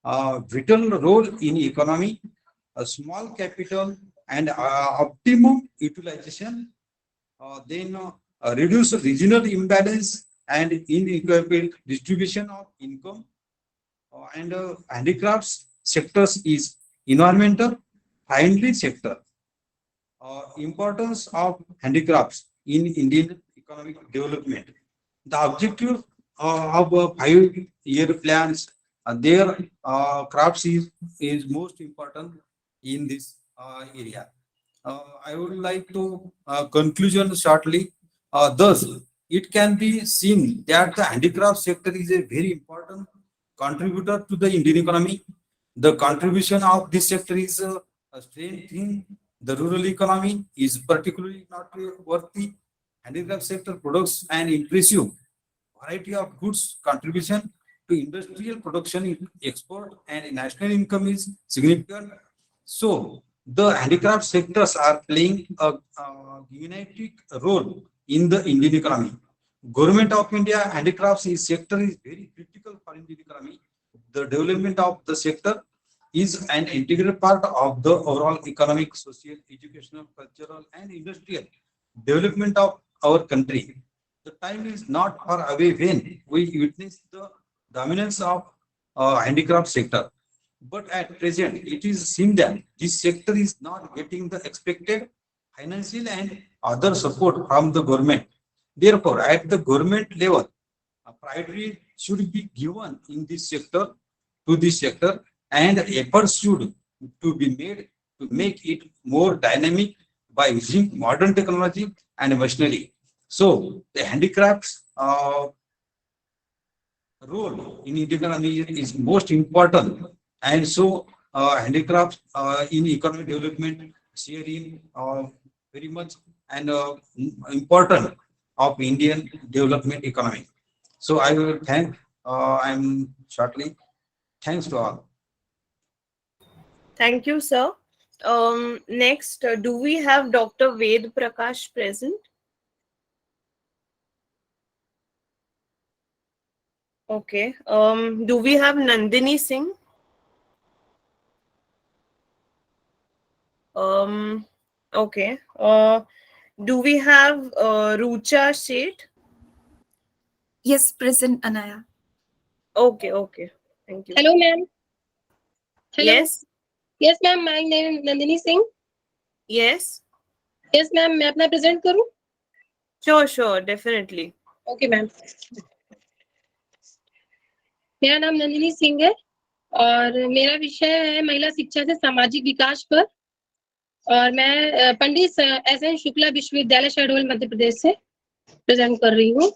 vital role in economy, a small capital and optimum utilization, then reduce regional imbalance and inequitable distribution of income, and handicrafts sectors is environmental friendly sector. Importance of handicrafts in Indian economic development. The objective of 5-year plans, their crafts is most important in this area. I would like to conclusion shortly. Thus, it can be seen that the handicraft sector is a very important contributor to the Indian economy. The contribution of this sector is strengthening the rural economy is particularly noteworthy. Handicraft sector products an impressive variety of goods. Contribution to industrial production, export, and national income is significant. So, the handicraft sectors are playing a unique role in the Indian economy. Government of India handicrafts is sector is very critical for Indian economy. The development of the sector is an integral part of the overall economic, social, educational, cultural, and industrial development of our country. The time is not far away when we witness the dominance of handicraft sector. But at present, it is seen that this sector is not getting the expected financial and other support from the government. Therefore, at the government level, a priority should be given in this sector to this sector, and efforts should to be made to make it more dynamic by using modern technology and machinery. So the handicrafts role in economy is most important, and so handicrafts in economic development sharing very much and important of Indian development economy. So I will thank. I'm shortly. Thanks to all. Thank you, sir. Next, do we have Dr. Ved Prakash present? Okay. Do we have Nandini Singh? Okay. Do we have Rucha Sheth? Yes, present, Anaya. Okay, okay. Thank you. Hello, ma'am. Hello. Yes. Yes, ma'am. My name is Nandini Singh. Yes. Yes, ma'am. मैं अपना present करूँ? Sure, sure, definitely. Okay, ma'am. मेरा नाम नंदिनी सिंह है और मेरा विषय है महिला शिक्षा से सामाजिक विकास पर, और मैं पंडित एस.एन. शुक्ला विश्वविद्यालय शहडोल मध्य प्रदेश से प्रेजेंट कर रही हूँ।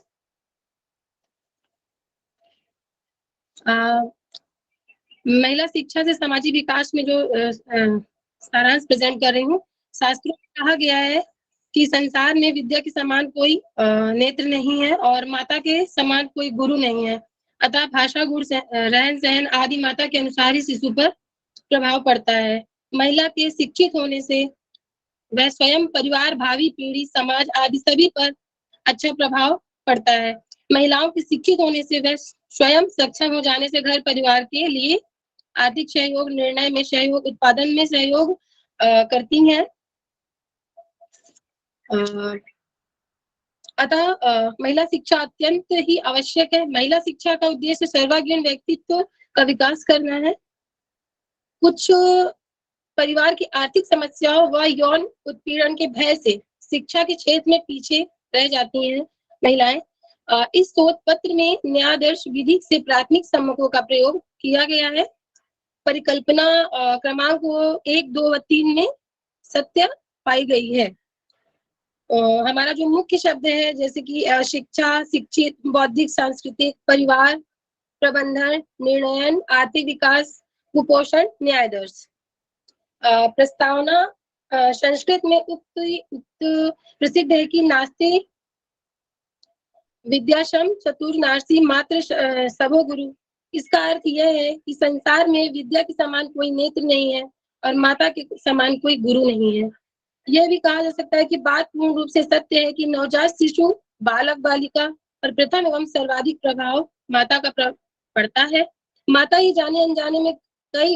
महिला शिक्षा से सामाजिक विकास में जो सारांश प्रेजेंट कर रही हूँ, शास्त्रों में कहा गया है कि संसार में विद्या के समान कोई नेत्र नहीं है और माता के समान कोई गुरु नहीं है। अतः भाषा, गुण, रहन सहन आदि माता के अनुसार ही शिशु पर प्रभाव पड़ता है। महिला के शिक्षित होने से वह स्वयं, परिवार, भावी पीढ़ी, समाज आदि सभी पर अच्छा प्रभाव पड़ता है। महिलाओं के शिक्षित होने से वह स्वयं सक्षम हो जाने से घर परिवार के लिए आर्थिक सहयोग, निर्णय में सहयोग, उत्पादन में सहयोग करती हैं। अतः महिला शिक्षा अत्यंत ही आवश्यक है। महिला शिक्षा का उद्देश्य सर्वांगीण व्यक्तित्व का विकास करना है। कुछ परिवार की आर्थिक समस्याओं व यौन उत्पीड़न के भय से शिक्षा के क्षेत्र में पीछे रह जाती हैं महिलाएं। इस शोध पत्र में न्यायादर्श विधि से प्राथमिक सम्मकों का प्रयोग किया गया है। परिकल्पना क्रमांक 1, 2 व 3 में सत्य पाई गई है। हमारा जो मुख्य शब्द है जैसे कि शिक्षा, शिक्षित, बौद्धिक, सांस्कृतिक, परिवार, प्रबंधन, निर्णयन, आर्थिक विकास, कुपोषण, न्यायादर्श। प्रस्तावना संस्कृत में उक्त प्रसिद्ध है कि नास्ते विद्याशम चतुर्नासी मात्र सबो गुरु। इसका अर्थ यह है कि संसार में विद्या के समान कोई नेत्र नहीं है और माता के समान कोई गुरु नहीं है। यह भी कहा जा सकता है कि बात पूर्ण रूप से सत्य है कि नवजात शिशु, बालक, बालिका पर प्रथम एवं सर्वाधिक प्रभाव माता का पड़ता है। माता ही जाने अनजाने में कई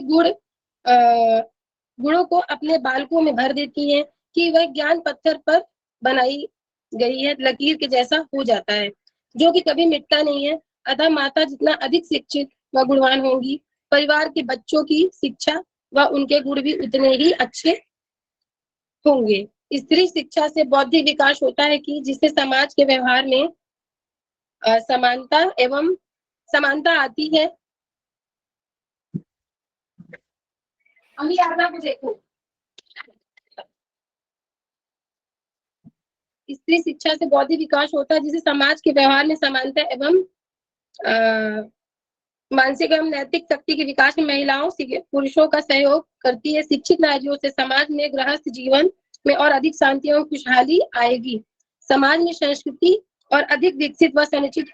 गुणों को अपने बालकों में भर देती हैं कि वह ज्ञान पत्थर पर बनाई गई है लकीर के जैसा हो जाता है, जो कि कभी मिटता नहीं है। अतः माता जितना अधिक शिक्षित व गुणवान होंगी, परिवार के बच्चों की शिक्षा व उनके गुण भी उतने ही अच्छे होंगे। स्त्री शिक्षा से बौद्धिक विकास होता है कि जिससे समाज के व्यवहार में समानता आती है। अभी आना को देखो। स्त्री शिक्षा से बौद्धिक विकास होता है जिससे समाज के व्यवहार में समानता एवं मानसिक एवं नैतिक शक्ति के विकास में महिलाओं पुरुषों का सहयोग करती है। शिक्षित नारियों से समाज में गृहस्थ जीवन में और अधिक शांति एवं खुशहाली आएगी। समाज में संस्कृति और अधिक विकसित व संरचित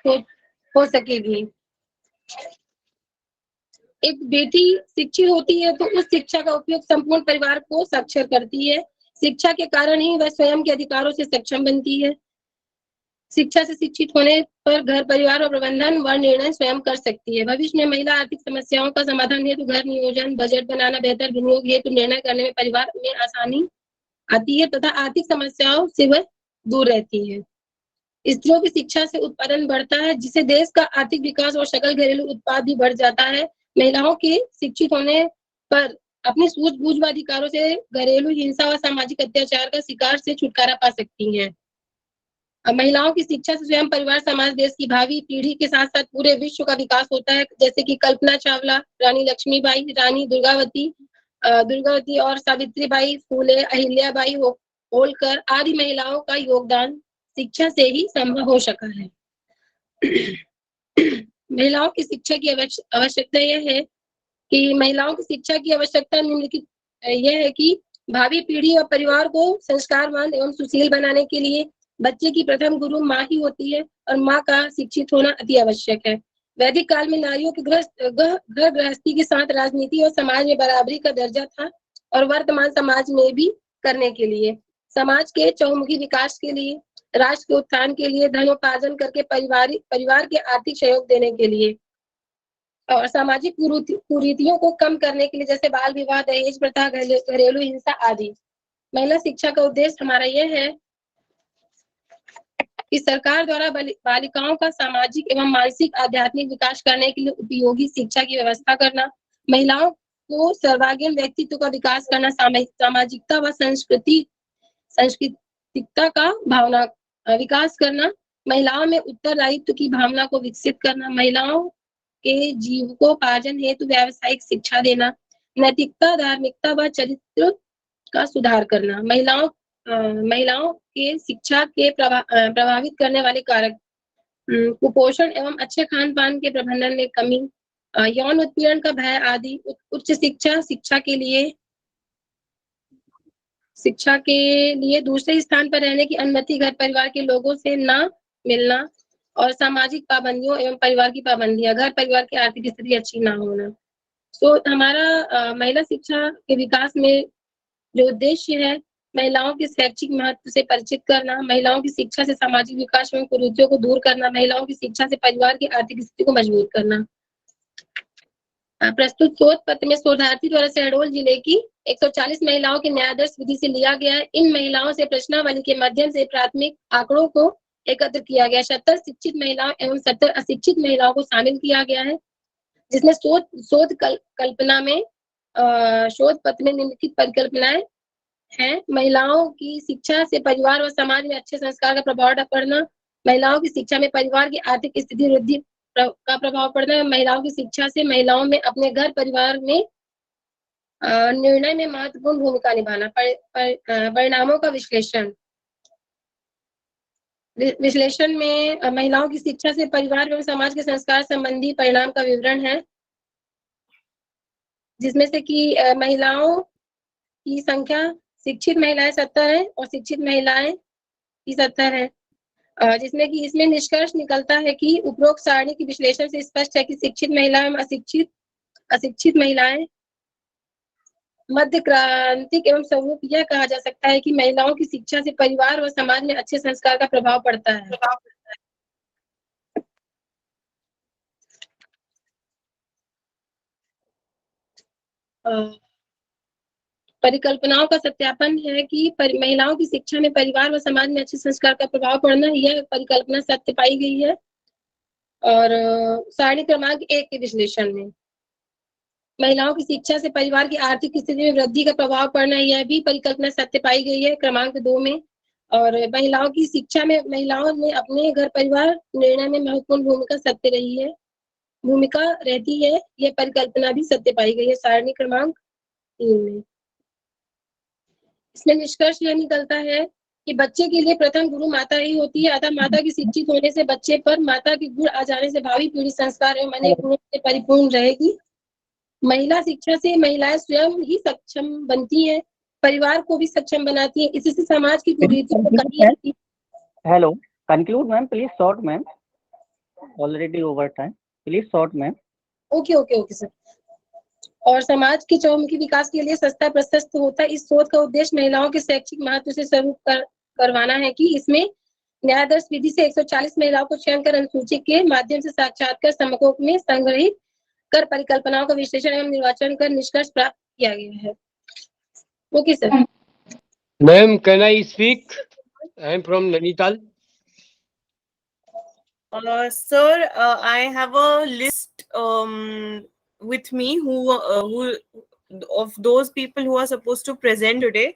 हो सकेगी। एक बेटी शिक्षित होती है तो उस शिक्षा का उपयोग संपूर्ण परिवार को साक्षर करती है। शिक्षा के कारण ही वह स्वयं के अधिकारों से सक्षम बनती है। शिक्षा से शिक्षित होने पर घर परिवार और प्रबंधन व निर्णय स्वयं कर सकती है। भविष्य में महिला आर्थिक समस्याओं का समाधान हेतु घर नियोजन, बजट बनाना, बेहतर विनियोग हेतु निर्णय करने में परिवार में आसानी आती है तथा आर्थिक समस्याओं से वह दूर रहती है। स्त्रियों की शिक्षा से उत्पादन बढ़ता है जिससे देश का आर्थिक विकास और सकल घरेलू उत्पाद भी बढ़ जाता है। महिलाओं के शिक्षित होने पर अपनी सूझबूझ व अधिकारों से घरेलू हिंसा व सामाजिक अत्याचार का शिकार से छुटकारा पा सकती हैं। महिलाओं की शिक्षा से स्वयं, परिवार, समाज, देश की भावी पीढ़ी के साथ साथ पूरे विश्व का विकास होता है। जैसे कि कल्पना चावला, रानी लक्ष्मीबाई, रानी दुर्गावती और सावित्रीबाई फूले, अहिल्याबाई होलकर आदि महिलाओं का योगदान शिक्षा से ही संभव हो सका है। महिलाओं की शिक्षा की आवश्यकता यह है कि महिलाओं की शिक्षा की आवश्यकता निम्नलिखित यह है कि भावी पीढ़ी और परिवार को संस्कारवान एवं सुशील बनाने के लिए बच्चे की प्रथम गुरु माँ ही होती है और माँ का शिक्षित होना अति आवश्यक है। वैदिक काल में नारियों के घर गृहस्थी के साथ राजनीति और समाज में बराबरी का दर्जा था और वर्तमान समाज में भी करने के लिए, समाज के चहुमुखी विकास के लिए, राष्ट्र के उत्थान के लिए, धनोपार्जन करके परिवार के आर्थिक सहयोग देने के लिए और सामाजिक कुरीतियों को कम करने के लिए, जैसे बाल विवाह, दहेज प्रथा, घरेलू हिंसा आदि। महिला शिक्षा का उद्देश्य हमारा यह है कि सरकार द्वारा बालिकाओं का सामाजिक एवं मानसिक आध्यात्मिक विकास करने के लिए उपयोगी शिक्षा की व्यवस्था करना, महिलाओं को सर्वांगीण व्यक्तित्व का विकास करना, सामाजिकता व सांस्कृतिकता का भावना विकास करना, महिलाओं में उत्तरदायित्व की भावना को विकसित करना, महिलाओं के जीविकोपार्जन हेतु व्यावसायिक शिक्षा देना, नैतिकता, धार्मिकता व चरित्र का सुधार करना, महिलाओं के शिक्षा के प्रभावित करने वाले कारक, कुपोषण एवं अच्छे खान पान के प्रबंधन में कमी, यौन उत्पीड़न का भय आदि। उच्च शिक्षा के लिए शिक्षा के लिए दूसरे स्थान पर रहने की अनुमति, घर परिवार के लोगों से ना मिलना और सामाजिक पाबंदियों एवं परिवार की पाबंदियां, घर परिवार की आर्थिक स्थिति अच्छी ना होना। तो हमारा महिला शिक्षा के विकास में जो उद्देश्य है, महिलाओं के शैक्षिक महत्व से परिचित करना, महिलाओं की शिक्षा से सामाजिक विकास एवं कुरीतियों को दूर करना, महिलाओं की शिक्षा से परिवार की आर्थिक स्थिति को मजबूत करना। प्रस्तुत शोध पत्र में शोधार्थी द्वारा शहडोल जिले की 140 महिलाओं के न्यायादर्श विधि से लिया गया है। इन महिलाओं से प्रश्नावली के माध्यम से प्राथमिक आंकड़ों को एकत्र किया गया। 70 शिक्षित महिलाओं एवं 70 अशिक्षित महिलाओं को शामिल किया गया है, जिसमें शोध कल्पना में शोध पत्र में निम्नलिखित परिकल्पनाएं हैं। महिलाओं की शिक्षा से परिवार और समाज में अच्छे संस्कार का प्रभाव पड़ना, महिलाओं की शिक्षा में परिवार की आर्थिक स्थिति वृद्धि का प्रभाव पड़ना है, महिलाओं की शिक्षा से महिलाओं में अपने घर परिवार में निर्णय में महत्वपूर्ण भूमिका निभाना, परिणामों का विश्लेषण में महिलाओं की शिक्षा से परिवार एवं समाज के संस्कार संबंधी परिणाम का विवरण है, जिसमें से कि महिलाओं की संख्या, शिक्षित महिलाएं 70 है और शिक्षित महिलाएं की 70 है, जिसमें कि इसमें निष्कर्ष निकलता है कि उपरोक्त सारणी की विश्लेषण से स्पष्ट है कि शिक्षित महिलाएं एवं अशिक्षित महिलाएं मध्य क्रांतिक एवं स्वरूप यह कहा जा सकता है कि महिलाओं की शिक्षा से परिवार और समाज में अच्छे संस्कार का प्रभाव पड़ता है। परिकल्पनाओं का सत्यापन है कि महिलाओं की शिक्षा में परिवार व समाज में अच्छे संस्कार का प्रभाव पड़ना, यह परिकल्पना सत्य पाई गई है। और सारणी क्रमांक 1 के विश्लेषण में महिलाओं की शिक्षा से परिवार की आर्थिक स्थिति में वृद्धि का प्रभाव पड़ना, यह भी परिकल्पना सत्य पाई गई है क्रमांक 2 में। और महिलाओं की शिक्षा में महिलाओं ने अपने घर परिवार निर्णय में महत्वपूर्ण भूमिका रहती है, यह परिकल्पना भी सत्य पाई गई है सारणी क्रमांक 3 में। इसमें निष्कर्ष यह निकलता है कि बच्चे के लिए प्रथम गुरु माता ही होती है, अतः माता की शिक्षित होने से बच्चे पर माता के गुण आ जाने से भावी पीढ़ी संस्कार एवं अनेक गुणों से परिपूर्ण रहेगी। महिला शिक्षा से महिलाएं स्वयं ही सक्षम बनती हैं, परिवार को भी सक्षम बनाती हैं, इससे समाज की कुरीतियों में कमी आती है। Hello, conclude ma'am, please short ma'am, already over time, please short ma'am. Okay sir. और समाज के चौमुखी विकास के लिए सस्ता प्रशस्त होता है। इस शोध का उद्देश्य महिलाओं के शैक्षिक महत्व से स्वरूप करवाना है कि इसमें न्यायादर्श विधि से 140 महिलाओं को चयन कर अनुसूची के माध्यम से साक्षात्कार समकों में संग्रहित कर परिकल्पनाओं का विश्लेषण एवं निर्वाचन कर निष्कर्ष प्राप्त किया गया है। Okay sir. Ma'am, can I speak? I am from Nainital. Sir, I have a list with me who of those people who are supposed to present today.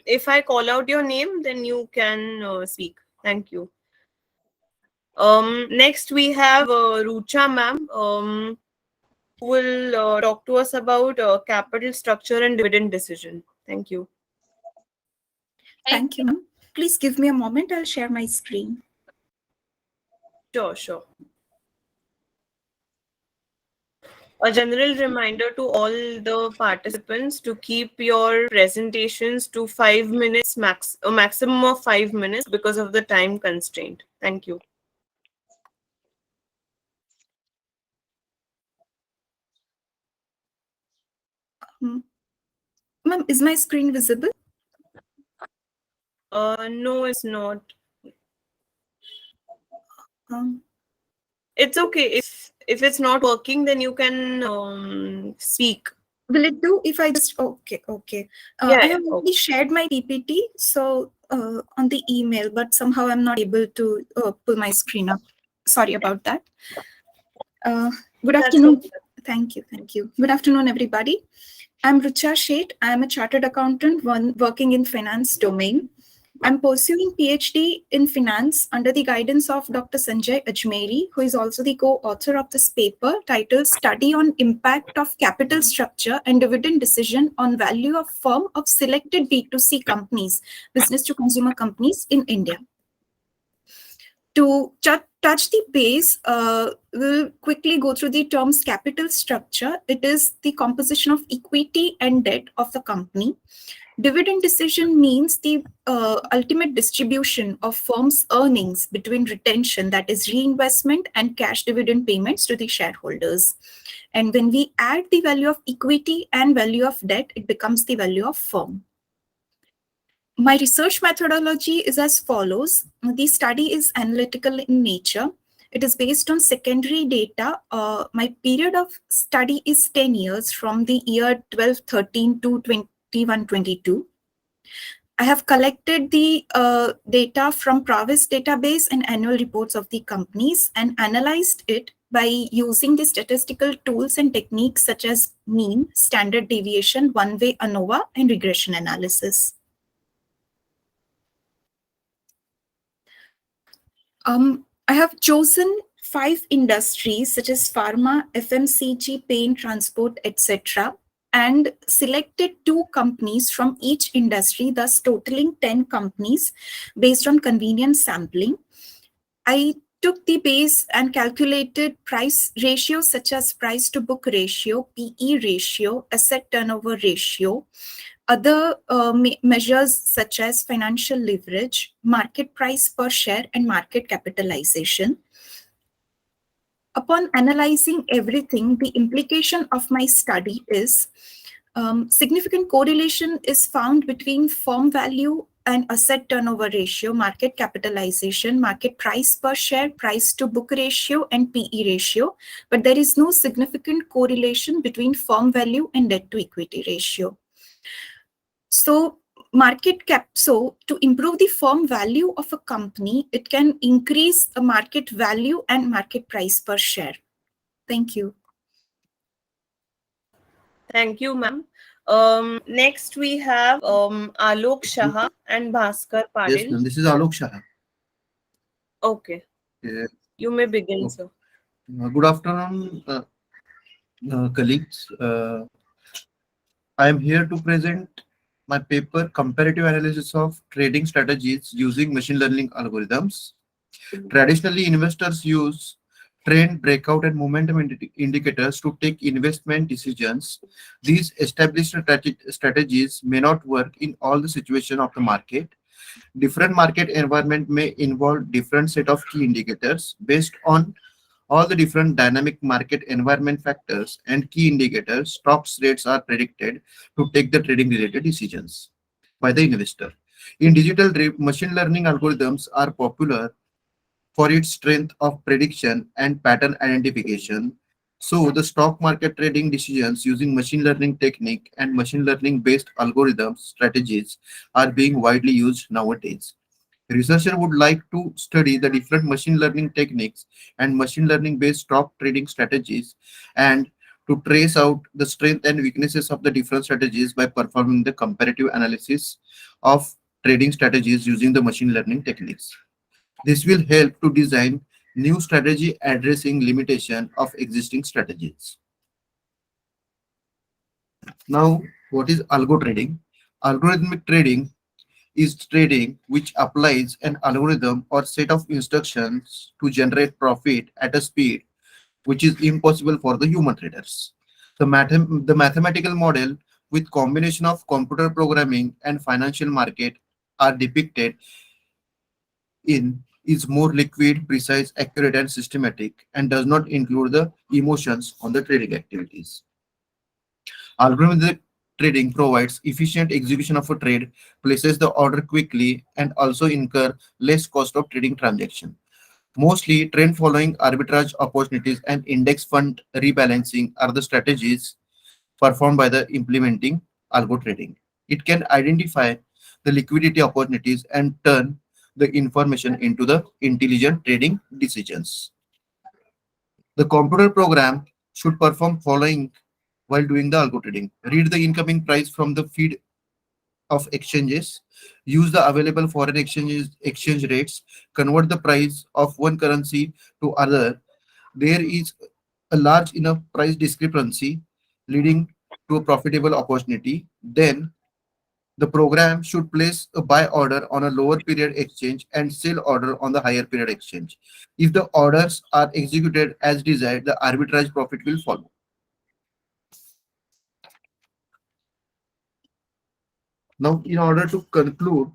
If I call out your name, then you can speak. Thank you. Next we have Rucha ma'am, who will talk to us about capital structure and dividend decision. Thank you. Thank you, ma'am. Please give me a moment. I'll share my screen. Sure. A general reminder to all the participants to keep your presentations to 5 minutes a maximum of 5 minutes because of the time constraint. Thank you. Ma'am, is my screen visible? No, it's not. It's okay. If it's not working, then you can speak. Will it do if I just okay? Yeah, I have already shared my PPT on the email, but somehow I'm not able to pull my screen up. Sorry about that. Good afternoon. Thank you. Good afternoon, everybody. I'm Rucha Sheth. I'm a chartered accountant working in finance domain. I'm pursuing PhD in finance under the guidance of Dr. Sanjay Ajmeri, who is also the co-author of this paper titled Study on Impact of Capital Structure and Dividend Decision on Value of Firm of Selected B2C Companies, Business to Consumer Companies in India. To touch the base, we'll quickly go through the terms capital structure. It is the composition of equity and debt of the company. Dividend decision means the ultimate distribution of firm's earnings between retention, that is reinvestment, and cash dividend payments to the shareholders. And when we add the value of equity and value of debt, it becomes the value of firm. My research methodology is as follows. The study is analytical in nature. It is based on secondary data. My period of study is 10 years from the year 12-13 to 21-22. I have collected the data from Provis database and annual reports of the companies and analyzed it by using the statistical tools and techniques such as mean, standard deviation, one-way ANOVA, and regression analysis. I have chosen 5 industries such as pharma, FMCG, paint, transport, etc., and selected 2 companies from each industry, thus totaling 10 companies based on convenient sampling. I took the base and calculated price ratios such as price to book ratio, PE ratio, asset turnover ratio, other measures such as financial leverage, market price per share, and market capitalization. Upon analyzing everything, the implication of my study is significant correlation is found between firm value and asset turnover ratio, market capitalization, market price per share, price to book ratio, and PE ratio, but there is no significant correlation between firm value and debt to equity ratio. So to improve the firm value of a company, it can increase the market value and market price per share. Thank you. Thank you, ma'am. Next we have Alok Shah and Bhaskar Padil. Yes, ma'am. This is Alok Shah. Okay. Yeah. You may begin, sir. Good afternoon, colleagues. I am here to present my paper, Comparative Analysis of Trading Strategies Using Machine Learning Algorithms. Traditionally, investors use trend, breakout, and momentum indicators to take investment decisions. These established strategies may not work in all the situations of the market. Different market environment may involve different set of key indicators. Based on all the different dynamic market environment factors and key indicators, stocks rates are predicted to take the trading related decisions by the investor. In digital, machine learning algorithms are popular for its strength of prediction and pattern identification. So the stock market trading decisions using machine learning technique and machine learning based algorithms strategies are being widely used nowadays. Researchers would like to study the different machine learning techniques and machine learning based stock trading strategies and to trace out the strength and weaknesses of the different strategies by performing the comparative analysis of trading strategies using the machine learning techniques. This will help to design new strategy addressing limitation of existing strategies. Now, what is algo trading? Algorithmic trading is trading which applies an algorithm or set of instructions to generate profit at a speed which is impossible for the human traders. The mathematical model with combination of computer programming and financial market are depicted in is more liquid, precise, accurate, and systematic, and does not include the emotions on the trading activities. Algorithmic trading provides efficient execution of a trade, places the order quickly, and also incur less cost of trading transaction. Mostly, trend following arbitrage opportunities and index fund rebalancing are the strategies performed by the implementing algo trading. It can identify the liquidity opportunities and turn the information into the intelligent trading decisions. The computer program should perform following while doing the algo trading. Read the incoming price from the feed of exchanges, use the available foreign exchange rates, convert the price of one currency to other. There is a large enough price discrepancy leading to a profitable opportunity. Then The program should place a buy order on a lower period exchange and sell order on the higher period exchange. If the orders are executed as desired, the arbitrage profit will follow. Now, in order to conclude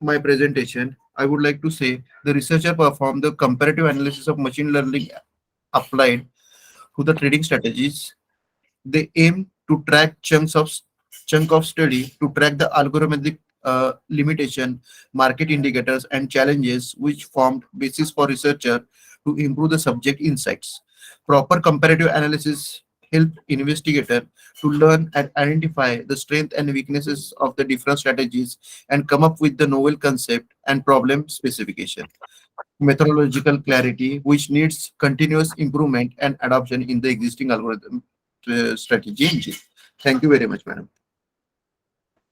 my presentation, I would like to say the researcher performed the comparative analysis of machine learning applied to the trading strategies. They aim to track chunk of study to track the algorithmic limitation, market indicators, and challenges which formed basis for researcher to improve the subject insights. Proper comparative analysis help investigator to learn and identify the strength and weaknesses of the different strategies and come up with the novel concept and problem specification. Methodological clarity, which needs continuous improvement and adoption in the existing algorithm strategy engine. Thank you very much, madam.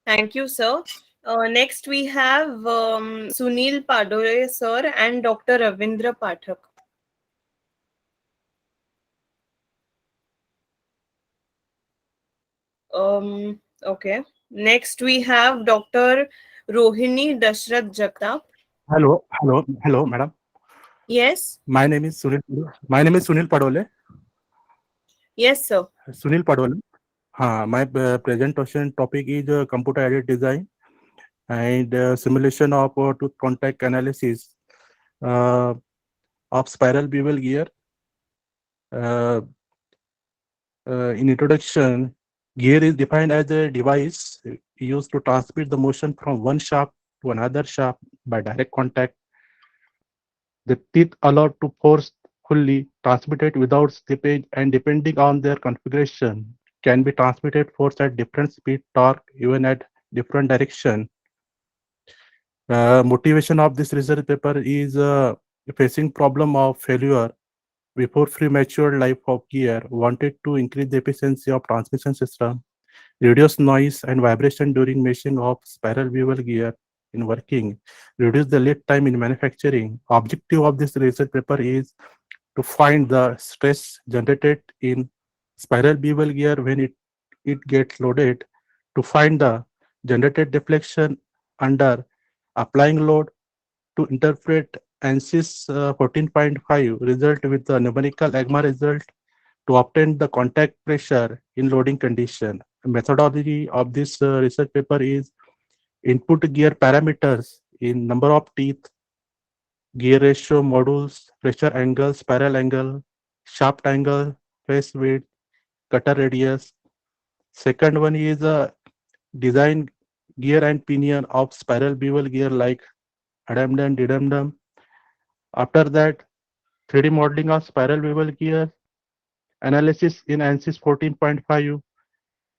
Thank you, sir. Next, we have Sunil Padore, sir, and Dr. Ravindra Pathak. Okay. Next, we have Dr. Rohini Dashrath Jagtap. Hello, madam. Yes. My name is Sunil Padole. Yes, sir. Sunil Padole. My presentation topic is computer aided design and simulation of tooth contact analysis of spiral bevel gear. In introduction, gear is defined as a device used to transmit the motion from one shaft to another shaft by direct contact. The teeth allowed to forcefully transmitted without slippage, and depending on their configuration, can be transmitted force at different speed, torque, even at different direction. Motivation of this research paper is facing problem of failure before premature life of gear, wanted to increase the efficiency of transmission system, reduce noise and vibration during meshing of spiral bevel gear in working, reduce the lead time in manufacturing. Objective of this research paper is to find the stress generated in spiral bevel gear when it gets loaded, to find the generated deflection under applying load, to interpret ANSYS 14.5 result with the numerical AGMA result to obtain the contact pressure in loading condition. The methodology of this research paper is input gear parameters in number of teeth, gear ratio, modules, pressure angle, spiral angle, shaft angle, face width, cutter radius. Second one is design gear and pinion of spiral bevel gear like addendum, dedendum. After that, 3D modeling of spiral bevel gear, analysis in ANSYS 14.5,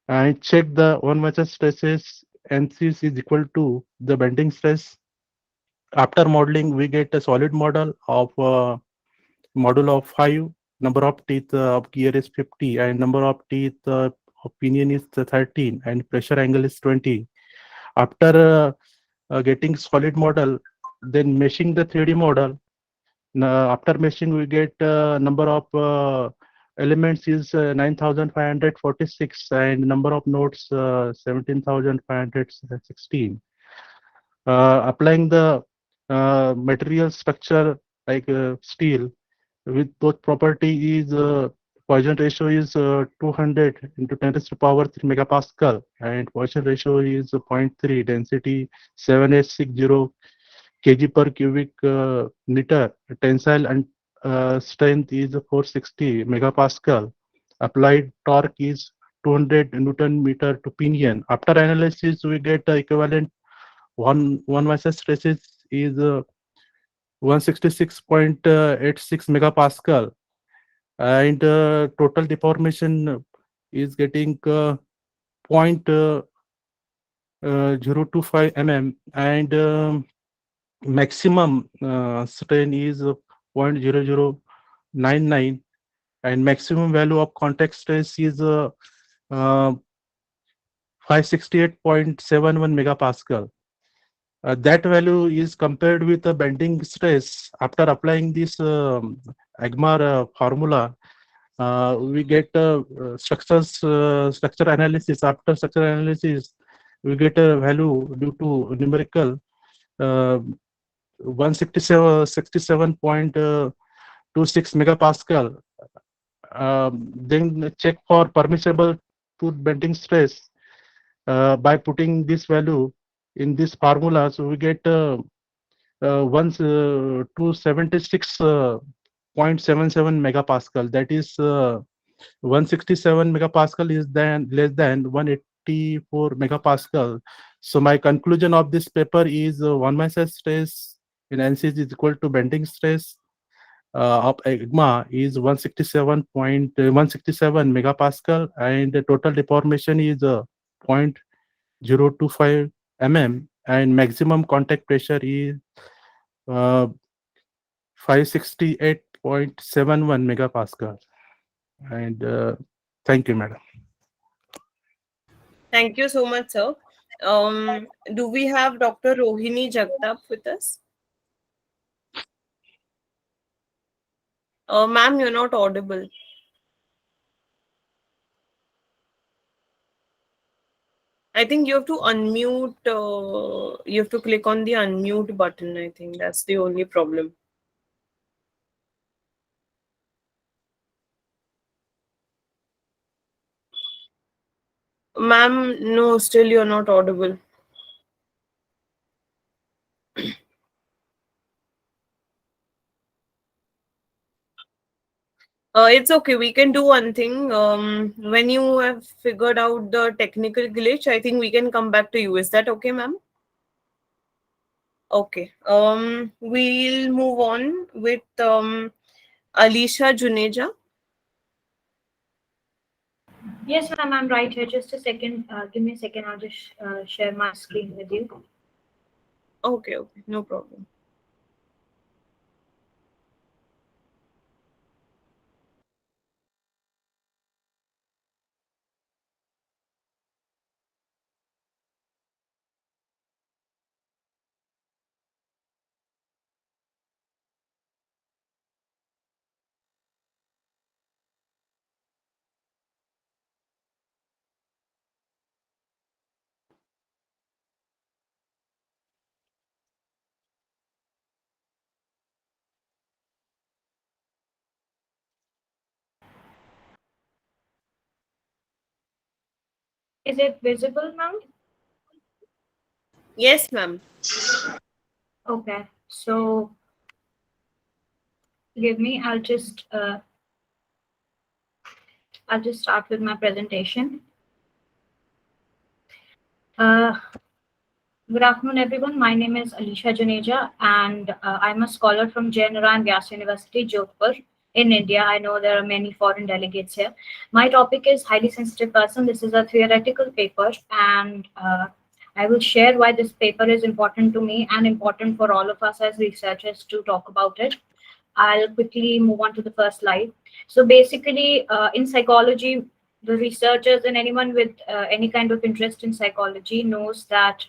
and check the one measure stresses. ANSYS is equal to the bending stress. After modeling, we get a solid model of module of 5, number of teeth of gear is 50, and number of teeth of pinion is 13, and pressure angle is 20. After getting solid model, then meshing the 3D model. After meshing, we get number of elements is 9,546 and number of nodes 17,516. Applying the material structure like steel with both property is Poisson ratio is 200 into 10 to the power 3 megapascal, and Poisson ratio is 0.3, density 7860 kg per cubic meter, tensile and strength is 460 megapascal, applied torque is 200 Newton meter to pinion. After analysis, we get equivalent one versus stresses is 166.86 megapascal, and total deformation is getting 0.025 mm, and maximum strain is 0.0099, and maximum value of contact stress is 568.71 megapascal. That value is compared with the bending stress. After applying this AGMA formula, we get structure analysis. After structure analysis, we get a value due to numerical 167.26 megapascal. Then check for permissible tooth bending stress by putting this value in this formula. So we get 276.77 megapascal. That is 167 megapascal is then less than 184 megapascal. So my conclusion of this paper is 1 mesh stress in NCs is equal to bending stress of EGMA is 167 megapascal, and the total deformation is 0.025 mm, and maximum contact pressure is 568.71 megapascal. And thank you, madam. Thank you so much, sir. Do we have Dr. Rohini Jagtap with us? Ma'am, you're not audible. I think you have to unmute. You have to click on the unmute button. I think that's the only problem. Ma'am, no, still you're not audible. It's okay. We can do one thing. When you have figured out the technical glitch, I think we can come back to you. Is that okay, ma'am? Okay. We'll move on with Alisha Juneja. Yes, ma'am, I'm right here. Just a second. Give me a second. I'll just share my screen with you. Okay, no problem. Is it visible, ma'am? Yes, ma'am. Okay. So, give me. I'll just start with my presentation. Good afternoon, everyone. My name is Alisha Juneja, and I'm a scholar from Jain Narayan Vyas University, Jodhpur, in India. I know there are many foreign delegates here. My topic is highly sensitive person. This is a theoretical paper, and I will share why this paper is important to me and important for all of us as researchers to talk about it. I'll quickly move on to the first slide. So basically, in psychology, the researchers and anyone with any kind of interest in psychology knows that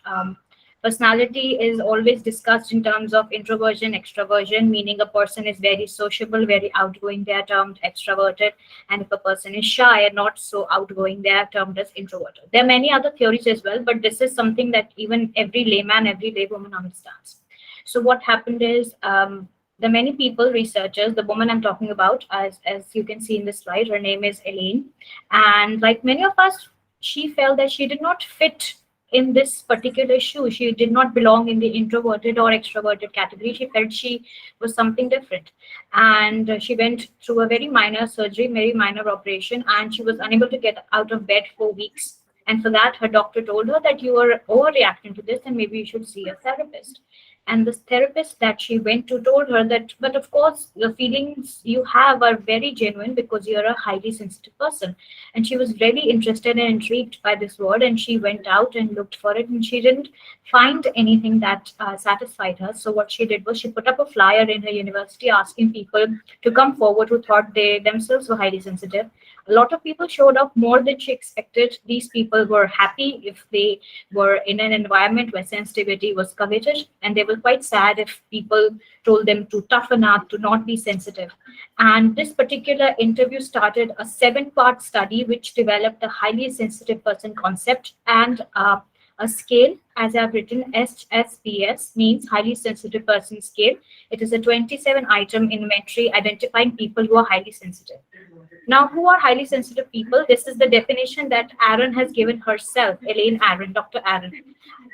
personality is always discussed in terms of introversion, extroversion, meaning a person is very sociable, very outgoing, they are termed extroverted. And if a person is shy and not so outgoing, they are termed as introverted. There are many other theories as well, but this is something that even every layman, every laywoman understands. So what happened is, the many people, researchers, the woman I'm talking about, as you can see in this slide, her name is Elaine. And like many of us, she felt that she did not fit in this particular shoe. She did not belong in the introverted or extroverted category. She felt she was something different. And she went through a very minor surgery, very minor operation, and she was unable to get out of bed for weeks. And for that, her doctor told her that you are overreacting to this and maybe you should see a therapist. And this therapist that she went to told her that, but of course, the feelings you have are very genuine because you're a highly sensitive person. And she was very interested and intrigued by this word, and she went out and looked for it, and she didn't find anything that satisfied her. So what she did was she put up a flyer in her university asking people to come forward who thought they themselves were highly sensitive. A lot of people showed up, more than she expected. These people were happy if they were in an environment where sensitivity was coveted, and they were quite sad if people told them to toughen up, to not be sensitive. And this particular interview started a 7-part study which developed a highly sensitive person concept and a a scale, as I've written, HSPS means highly sensitive person scale. It is a 27-item inventory identifying people who are highly sensitive. Now, who are highly sensitive people? This is the definition that Aaron has given herself, Elaine Aaron, Dr. Aaron.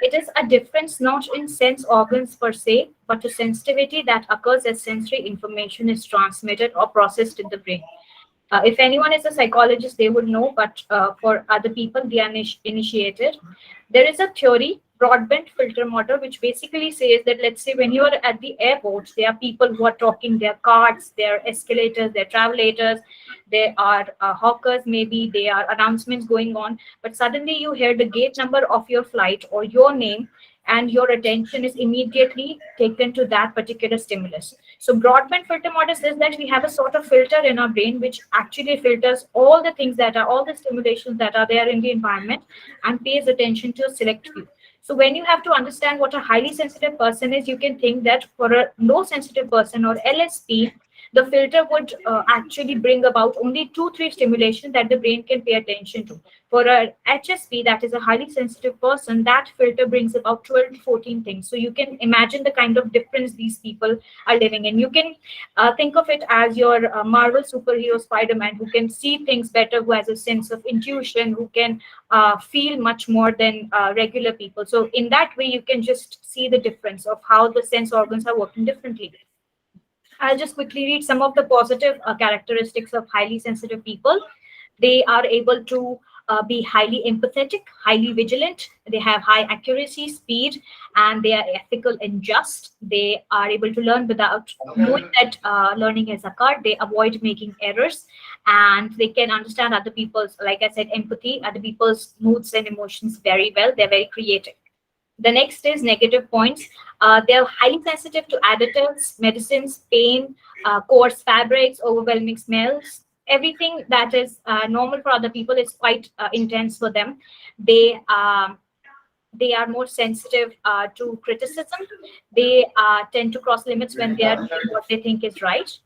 It is a difference not in sense organs per se, but to sensitivity that occurs as sensory information is transmitted or processed in the brain. If anyone is a psychologist, they would know, but for other people, the uninitiated, there is a theory, broadband filter model, which basically says that, let's say, when you are at the airport, there are people who are talking, there are carts, there are escalators, there are travelators, there are hawkers, maybe there are announcements going on, but suddenly you hear the gate number of your flight or your name, and your attention is immediately taken to that particular stimulus. So broadband filter model says that we have a sort of filter in our brain which actually filters all the things that are, all the stimulations that are there in the environment and pays attention to a select few. So when you have to understand what a highly sensitive person is, you can think that for a low sensitive person or LSP, the filter would actually bring about only 2-3 stimulations that the brain can pay attention to. For a HSP, that is a highly sensitive person, that filter brings about 12 to 14 things. So you can imagine the kind of difference these people are living in. You can think of it as your Marvel superhero Spider-Man, who can see things better, who has a sense of intuition, who can feel much more than regular people. So in that way, you can just see the difference of how the sense organs are working differently. I'll just quickly read some of the positive characteristics of highly sensitive people. They are able to be highly empathetic, highly vigilant. They have high accuracy, speed, and they are ethical and just. They are able to learn without knowing that learning has occurred. They avoid making errors, and they can understand other people's, like I said, empathy, other people's moods and emotions very well. They're very creative. The next is negative points. They're highly sensitive to additives, medicines, pain, coarse fabrics, overwhelming smells. Everything that is normal for other people is quite intense for them. They are more sensitive to criticism. They tend to cross limits when they are doing what they think is right.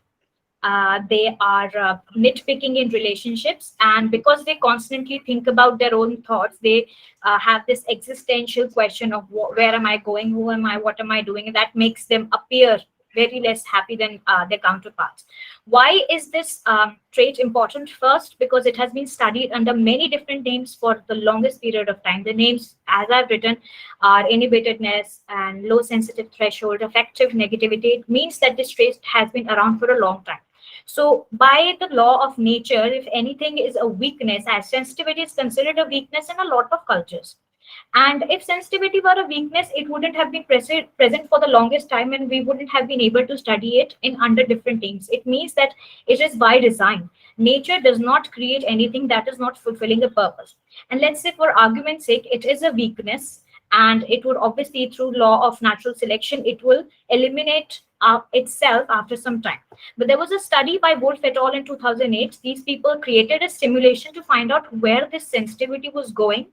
They are nitpicking in relationships, and because they constantly think about their own thoughts, they have this existential question of where am I going, who am I, what am I doing, and that makes them appear very less happy than their counterparts. Why is this trait important? First, because it has been studied under many different names for the longest period of time. The names, as I've written, are inhibitedness and low sensitive threshold, affective negativity. It means that this trait has been around for a long time. So by the law of nature, if anything is a weakness, as sensitivity is considered a weakness in a lot of cultures. And if sensitivity were a weakness, it wouldn't have been present for the longest time, and we wouldn't have been able to study it in under different names. It means that it is by design. Nature does not create anything that is not fulfilling a purpose. And let's say, for argument's sake, it is a weakness, and it would obviously, through law of natural selection, it will eliminate itself after some time. But there was a study by Wolf et al. In 2008. These people created a simulation to find out where this sensitivity was going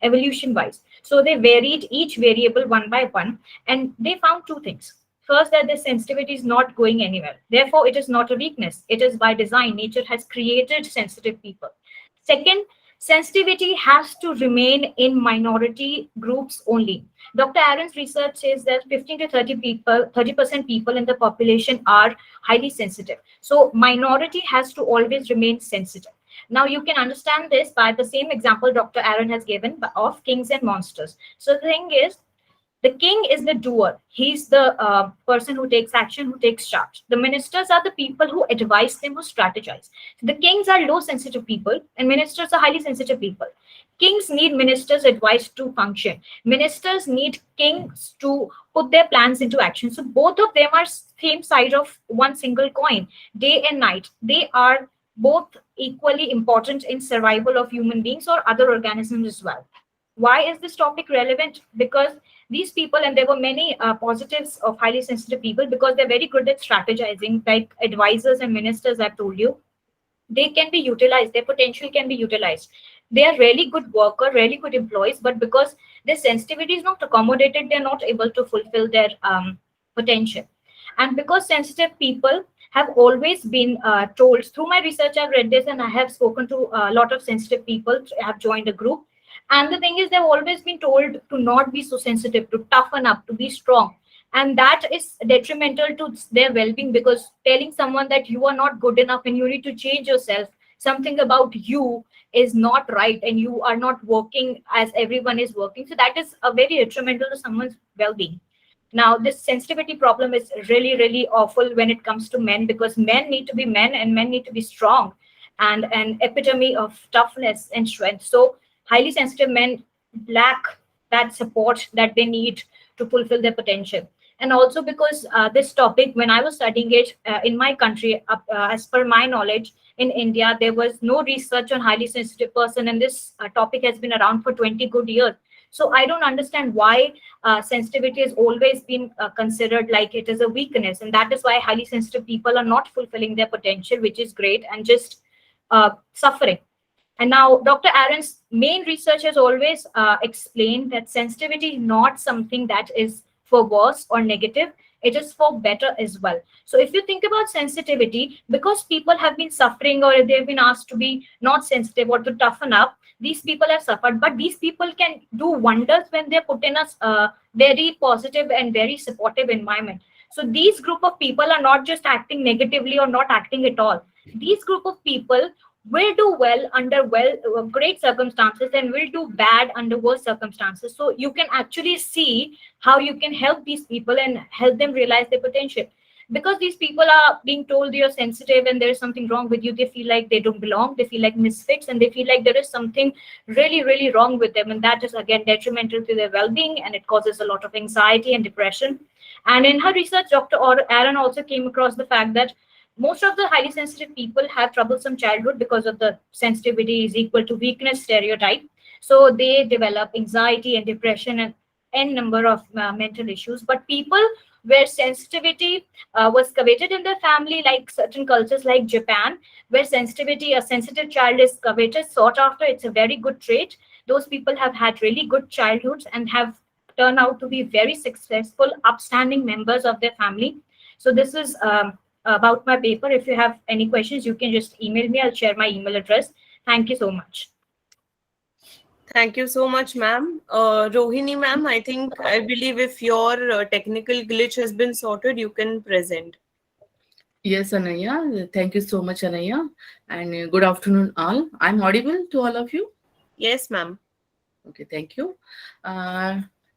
evolution wise. So they varied each variable one by one, and they found two things. First, that the sensitivity is not going anywhere. Therefore, it is not a weakness. It is by design. Nature has created sensitive people. Second, sensitivity has to remain in minority groups only. Dr. Aaron's research says that 15 to 30% people in the population are highly sensitive. So minority has to always remain sensitive. Now you can understand this by the same example Dr. Aaron has given of kings and monsters. So the thing is, the king is the doer. He's the person who takes action, who takes charge. The ministers are the people who advise them, who strategize. The kings are low sensitive people, and ministers are highly sensitive people. Kings need ministers' advice to function. Ministers need kings to put their plans into action. So both of them are same side of one single coin. Day and night, they are both equally important in survival of human beings or other organisms as well. Why is this topic relevant? Because these people, and there were many positives of highly sensitive people, because they're very good at strategizing, like advisors and ministers, I've told you. They can be utilized, their potential can be utilized. They are really good worker, really good employees, but because their sensitivity is not accommodated, they're not able to fulfill their potential. And because sensitive people have always been told, through my research, I've read this and I have spoken to a lot of sensitive people, I have joined a group. And the thing is, they've always been told to not be so sensitive, to toughen up, to be strong. And that is detrimental to their well-being, because telling someone that you are not good enough and you need to change yourself, something about you is not right and you are not working as everyone is working. So that is a very detrimental to someone's well-being. Now, this sensitivity problem is really, really awful when it comes to men, because men need to be men and men need to be strong and an epitome of toughness and strength. So highly sensitive men lack that support that they need to fulfill their potential. And also because this topic, when I was studying it in my country, as per my knowledge, in India, there was no research on highly sensitive person, and this topic has been around for 20 good years. So I don't understand why sensitivity has always been considered like it is a weakness, and that is why highly sensitive people are not fulfilling their potential, which is great, and just suffering. And now, Dr. Aaron's main research has always explained that sensitivity is not something that is for worse or negative, it is for better as well. So if you think about sensitivity, because people have been suffering or they've been asked to be not sensitive or to toughen up, these people have suffered, but these people can do wonders when they're put in a very positive and very supportive environment. So these group of people are not just acting negatively or not acting at all. These group of people will do well under great circumstances and will do bad under worse circumstances. So you can actually see how you can help these people and help them realize their potential. Because these people are being told you're sensitive and there's something wrong with you, they feel like they don't belong, they feel like misfits, and they feel like there is something really, really wrong with them. And that is again detrimental to their well-being, and it causes a lot of anxiety and depression. And in her research, Dr. Aaron also came across the fact that most of the highly sensitive people have troublesome childhood because of the sensitivity is equal to weakness stereotype. So they develop anxiety and depression and n number of mental issues. But people where sensitivity was coveted in their family, like certain cultures like Japan, where sensitivity, a sensitive child is coveted, sought after, it's a very good trait. Those people have had really good childhoods and have turned out to be very successful, upstanding members of their family. So this is about my paper. If you have any questions, you can just email me. I'll share my email address. Thank you so much. Thank you so much, ma'am. Rohini, ma'am, I believe if your technical glitch has been sorted, you can present. Yes, Anaya. Thank you so much, Anaya. And good afternoon, all. I'm audible to all of you? Yes, ma'am. Okay, thank you.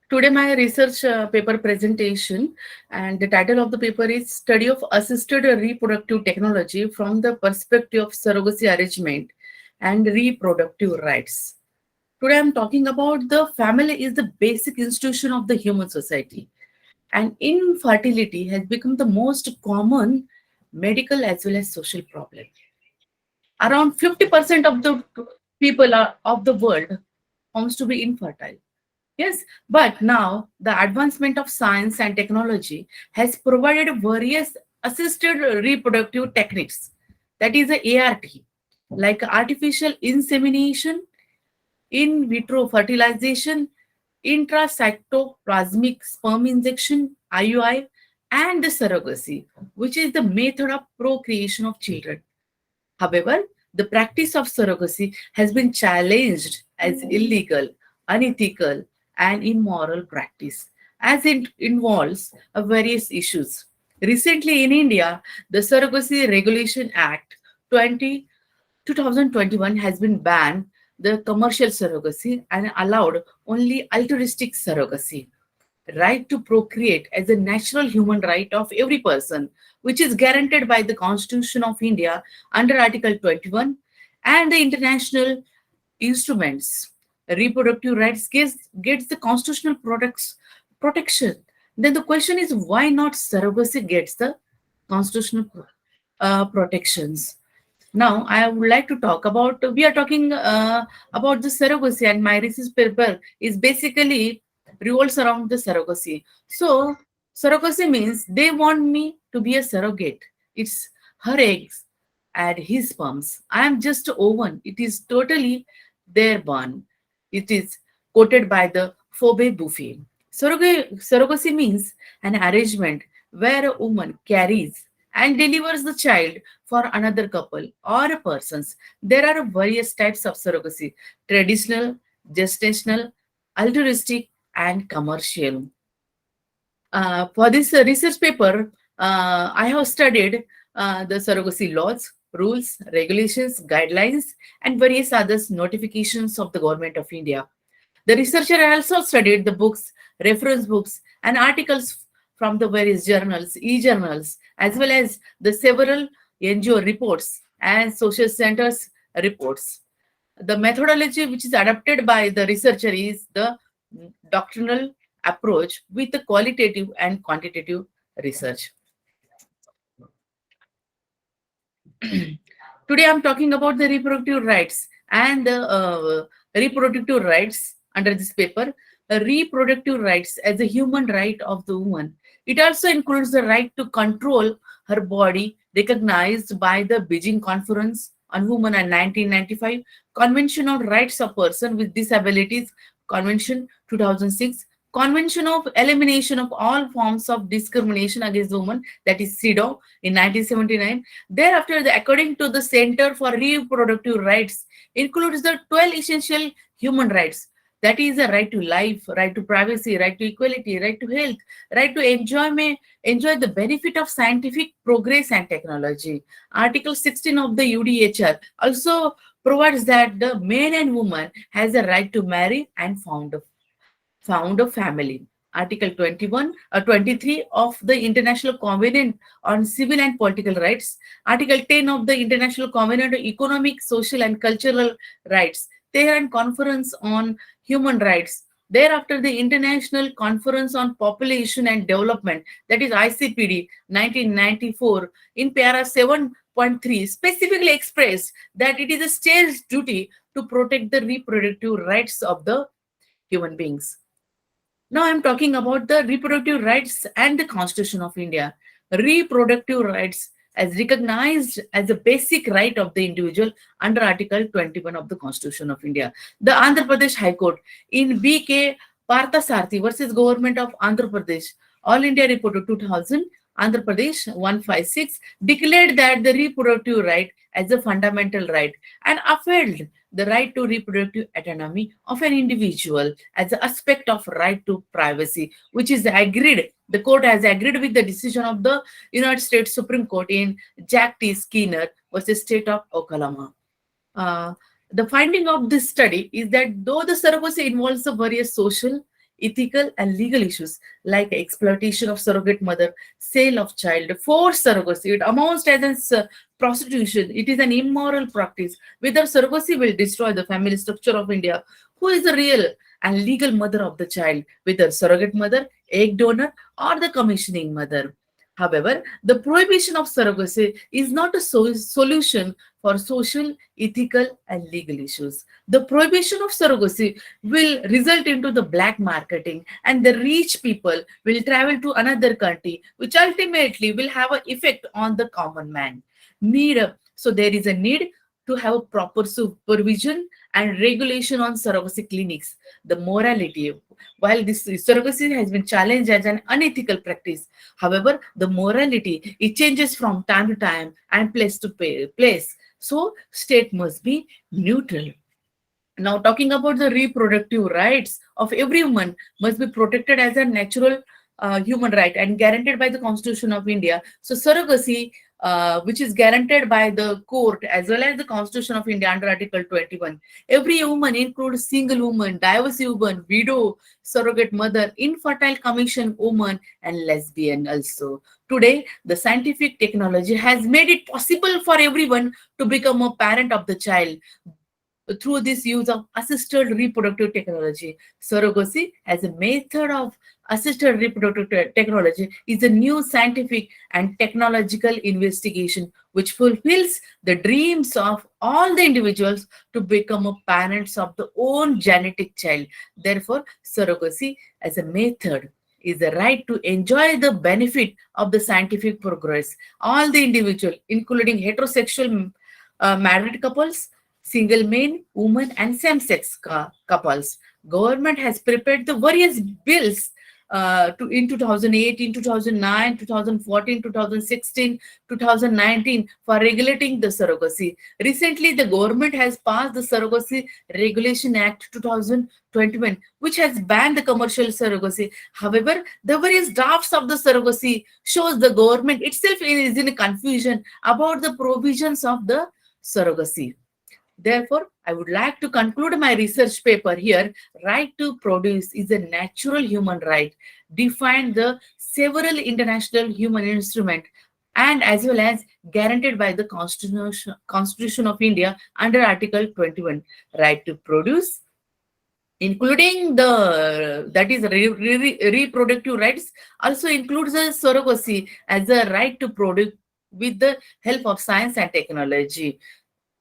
Today, my research paper presentation, and the title of the paper is Study of Assisted Reproductive Technology from the Perspective of Surrogacy Arrangement and Reproductive Rights. Today, I'm talking about the family is the basic institution of the human society, and infertility has become the most common medical as well as social problem. Around 50% of the people of the world comes to be infertile. Yes, but now the advancement of science and technology has provided various assisted reproductive techniques, that is the ART, like artificial insemination, in vitro fertilization, intracytoplasmic sperm injection, IUI, and the surrogacy, which is the method of procreation of children. However, the practice of surrogacy has been challenged as illegal, unethical, and immoral practice, as it involves various issues. Recently in India, the Surrogacy Regulation Act 2021 has been banned the commercial surrogacy and allowed only altruistic surrogacy. Right to procreate as a natural human right of every person, which is guaranteed by the Constitution of India under Article 21 and the international instruments. Reproductive rights gets the constitutional protection. Then the question is, why not surrogacy gets the constitutional protections? Now, I would like to talk about, we are talking about the surrogacy, and my research paper is basically revolves around the surrogacy. So, surrogacy means they want me to be a surrogate. It's her eggs and his sperms. I am just oven. It is totally their born. It is quoted by the Phoebe Buffet. Surrogacy means an arrangement where a woman carries and delivers the child for another couple or persons. There are various types of surrogacy: traditional, gestational, altruistic, and commercial. For this research paper, I have studied the surrogacy laws, rules, regulations, guidelines, and various other notifications of the Government of India. The researcher also studied the books, reference books, and articles from the various journals, e-journals, as well as the several NGO reports and social centers reports. The methodology which is adopted by the researcher is the doctrinal approach with the qualitative and quantitative research. Today I'm talking about the reproductive rights and the reproductive rights under this paper. Reproductive rights as a human right of the woman. It also includes the right to control her body recognized by the Beijing Conference on Women in 1995, Convention on Rights of Persons with Disabilities, Convention 2006, Convention of Elimination of All Forms of Discrimination Against Women, that is CEDAW, in 1979. Thereafter, according to the Center for Reproductive Rights, includes the 12 essential human rights. That is the right to life, right to privacy, right to equality, right to health, right to enjoy the benefit of scientific progress and technology. Article 16 of the UDHR also provides that the man and woman has a right to marry and found a family. Article 23 of the International Covenant on Civil and Political Rights. Article 10 of the International Covenant on Economic, Social and Cultural Rights. Tehran Conference on Human Rights. Thereafter, the International Conference on Population and Development, that is ICPD 1994, in para 7.3 specifically expressed that it is a state's duty to protect the reproductive rights of the human beings. Now I'm talking about the reproductive rights and the Constitution of India. Reproductive rights as recognized as a basic right of the individual under Article 21 of the Constitution of India. The Andhra Pradesh High Court in B.K. Parthasarthi versus Government of Andhra Pradesh, All India Report of 2000, Andhra Pradesh 156, declared that the reproductive right as a fundamental right and upheld the right to reproductive autonomy of an individual as an aspect of right to privacy, which is agreed. The court has agreed with the decision of the United States Supreme Court in Jack T. Skinner versus State of Oklahoma. The finding of this study is that though the surrogacy involves the various social, ethical and legal issues like exploitation of surrogate mother, sale of child, forced surrogacy, it amounts as prostitution. It is an immoral practice. Whether surrogacy will destroy the family structure of India, who is the real and legal mother of the child, whether surrogate mother, egg donor, or the commissioning mother. However, the prohibition of surrogacy is not a solution for social, ethical, and legal issues. The prohibition of surrogacy will result into the black marketing, and the rich people will travel to another country, which ultimately will have an effect on the common man. So there is a need to have a proper supervision and regulation on surrogacy clinics. The morality, while this surrogacy has been challenged as an unethical practice, however, the morality, it changes from time to time and place to place. So state must be neutral. Now talking about the reproductive rights of every woman must be protected as a natural human right and guaranteed by the Constitution of India. So surrogacy, which is guaranteed by the court as well as the Constitution of India under Article 21. Every woman includes single woman, divorcee woman, widow, surrogate mother, infertile commission woman, and lesbian also. Today, the scientific technology has made it possible for everyone to become a parent of the child through this use of assisted reproductive technology. Surrogacy as a method of assisted reproductive technology is a new scientific and technological investigation which fulfills the dreams of all the individuals to become a parents of their own genetic child. Therefore, surrogacy as a method is the right to enjoy the benefit of the scientific progress. All the individuals, including heterosexual married couples, single men, women, and same-sex couples. Government has prepared the various bills in 2008, in 2009, 2014, 2016, 2019 for regulating the surrogacy. Recently, the government has passed the Surrogacy Regulation Act 2021, which has banned the commercial surrogacy. However, the various drafts of the surrogacy shows the government itself is in confusion about the provisions of the surrogacy. Therefore, I would like to conclude my research paper here. Right to produce is a natural human right, defined the several international human instrument and as well as guaranteed by the Constitution of India under Article 21. Right to produce, including the that is reproductive rights, also includes the surrogacy as a right to produce with the help of science and technology.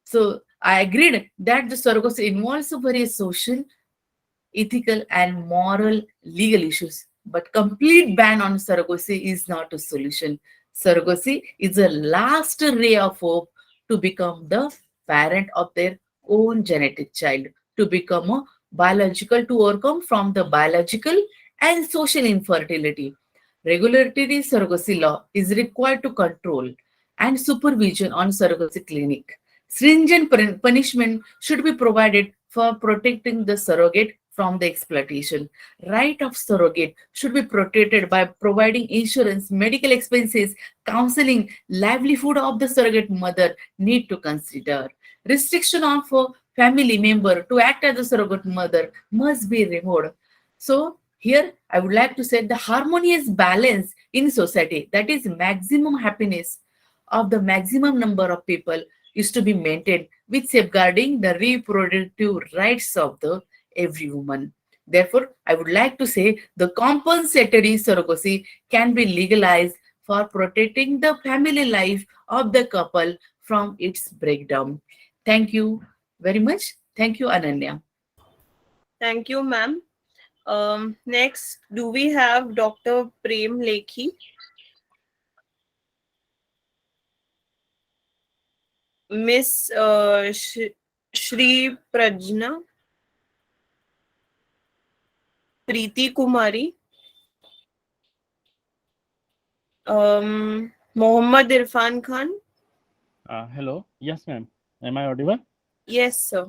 So I agreed that the surrogacy involves various social, ethical, and moral legal issues. But complete ban on surrogacy is not a solution. Surrogacy is a last ray of hope to become the parent of their own genetic child, to become a biological, to overcome from the biological and social infertility. Regulatory surrogacy law is required to control and supervision on surrogacy clinic. Stringent punishment should be provided for protecting the surrogate from the exploitation. Right of surrogate should be protected by providing insurance, medical expenses, counseling, livelihood of the surrogate mother need to consider. Restriction of a family member to act as a surrogate mother must be removed. So here I would like to say the harmonious balance in society, that is maximum happiness of the maximum number of people, is to be maintained with safeguarding the reproductive rights of the every woman. Therefore, I would like to say the compensatory surrogacy can be legalized for protecting the family life of the couple from its breakdown. Thank you very much. Thank you, Ananya. Thank you, ma'am. Next, do we have Dr. Prem Lekhi? Miss Shri Prajna, Preeti Kumari, Mohammad Irfan Khan. Hello. Yes, ma'am. Am I audible? Yes, sir.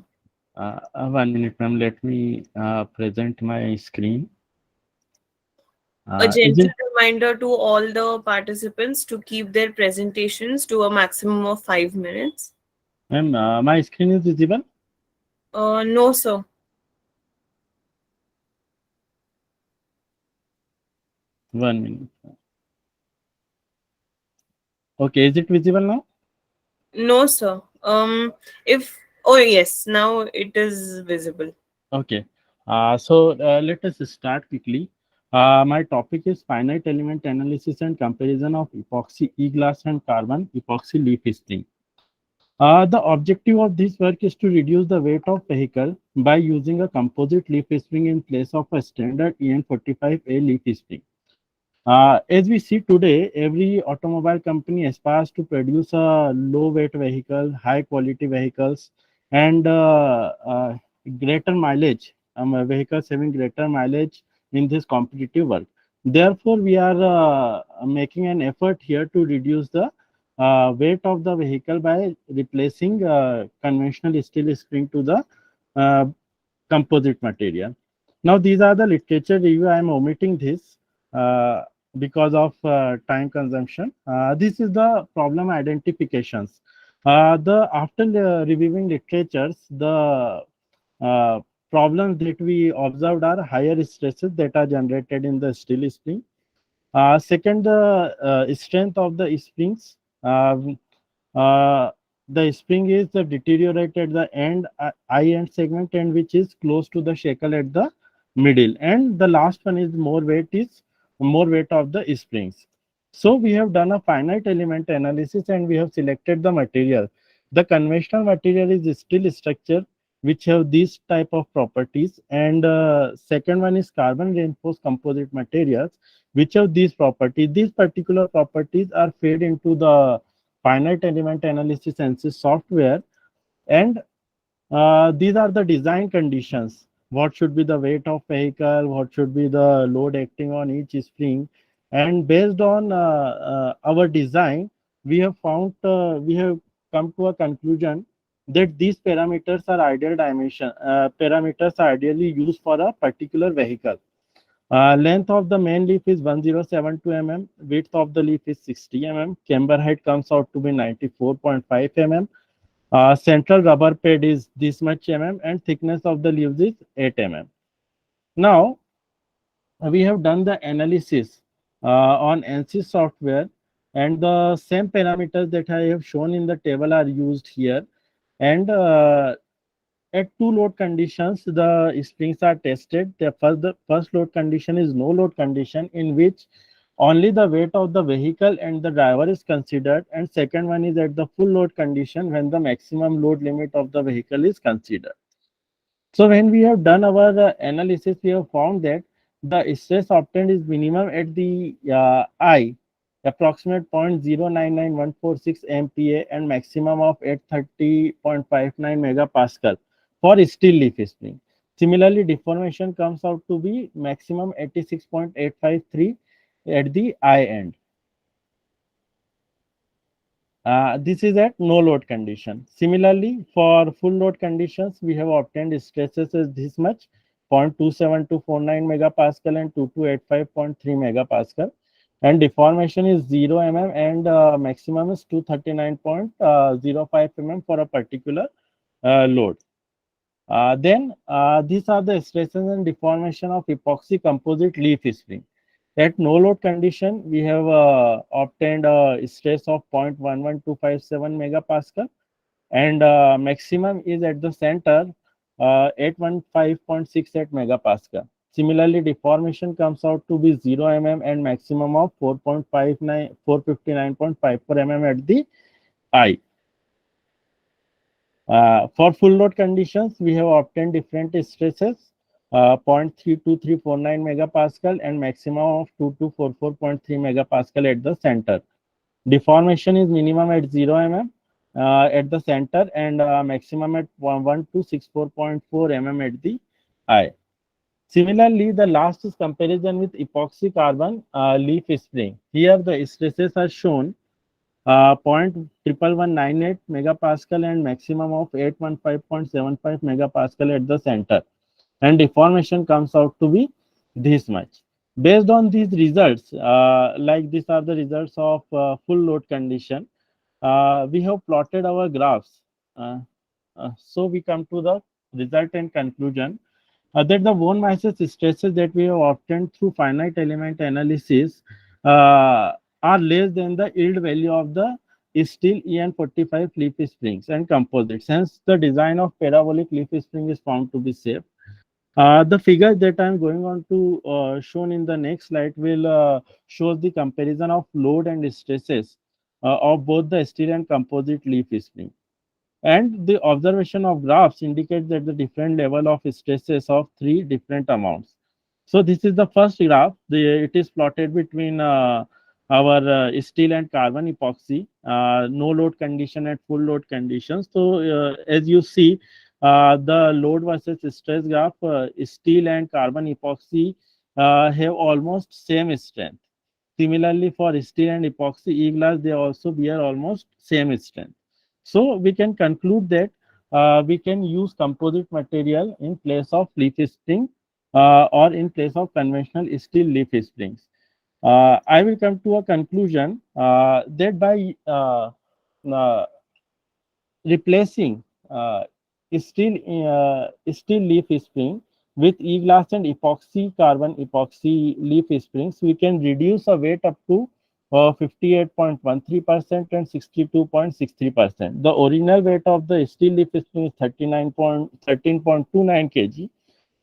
1 minute, ma'am. Let me present my screen. A gentle reminder to all the participants to keep their presentations to a maximum of 5 minutes. Ma'am, my screen is visible? No, sir. One minute. Okay, is it visible now? No, sir. Oh yes, now it is visible. Okay. Let us start quickly. My topic is finite element analysis and comparison of epoxy e-glass and carbon epoxy leaf spring. The objective of this work is to reduce the weight of vehicle by using a composite leaf spring in place of a standard EN45A leaf spring. As we see today, every automobile company aspires to produce a low weight vehicle, high quality vehicles, and greater mileage, vehicles having greater mileage in this competitive work. Therefore, we are making an effort here to reduce the weight of the vehicle by replacing conventional steel spring to the composite material. Now, these are the literature review. I am omitting this because of time consumption. This is the problem identifications. After reviewing literatures, the problems that we observed are higher stresses that are generated in the steel spring. Second, the strength of the springs. The spring is deteriorated the end eye end segment, and which is close to the shackle at the middle, and the last one is more weight of the springs. So we have done a finite element analysis and we have selected the material. The conventional material is steel structure which have these type of properties, and second one is carbon reinforced composite materials which have these properties. These particular properties are fed into the finite element analysis ANSYS software, and these are the design conditions. what should be the weight of vehicle, what should be the load acting on each spring. And based on our design, we have come to a conclusion that these parameters are ideal dimension. Parameters are ideally used for a particular vehicle. Length of the main leaf is 1072 mm. Width of the leaf is 60 mm. Camber height comes out to be 94.5 mm. Central rubber pad is this much mm, and thickness of the leaves is 8 mm. Now, we have done the analysis on ANSYS software, and the same parameters that I have shown in the table are used here. And at two load conditions, the springs are tested. The first load condition is no load condition, in which only the weight of the vehicle and the driver is considered. And second one is at the full load condition, when the maximum load limit of the vehicle is considered. So when we have done our analysis, we have found that the stress obtained is minimum at the I, approximate 0.099146 MPa, and maximum of 830.59 megapascal for steel leaf spring. Similarly, deformation comes out to be maximum 86.853 at the I end. This is at no load condition. Similarly, for full load conditions, we have obtained stresses as this much: 0.27249 megapascal and 2285.3 megapascal. And deformation is 0 mm, and maximum is 239.05 mm for a particular load. Then these are the stresses and deformation of epoxy composite leaf spring. At no load condition, we have obtained a stress of 0.11257 megapascal, and maximum is at the center 815.68 megapascal. Similarly, deformation comes out to be 0 mm and maximum of 459.54 mm at the I. For full load conditions, we have obtained different stresses: 0.32349 megapascal and maximum of 2244.3 megapascal at the center. Deformation is minimum at 0 mm at the center, and maximum at 1264.4 mm at the I. Similarly, the last is comparison with epoxy carbon leaf spring. Here the stresses are shown: 0.11198 megapascal and maximum of 815.75 megapascal at the center, and deformation comes out to be this much. Based on these results, like these are the results of full load condition, we have plotted our graphs. So we come to the result and conclusion that the von Mises stresses that we have obtained through finite element analysis are less than the yield value of the steel EN45 leaf springs and composites. Hence, the design of parabolic leaf spring is found to be safe. The figure that I'm going on to shown in the next slide will show the comparison of load and stresses of both the steel and composite leaf spring. And the observation of graphs indicates that the different level of stresses of three different amounts. So this is the first graph. It is plotted between our steel and carbon epoxy, no load condition and full load conditions. So as you see, the load versus stress graph, steel and carbon epoxy have almost same strength. Similarly, for steel and epoxy e-glass, they also bear almost same strength. So we can conclude that we can use composite material in place of leaf spring or in place of conventional steel leaf springs. I will come to a conclusion that by replacing steel leaf spring with e-glass and epoxy carbon epoxy leaf springs, we can reduce the weight up to 58.13% and 62.63%. The original weight of the steel leaf spring is 13.29 kg.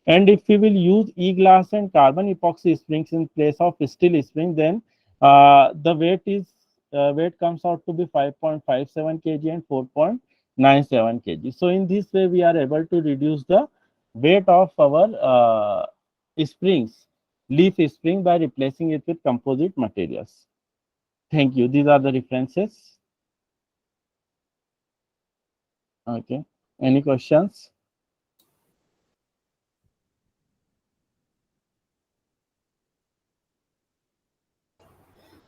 And if we will use e-glass and carbon epoxy springs in place of steel spring, then the weight comes out to be 5.57 kg and 4.97 kg. So in this way, we are able to reduce the weight of our springs, leaf spring, by replacing it with composite materials. Thank you. These are the references. Okay. Any questions?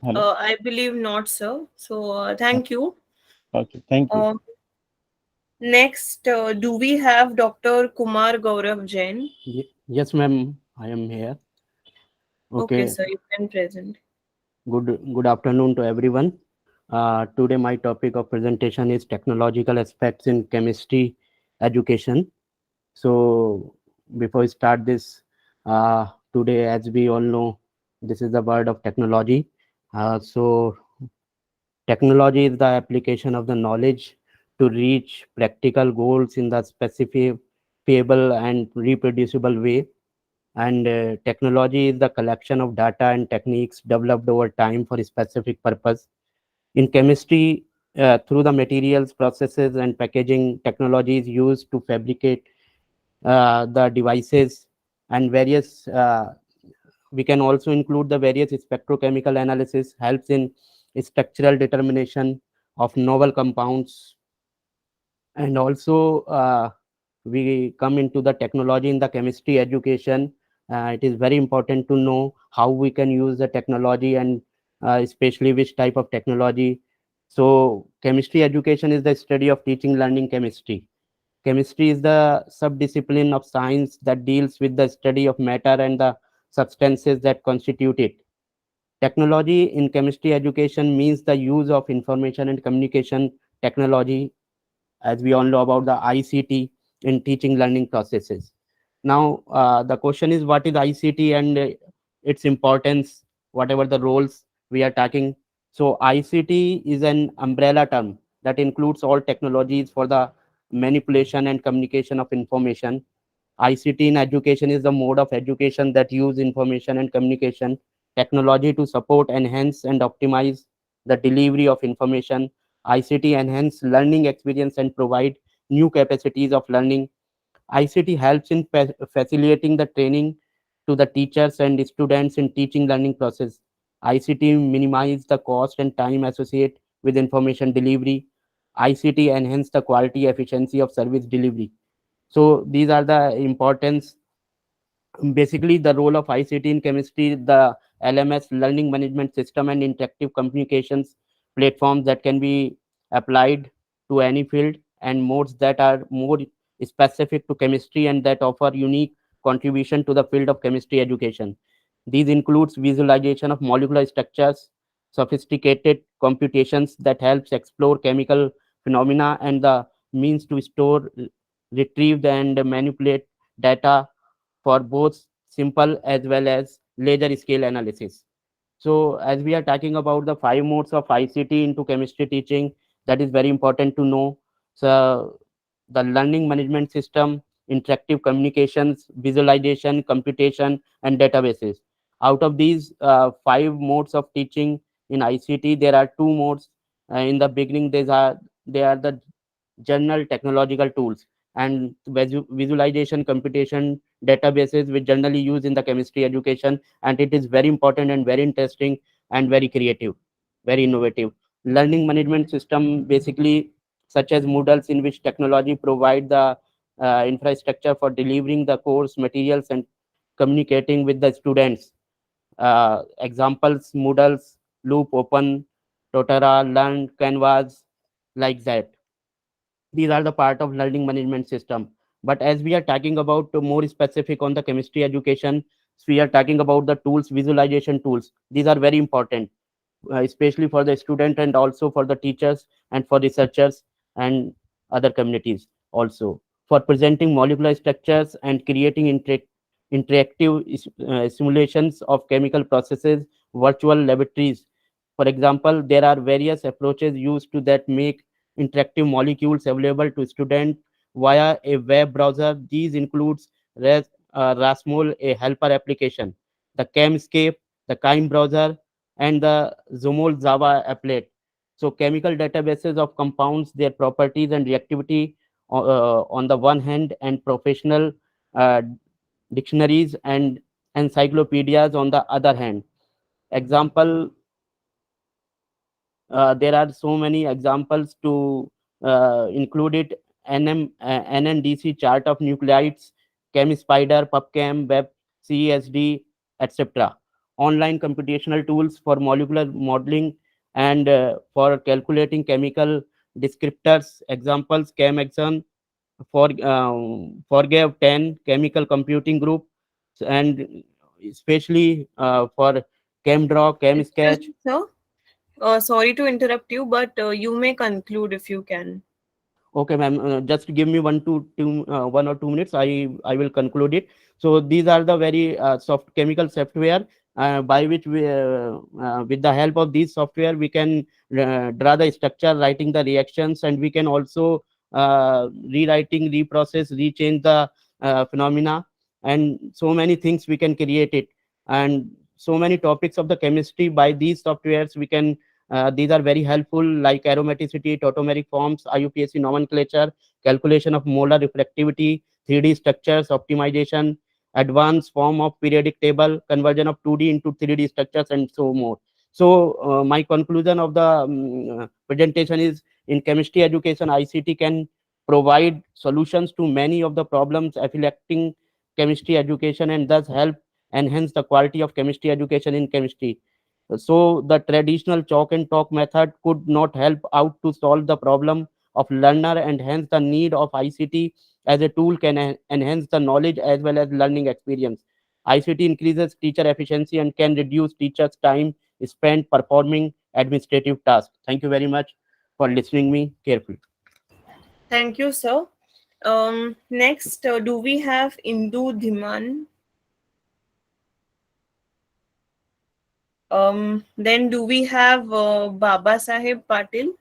Hello. I believe not, sir. So thank you. Okay, thank you. Next, do we have Dr. Kumar Gaurav Jain? Yes, ma'am, I am here. Okay, Okay, sir, you can present. good afternoon to everyone. Today my topic of presentation is technological aspects in chemistry education. So before we start this, today, as we all know, this is the word of technology. So technology is the application of the knowledge to reach practical goals in the specific, and reproducible way. And technology is the collection of data and techniques developed over time for a specific purpose. In chemistry, through the materials, processes, and packaging, technology is used to fabricate the devices and various. We can also include the various spectrochemical analysis helps in structural determination of novel compounds, and also we come into the technology in the chemistry education. It is very important to know how we can use the technology, and especially which type of technology. So chemistry education is the study of teaching learning chemistry. Chemistry is the subdiscipline of science that deals with the study of matter and the substances that constitute it. Technology in chemistry education means the use of information and communication technology, as we all know about the ICT, in teaching learning processes. Now, the question is, what is ICT and its importance, whatever the roles we are talking. So ICT is an umbrella term that includes all technologies for the manipulation and communication of information. ICT in education is the mode of education that use information and communication technology to support, enhance, and optimize the delivery of information. ICT enhance learning experience and provide new capacities of learning. ICT helps in facilitating the training to the teachers and students in teaching learning process. ICT minimize the cost and time associated with information delivery. ICT enhance the quality efficiency of service delivery. So these are the importance. Basically, the role of ICT in chemistry, the LMS, learning management system, and interactive communications platforms that can be applied to any field, and modes that are more specific to chemistry and that offer unique contribution to the field of chemistry education. These includes visualization of molecular structures, sophisticated computations that helps explore chemical phenomena, and the means to store, retrieve, and manipulate data for both simple as well as larger scale analysis. So as we are talking about the 5 modes of ICT into chemistry teaching, that is very important to know. So the learning management system, interactive communications, visualization, computation, and databases. Out of these 5 modes of teaching in ICT, there are 2 modes. In the beginning, they are the general technological tools and visualization, computation, databases which generally used in the chemistry education, and it is very important and very interesting and very creative, very innovative. Learning management system, basically such as Moodles, in which technology provide the infrastructure for delivering the course materials and communicating with the students. Examples: Moodles, Loop, Open, Totara, Learn, Canvas, like that. These are the part of learning management system. But as we are talking about more specific on the chemistry education, so we are talking about the tools, visualization tools. These are very important, especially for the student and also for the teachers and for researchers and other communities also, for presenting molecular structures and creating interactive simulations of chemical processes, virtual laboratories. For example, there are various approaches used to that make interactive molecules available to students via a web browser. These includes Rasmol, a helper application, the Chemscape, the Kime browser, and the Zomol Java applet. So chemical databases of compounds, their properties and reactivity on the one hand, and professional uh, dictionaries and encyclopedias on the other hand. Example, there are so many examples to include it. NNDC chart of nuclides, ChemSpider, PubChem, Web, CSD, etc. online computational tools for molecular modeling and for calculating chemical descriptors. Examples: ChemExon, Forgave 10, chemical computing group, and especially for ChemDraw, Excuse ChemSketch. me, sir. Sorry to interrupt you, but you may conclude if you can. Okay, ma'am. Just give me 1 or 2 minutes. I will conclude it. So these are the very soft chemical software by which we, with the help of these software, we can draw the structure, writing the reactions, and we can also rewriting, reprocess, rechange the phenomena, and so many things we can create it. And so many topics of the chemistry by these softwares we can these are very helpful, like aromaticity, tautomeric forms, IUPAC nomenclature, calculation of molar reflectivity, 3D structures, optimization, advanced form of periodic table, conversion of 2D into 3D structures, and so more. So my conclusion of the presentation is, in chemistry education, ICT can provide solutions to many of the problems affecting chemistry education, and thus help enhance the quality of chemistry education in chemistry. So the traditional chalk and talk method could not help out to solve the problem of learner, and hence the need of ICT as a tool can enhance the knowledge as well as learning experience. ICT increases teacher efficiency and can reduce teachers' time spent performing administrative tasks. Thank you very much for listening me carefully. Thank you, sir. Next, do we have Indu Dhiman? Then do we have Baba Saheb Patil?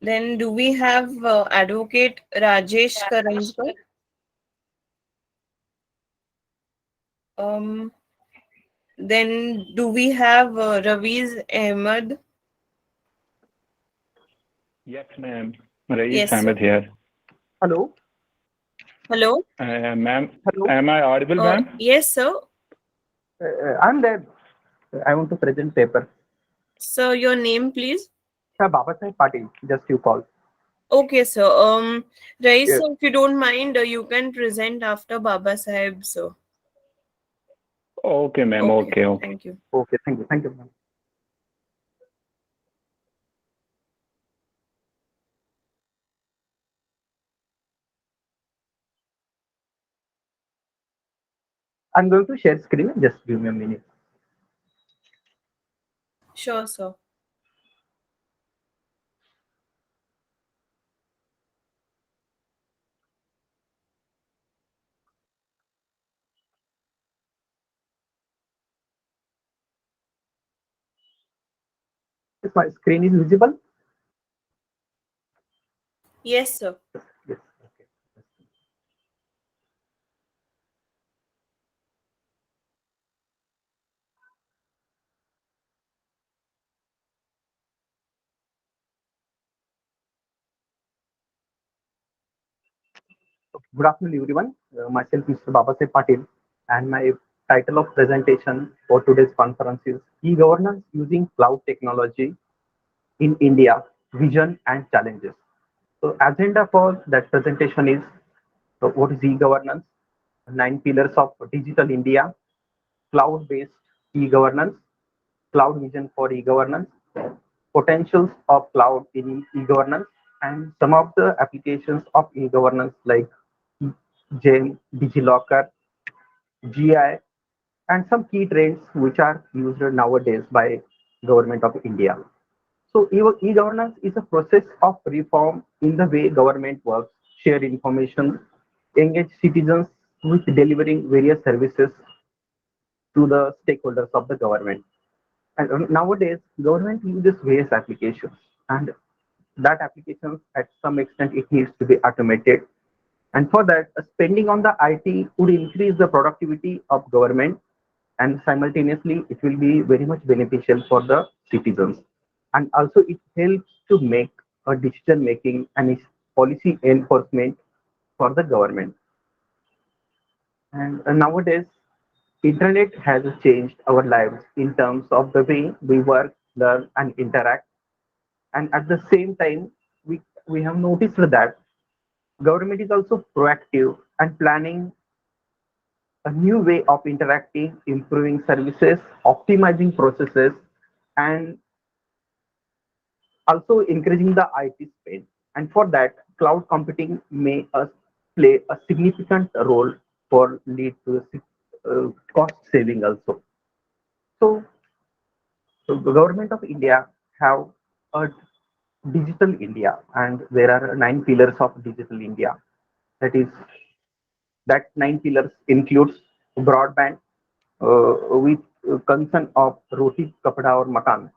Then do we have Advocate Rajesh Karanjkar? Then do we have Raviz Ahmed? Yes, ma'am. Rais Yes, sir. Ahmed here. Hello. Hello? Ma'am, Hello. am I audible, ma'am? Yes, sir. I'm there. I want to present paper. So your name, please. Baba Saheb Patil. Just you call. Okay, sir. Rais, Yes. sir, if you don't mind, you can present after Baba Saheb, sir. Okay, ma'am. Okay. Thank you. Okay. Thank you. Thank you, ma'am. I'm going to share screen. Just give me a minute. Sure, sir. If my screen is visible. Yes, sir. Yes. Okay. Good afternoon, everyone. Myself, Mr. Baba Saheb Patil, and my title of presentation for today's conference is E-Governance Using Cloud Technology in India, Vision and Challenges. So, agenda for that presentation is, so what is e-governance? 9 pillars of digital India, cloud-based e-governance, cloud vision for e-governance, potentials of cloud in e-governance, and some of the applications of e-governance like GEM, DigiLocker, GI, and some key trends which are used nowadays by government of India. So e-governance is a process of reform in the way government works, share information, engage citizens with delivering various services to the stakeholders of the government. And nowadays, government uses various applications, and that applications at some extent it needs to be automated. And for that, spending on the IT would increase the productivity of government, and simultaneously it will be very much beneficial for the citizens. And also it helps to make a decision making and policy enforcement for the government. And nowadays, internet has changed our lives in terms of the way we work, learn, and interact. And at the same time, we have noticed that Government is also proactive and planning a new way of interacting, improving services, optimizing processes, and also increasing the IT spend. And for that, cloud computing may play a significant role for lead to cost saving also. So, the government of India have a digital India, and there are 9 pillars of digital India. That is, that 9 pillars includes broadband with concern of roti, kapada, or makan.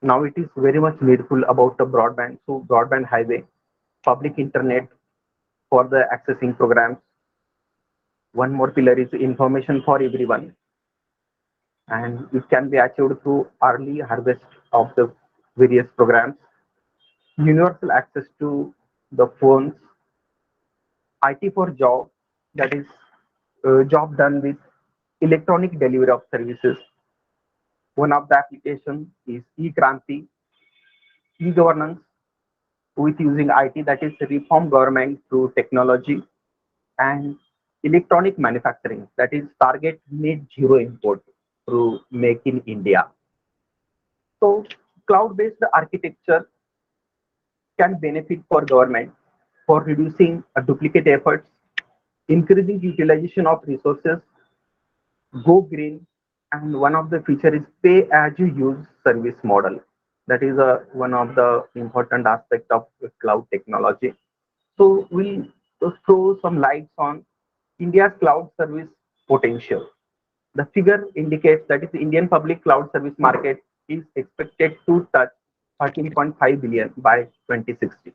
Now it is very much needful about the broadband. So broadband highway, public internet for the accessing programs. One more pillar is information for everyone, and it can be achieved through early harvest of the various programs. Universal access to the phones, IT for job, that is job done with electronic delivery of services. One of the application is e-Kranti, e-governance with using IT, that is reform government through technology, and electronic manufacturing, that is target net zero import through Make in India. So cloud-based architecture can benefit for government for reducing duplicate efforts, increasing utilization of resources, go green, and one of the feature is pay as you use service model. That is one of the important aspect of cloud technology. So we'll throw some lights on India's cloud service potential. The figure indicates that is the Indian public cloud service market is expected to touch 13.5 billion by 2060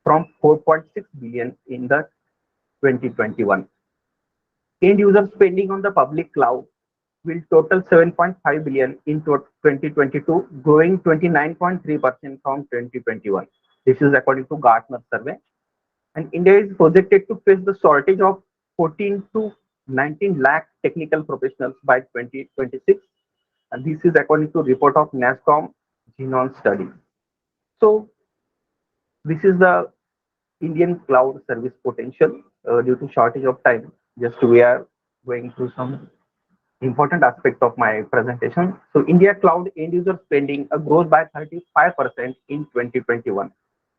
from 4.6 billion in the 2021. End user spending on the public cloud will total 7.5 billion in 2022, growing 29.3% from 2021. This is according to Gartner survey. And India is projected to face the shortage of 14 to 19 lakh technical professionals by 2026. And this is according to report of NASCOM Genome study. So this is the Indian cloud service potential. Due to shortage of time, just we are going through some important aspect of my presentation. So India cloud end user spending grows by 35% in 2021.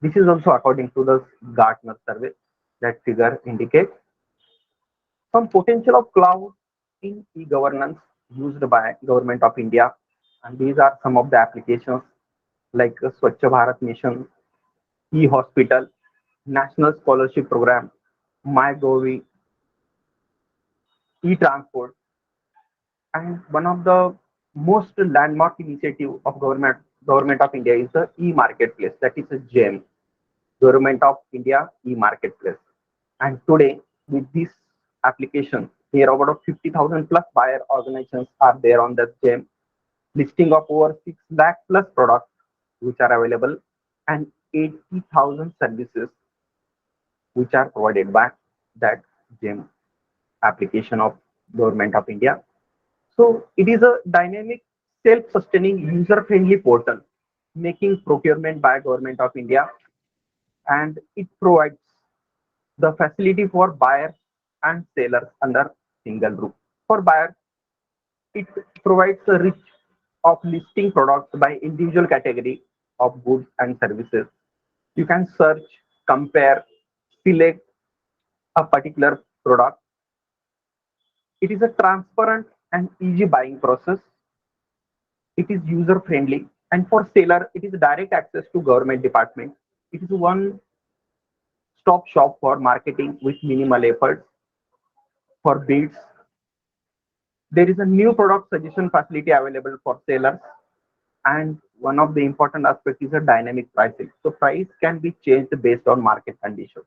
This is also according to the Gartner survey. That figure indicates some potential of cloud in e-governance used by Government of India. And these are some of the applications like Swachh Bharat Mission, e-hospital, National Scholarship Program, MyGovi, e-transport. And one of the most landmark initiative of government of India is the e-marketplace. That is a GEM, Government of India e-marketplace. And today, with this application, here about 50,000 plus buyer organizations are there on that GEM, listing of over 6 lakh plus products which are available, and 80,000 services which are provided by that GEM application of Government of India. So it is a dynamic, self-sustaining, user-friendly portal, making procurement by Government of India, and it provides the facility for buyers and sellers under single roof. For buyers, it provides a rich of listing products by individual category of goods and services. You can search, compare, select a particular product. It is a transparent and easy buying process. It is user friendly, and for seller it is direct access to government department. It is one stop shop for marketing with minimal effort. For bids, there is a new product suggestion facility available for sellers, and one of the important aspects is a dynamic pricing, so price can be changed based on market conditions.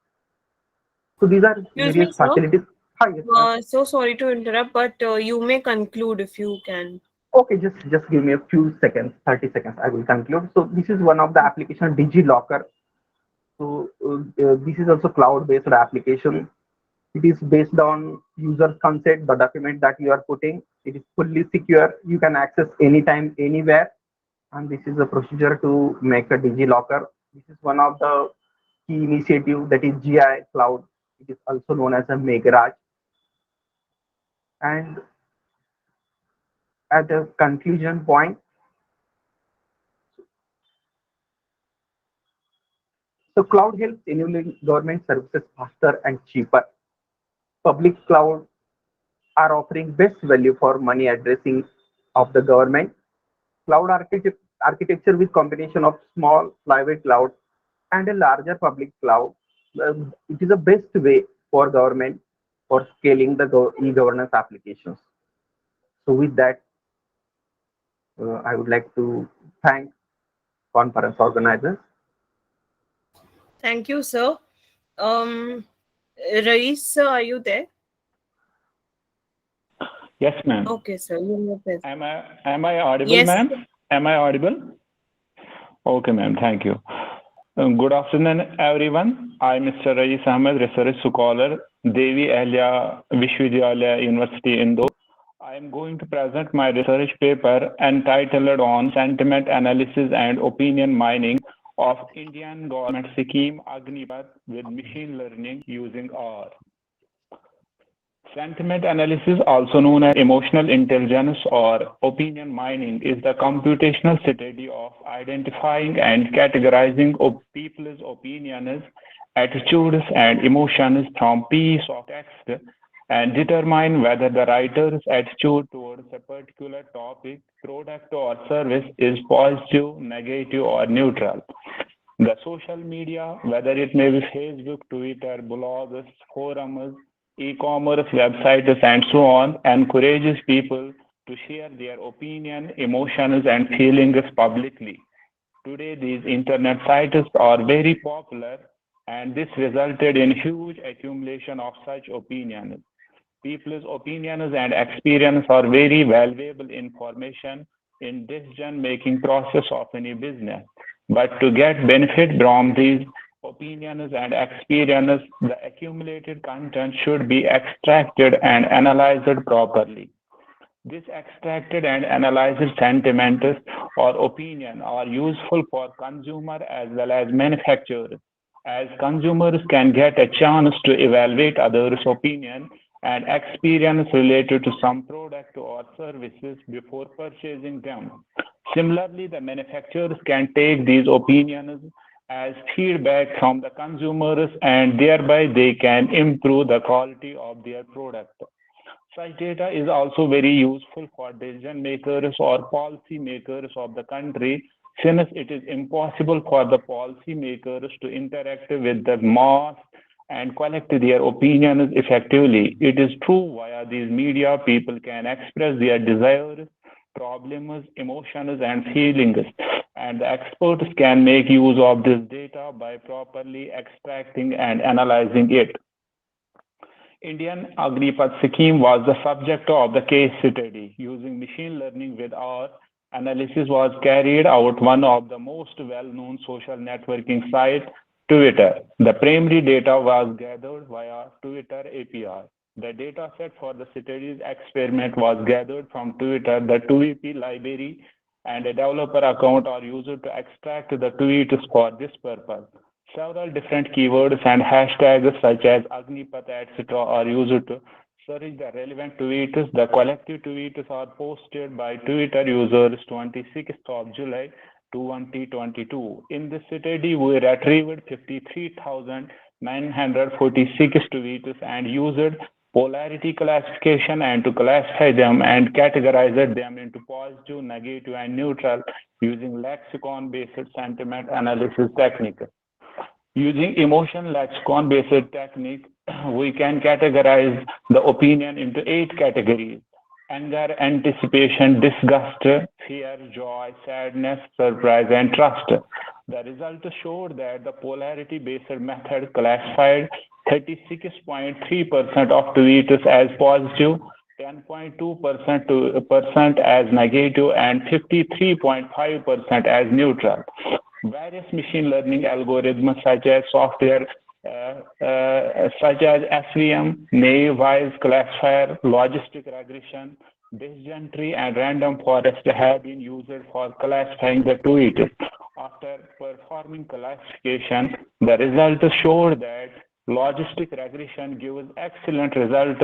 So these are Excuse me, various sir. facilities. Hi, yes, sir. So sorry to interrupt, but you may conclude if you can. Okay, just give me a few seconds, 30 seconds, I will conclude. So this is one of the application, DigiLocker. So this is also cloud-based application. It is based on user consent, the document that you are putting. It is fully secure. You can access anytime, anywhere. And this is the procedure to make a DigiLocker. This is one of the key initiative, that is GI Cloud. It is also known as a Meghraj. And at the conclusion point, so cloud helps enabling government services faster and cheaper. Public cloud are offering best value for money addressing of the government. Cloud architecture with combination of small private cloud and a larger public cloud. It is the best way for government for scaling the e-governance applications. So with that, I would like to thank conference organizers. Thank you, sir. Rais, sir, are you there? Yes, ma'am. Okay, sir. You may present. Am I audible, Yes. ma'am? Am I audible? Okay, ma'am. Thank you. Good afternoon, everyone. I'm Mr. Rais Ahmed, research scholar, Devi Ahlia Vishwavidyalaya University, Indore. I am going to present my research paper entitled on sentiment analysis and opinion mining of Indian government scheme Agnipath with machine learning using R. Sentiment analysis, also known as emotional intelligence or opinion mining, is the computational study of identifying and categorizing people's opinions, attitudes, and emotions from piece of text and determine whether the writer's attitude towards a particular topic, product, or service is positive, negative, or neutral. The social media, whether it may be Facebook, Twitter, blogs, forums, e-commerce websites, and so on, encourages people to share their opinion, emotions, and feelings publicly. Today, these internet sites are very popular, and this resulted in huge accumulation of such opinions. People's opinions and experience are very valuable information in decision-making process of any business. But to get benefit from these opinions and experience, the accumulated content should be extracted and analyzed properly. This extracted and analyzed sentiments or opinion are useful for consumer as well as manufacturers, as consumers can get a chance to evaluate others' opinion and experience related to some product or services before purchasing them. Similarly, the manufacturers can take these opinions as feedback from the consumers, and thereby they can improve the quality of their product. Such data is also very useful for decision makers or policy makers of the country, since it is impossible for the policy makers to interact with the mass and collect their opinions effectively. It is true via these media, people can express their desires, problems, emotions, and feelings, and the experts can make use of this data by properly extracting and analyzing it. Indian Agnipath scheme was the subject of the case study. Using machine learning with R, analysis was carried out one of the most well-known social networking site, Twitter. The primary data was gathered via Twitter API. The data set for the study's experiment was gathered from Twitter, the 2EP library, and a developer account are used to extract the tweets for this purpose. Several different keywords and hashtags such as Agnipath, etc. are used to search the relevant tweets. The collective tweets are posted by Twitter users 26th of July 2022. In this study, we retrieved 53,946 tweets and used polarity classification and to classify them and categorize them into positive, negative, and neutral using lexicon-based sentiment analysis technique. Using emotion lexicon-based technique, we can categorize the opinion into 8 categories: anger, anticipation, disgust, fear, joy, sadness, surprise, and trust. The result showed that the polarity-based method classified 36.3% of tweets as positive, 10.2% as negative, and 53.5% as neutral. Various machine learning algorithms such as software such as SVM, naive Bayes classifier, logistic regression, decision tree, and random forest have been used for classifying the tweets. After performing performing classification, the results showed that logistic regression gives excellent results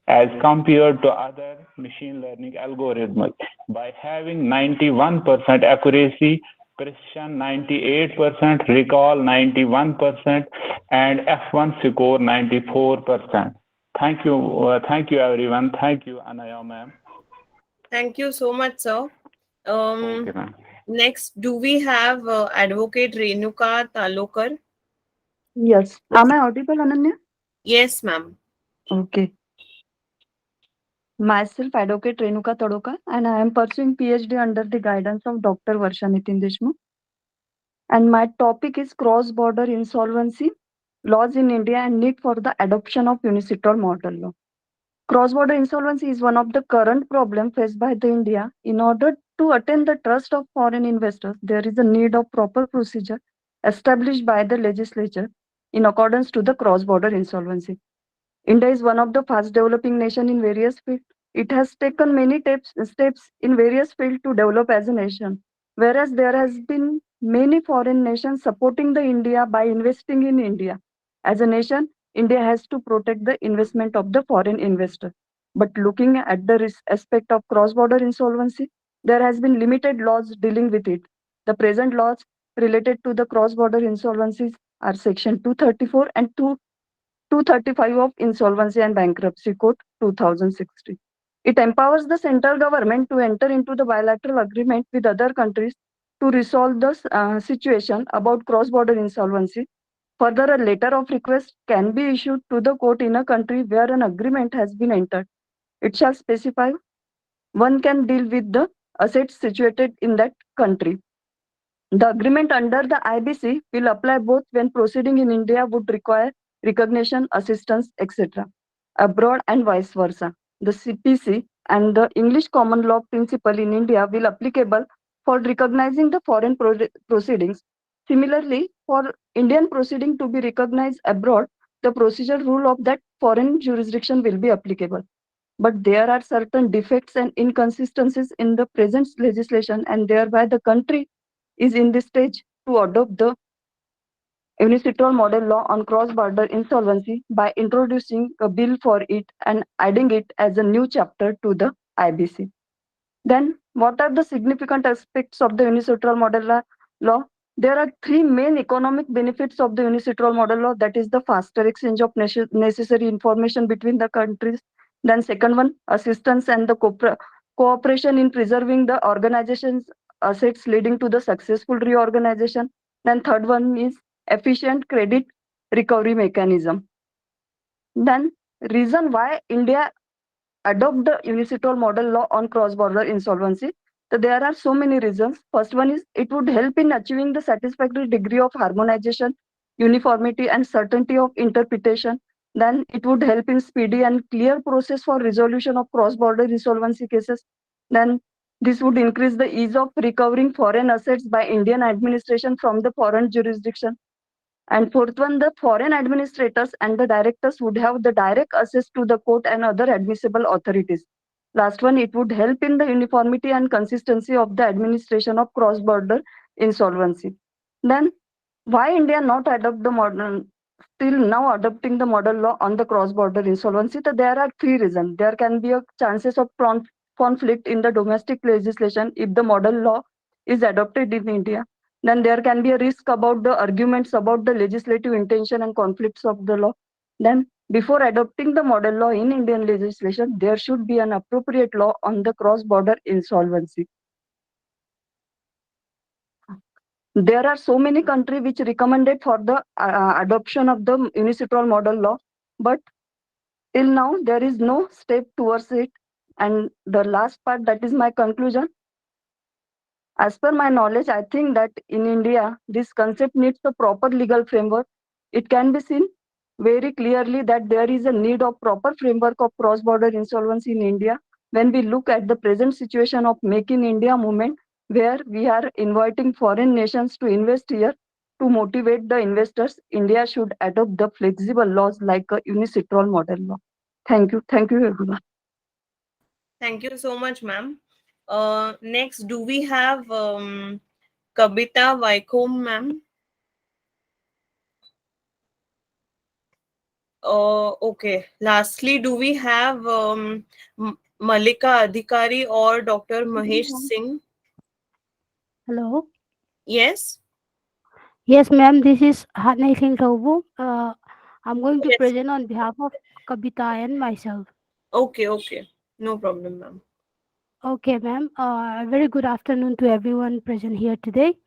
as compared to other machine learning algorithms by having 91% accuracy, precision 98%, recall 91%, and F1 score 94%. Thank you everyone. Thank you, Anaya ma'am. Thank you so much, sir. Okay, ma'am. Next, do we have Advocate Renuka Talokar? Yes. Am I audible, Ananya? Yes, ma'am. Okay. Myself, Advocate Renuka Tadokar, and I am pursuing PhD under the guidance of Dr. Varsha Nitin Deshmukh. And my topic is cross-border insolvency, laws in India, and need for the adoption of unisectoral model law. Cross-border insolvency is one of the current problems faced by the India. In order to attain the trust of foreign investors, there is a need of proper procedure established by the legislature in accordance to the cross-border insolvency. India is one of the fast developing nations in various fields. It has taken many steps in various fields to develop as a nation, whereas there has been many foreign nations supporting the India by investing in India. As a nation, India has to protect the investment of the foreign investor. But looking at the risk aspect of cross-border insolvency, there has been limited laws dealing with it. The present laws related to the cross-border insolvencies are Section 234 and 235 of Insolvency and Bankruptcy Code 2016. It empowers the central government to enter into the bilateral agreement with other countries to resolve the situation about cross-border insolvency. Further, a letter of request can be issued to the court in a country where an agreement has been entered. It shall specify one can deal with the assets situated in that country. The agreement under the IBC will apply both when proceeding in India would require recognition, assistance, etc. abroad and vice versa. The CPC and the English common law principle in India will applicable for recognizing the foreign proceedings. Similarly, for Indian proceeding to be recognized abroad, the procedure rule of that foreign jurisdiction will be applicable. But there are certain defects and inconsistencies in the present legislation, and thereby the country is in this stage to adopt the unisectoral model law on cross-border insolvency by introducing a bill for it and adding it as a new chapter to the IBC. Then, what are the significant aspects of the unisectoral model law? There are three main economic benefits of the unisectoral model law. That is the faster exchange of necessary information between the countries. Then second one, assistance and the cooperation in preserving the organization's assets leading to the successful reorganization. Then third one is efficient credit recovery mechanism. Then reason why India adopt the unisectoral model law on cross-border insolvency. So there are so many reasons. First one is it would help in achieving the satisfactory degree of harmonization, uniformity, and certainty of interpretation. Then it would help in speedy and clear process for resolution of cross-border insolvency cases. Then this would increase the ease of recovering foreign assets by Indian administration from the foreign jurisdiction. And fourth one, the foreign administrators and the directors would have the direct access to the court and other admissible authorities. Last one, it would help in the uniformity and consistency of the administration of cross-border insolvency. Then, why India not adopt the model, still now adopting the model law on the cross-border insolvency? So there are three reasons. There can be a chances of conflict in the domestic legislation if the model law is adopted in India. Then there can be a risk about the arguments about the legislative intention and conflicts of the law. Then before adopting the model law in Indian legislation, there should be an appropriate law on the cross-border insolvency. There are so many countries which recommended for the adoption of the unisectoral model law, but till now there is no step towards it. And the last part, that is my conclusion. As per my knowledge, I think that in India, this concept needs a proper legal framework. It can be seen very clearly that there is a need of proper framework of cross-border insolvency in India. When we look at the present situation of Make in India movement, where we are inviting foreign nations to invest here to motivate the investors, India should adopt the flexible laws like a unisectoral model law. Thank you. Thank you, everyone. Thank you so much, ma'am. Next, do we have Kabita Vaikom, ma'am? Okay. Lastly, do we have Malika Adhikari or Dr. Mahesh Singh? Hello. Yes. Yes, ma'am. This is Hatnai Singh Thobu. I'm going to Yes. present on behalf of Kabita and myself. Okay. Okay. No problem, ma'am. Okay, ma'am. Very good afternoon to everyone present here today.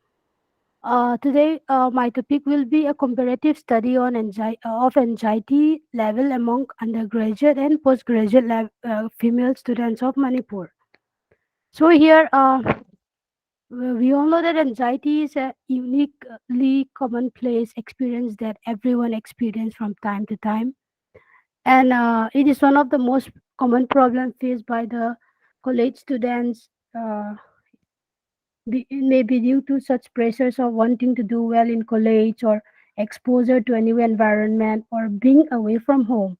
Today, my topic will be a comparative study on anxiety level among undergraduate and postgraduate female students of Manipur. So here, we all know that anxiety is a uniquely commonplace experience that everyone experiences from time to time, and it is one of the most common problems faced by the college students. It may be due to such pressures of wanting to do well in college or exposure to a new environment or being away from home.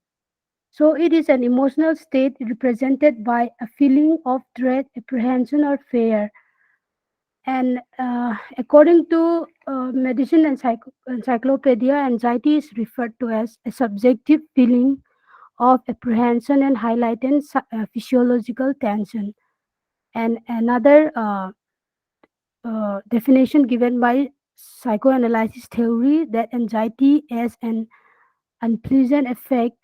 So it is an emotional state represented by a feeling of dread, apprehension, or fear. And according to Medicine Encyclopedia, anxiety is referred to as a subjective feeling of apprehension and heightened physiological tension. And another definition given by psychoanalysis theory that anxiety is an unpleasant effect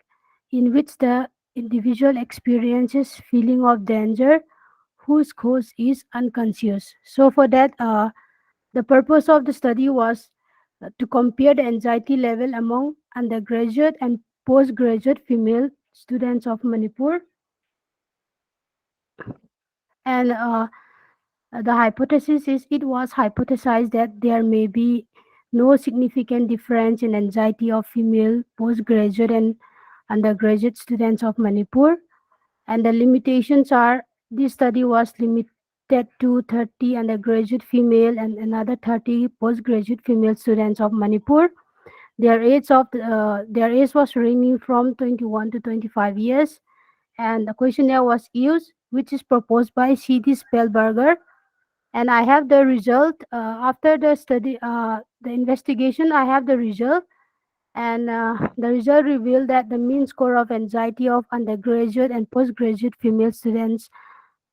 in which the individual experiences feeling of danger whose cause is unconscious. So for that, the purpose of the study was to compare the anxiety level among undergraduate and postgraduate female students of Manipur. And the hypothesis is it was hypothesized that there may be no significant difference in anxiety of female postgraduate and undergraduate students of Manipur. And the limitations are this study was limited to 30 undergraduate female and another 30 postgraduate female students of Manipur. Their age was ranging from 21 to 25 years, and the questionnaire was used, which is proposed by C.D. Spellberger. And I have the result after the study, the investigation. I have the result, and the result revealed that the mean score of anxiety of undergraduate and postgraduate female students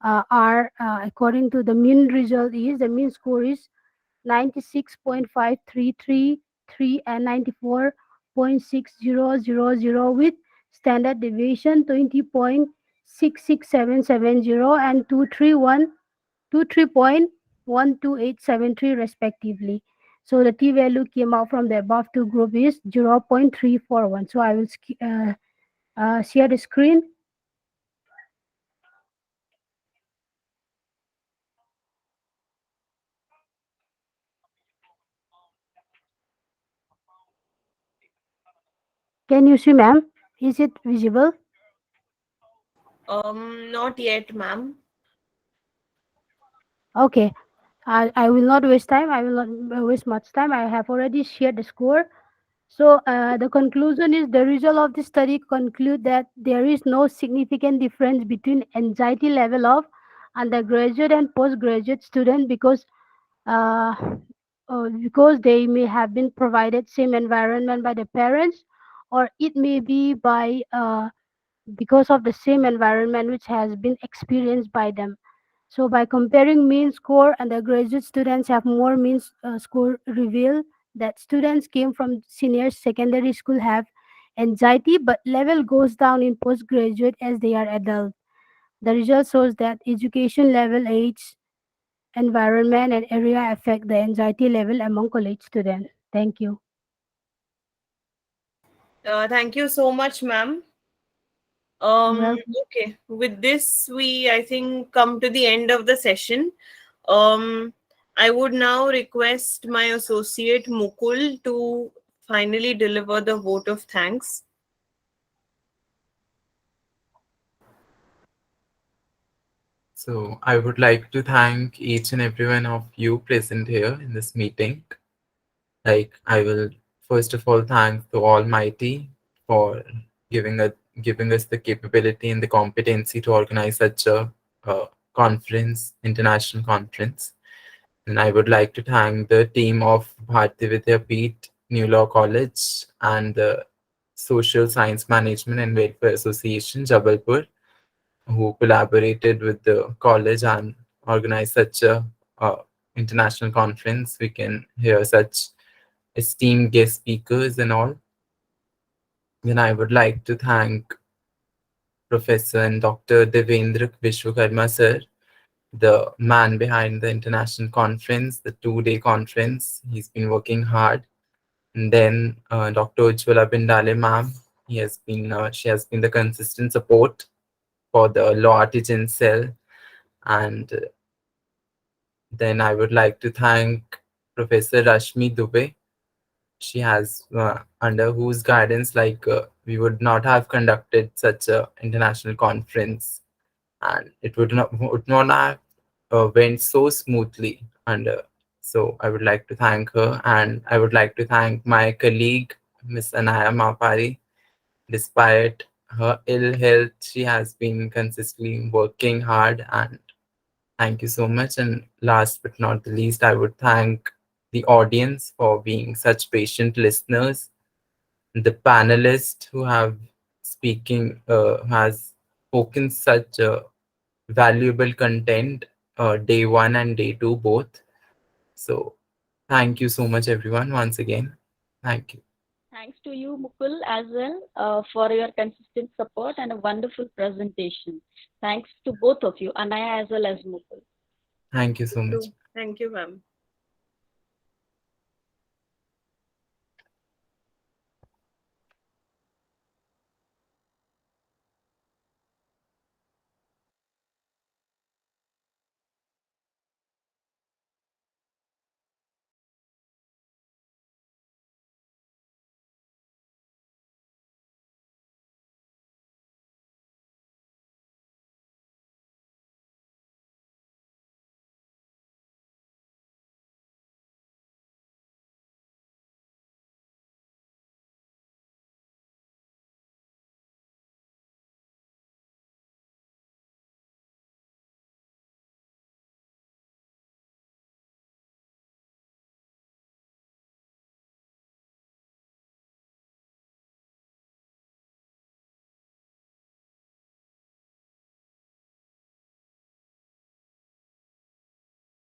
are, according to the mean result, is the mean score is 96.5333 and 94.60000 with standard deviation 20.66770 and 23.12873 respectively. So the t value came out from the above two group is 0.341. So I will share the screen. Can you see, ma'am? Is it visible? Not yet, ma'am. Okay. I will not waste time. I will not waste much time. I have already shared the score. So the conclusion is the result of the study conclude that there is no significant difference between anxiety level of undergraduate and postgraduate student uh, because they may have been provided same environment by the parents, or it may be by because of the same environment which has been experienced by them. So by comparing mean score, undergraduate students have more mean score reveal that students came from senior secondary school have anxiety, but level goes down in postgraduate as they are adult. The result shows that education level, age, environment, and area affect the anxiety level among college students. Thank you. Thank you so much, ma'am. Welcome. Okay. With this, we I think come to the end of the session. Um, I would now request my associate Mukul to finally deliver the vote of thanks. So I would like to thank each and every one of you present here in this meeting. Like I will first of all thank the Almighty for giving us the capability and the competency to organize such a conference, international conference. And I would like to thank the team of Bharati Vidyapeeth New Law College and the Social Science Management and Welfare Association, Jabalpur, who collaborated with the college and organized such a international conference. We can hear such esteemed guest speakers and all. Then I would like to thank Professor and Dr. Devendra Vishwakarma sir, the man behind the international conference, the 2-day conference. He's been working hard. And then Dr. Ujjwala Bindale ma'am, she has been the consistent support for the law artisan cell. And then I would like to thank Professor Rashmi Dubey. She has, under whose guidance, we would not have conducted such a international conference, and it would not have went so smoothly under. So I would like to thank her, and I would like to thank my colleague, Miss Anaya Mapari. Despite her ill health, she has been consistently working hard, and thank you so much. And last but not the least, I would thank the audience for being such patient listeners, the panelists who has spoken such valuable content, day one and day two both. So thank you so much, everyone, once again. Thank you. Thanks to you, Mukul, as well, for your consistent support and a wonderful presentation. Thanks to both of you, Anaya as well as Mukul. Thank you so much. Thank you, ma'am.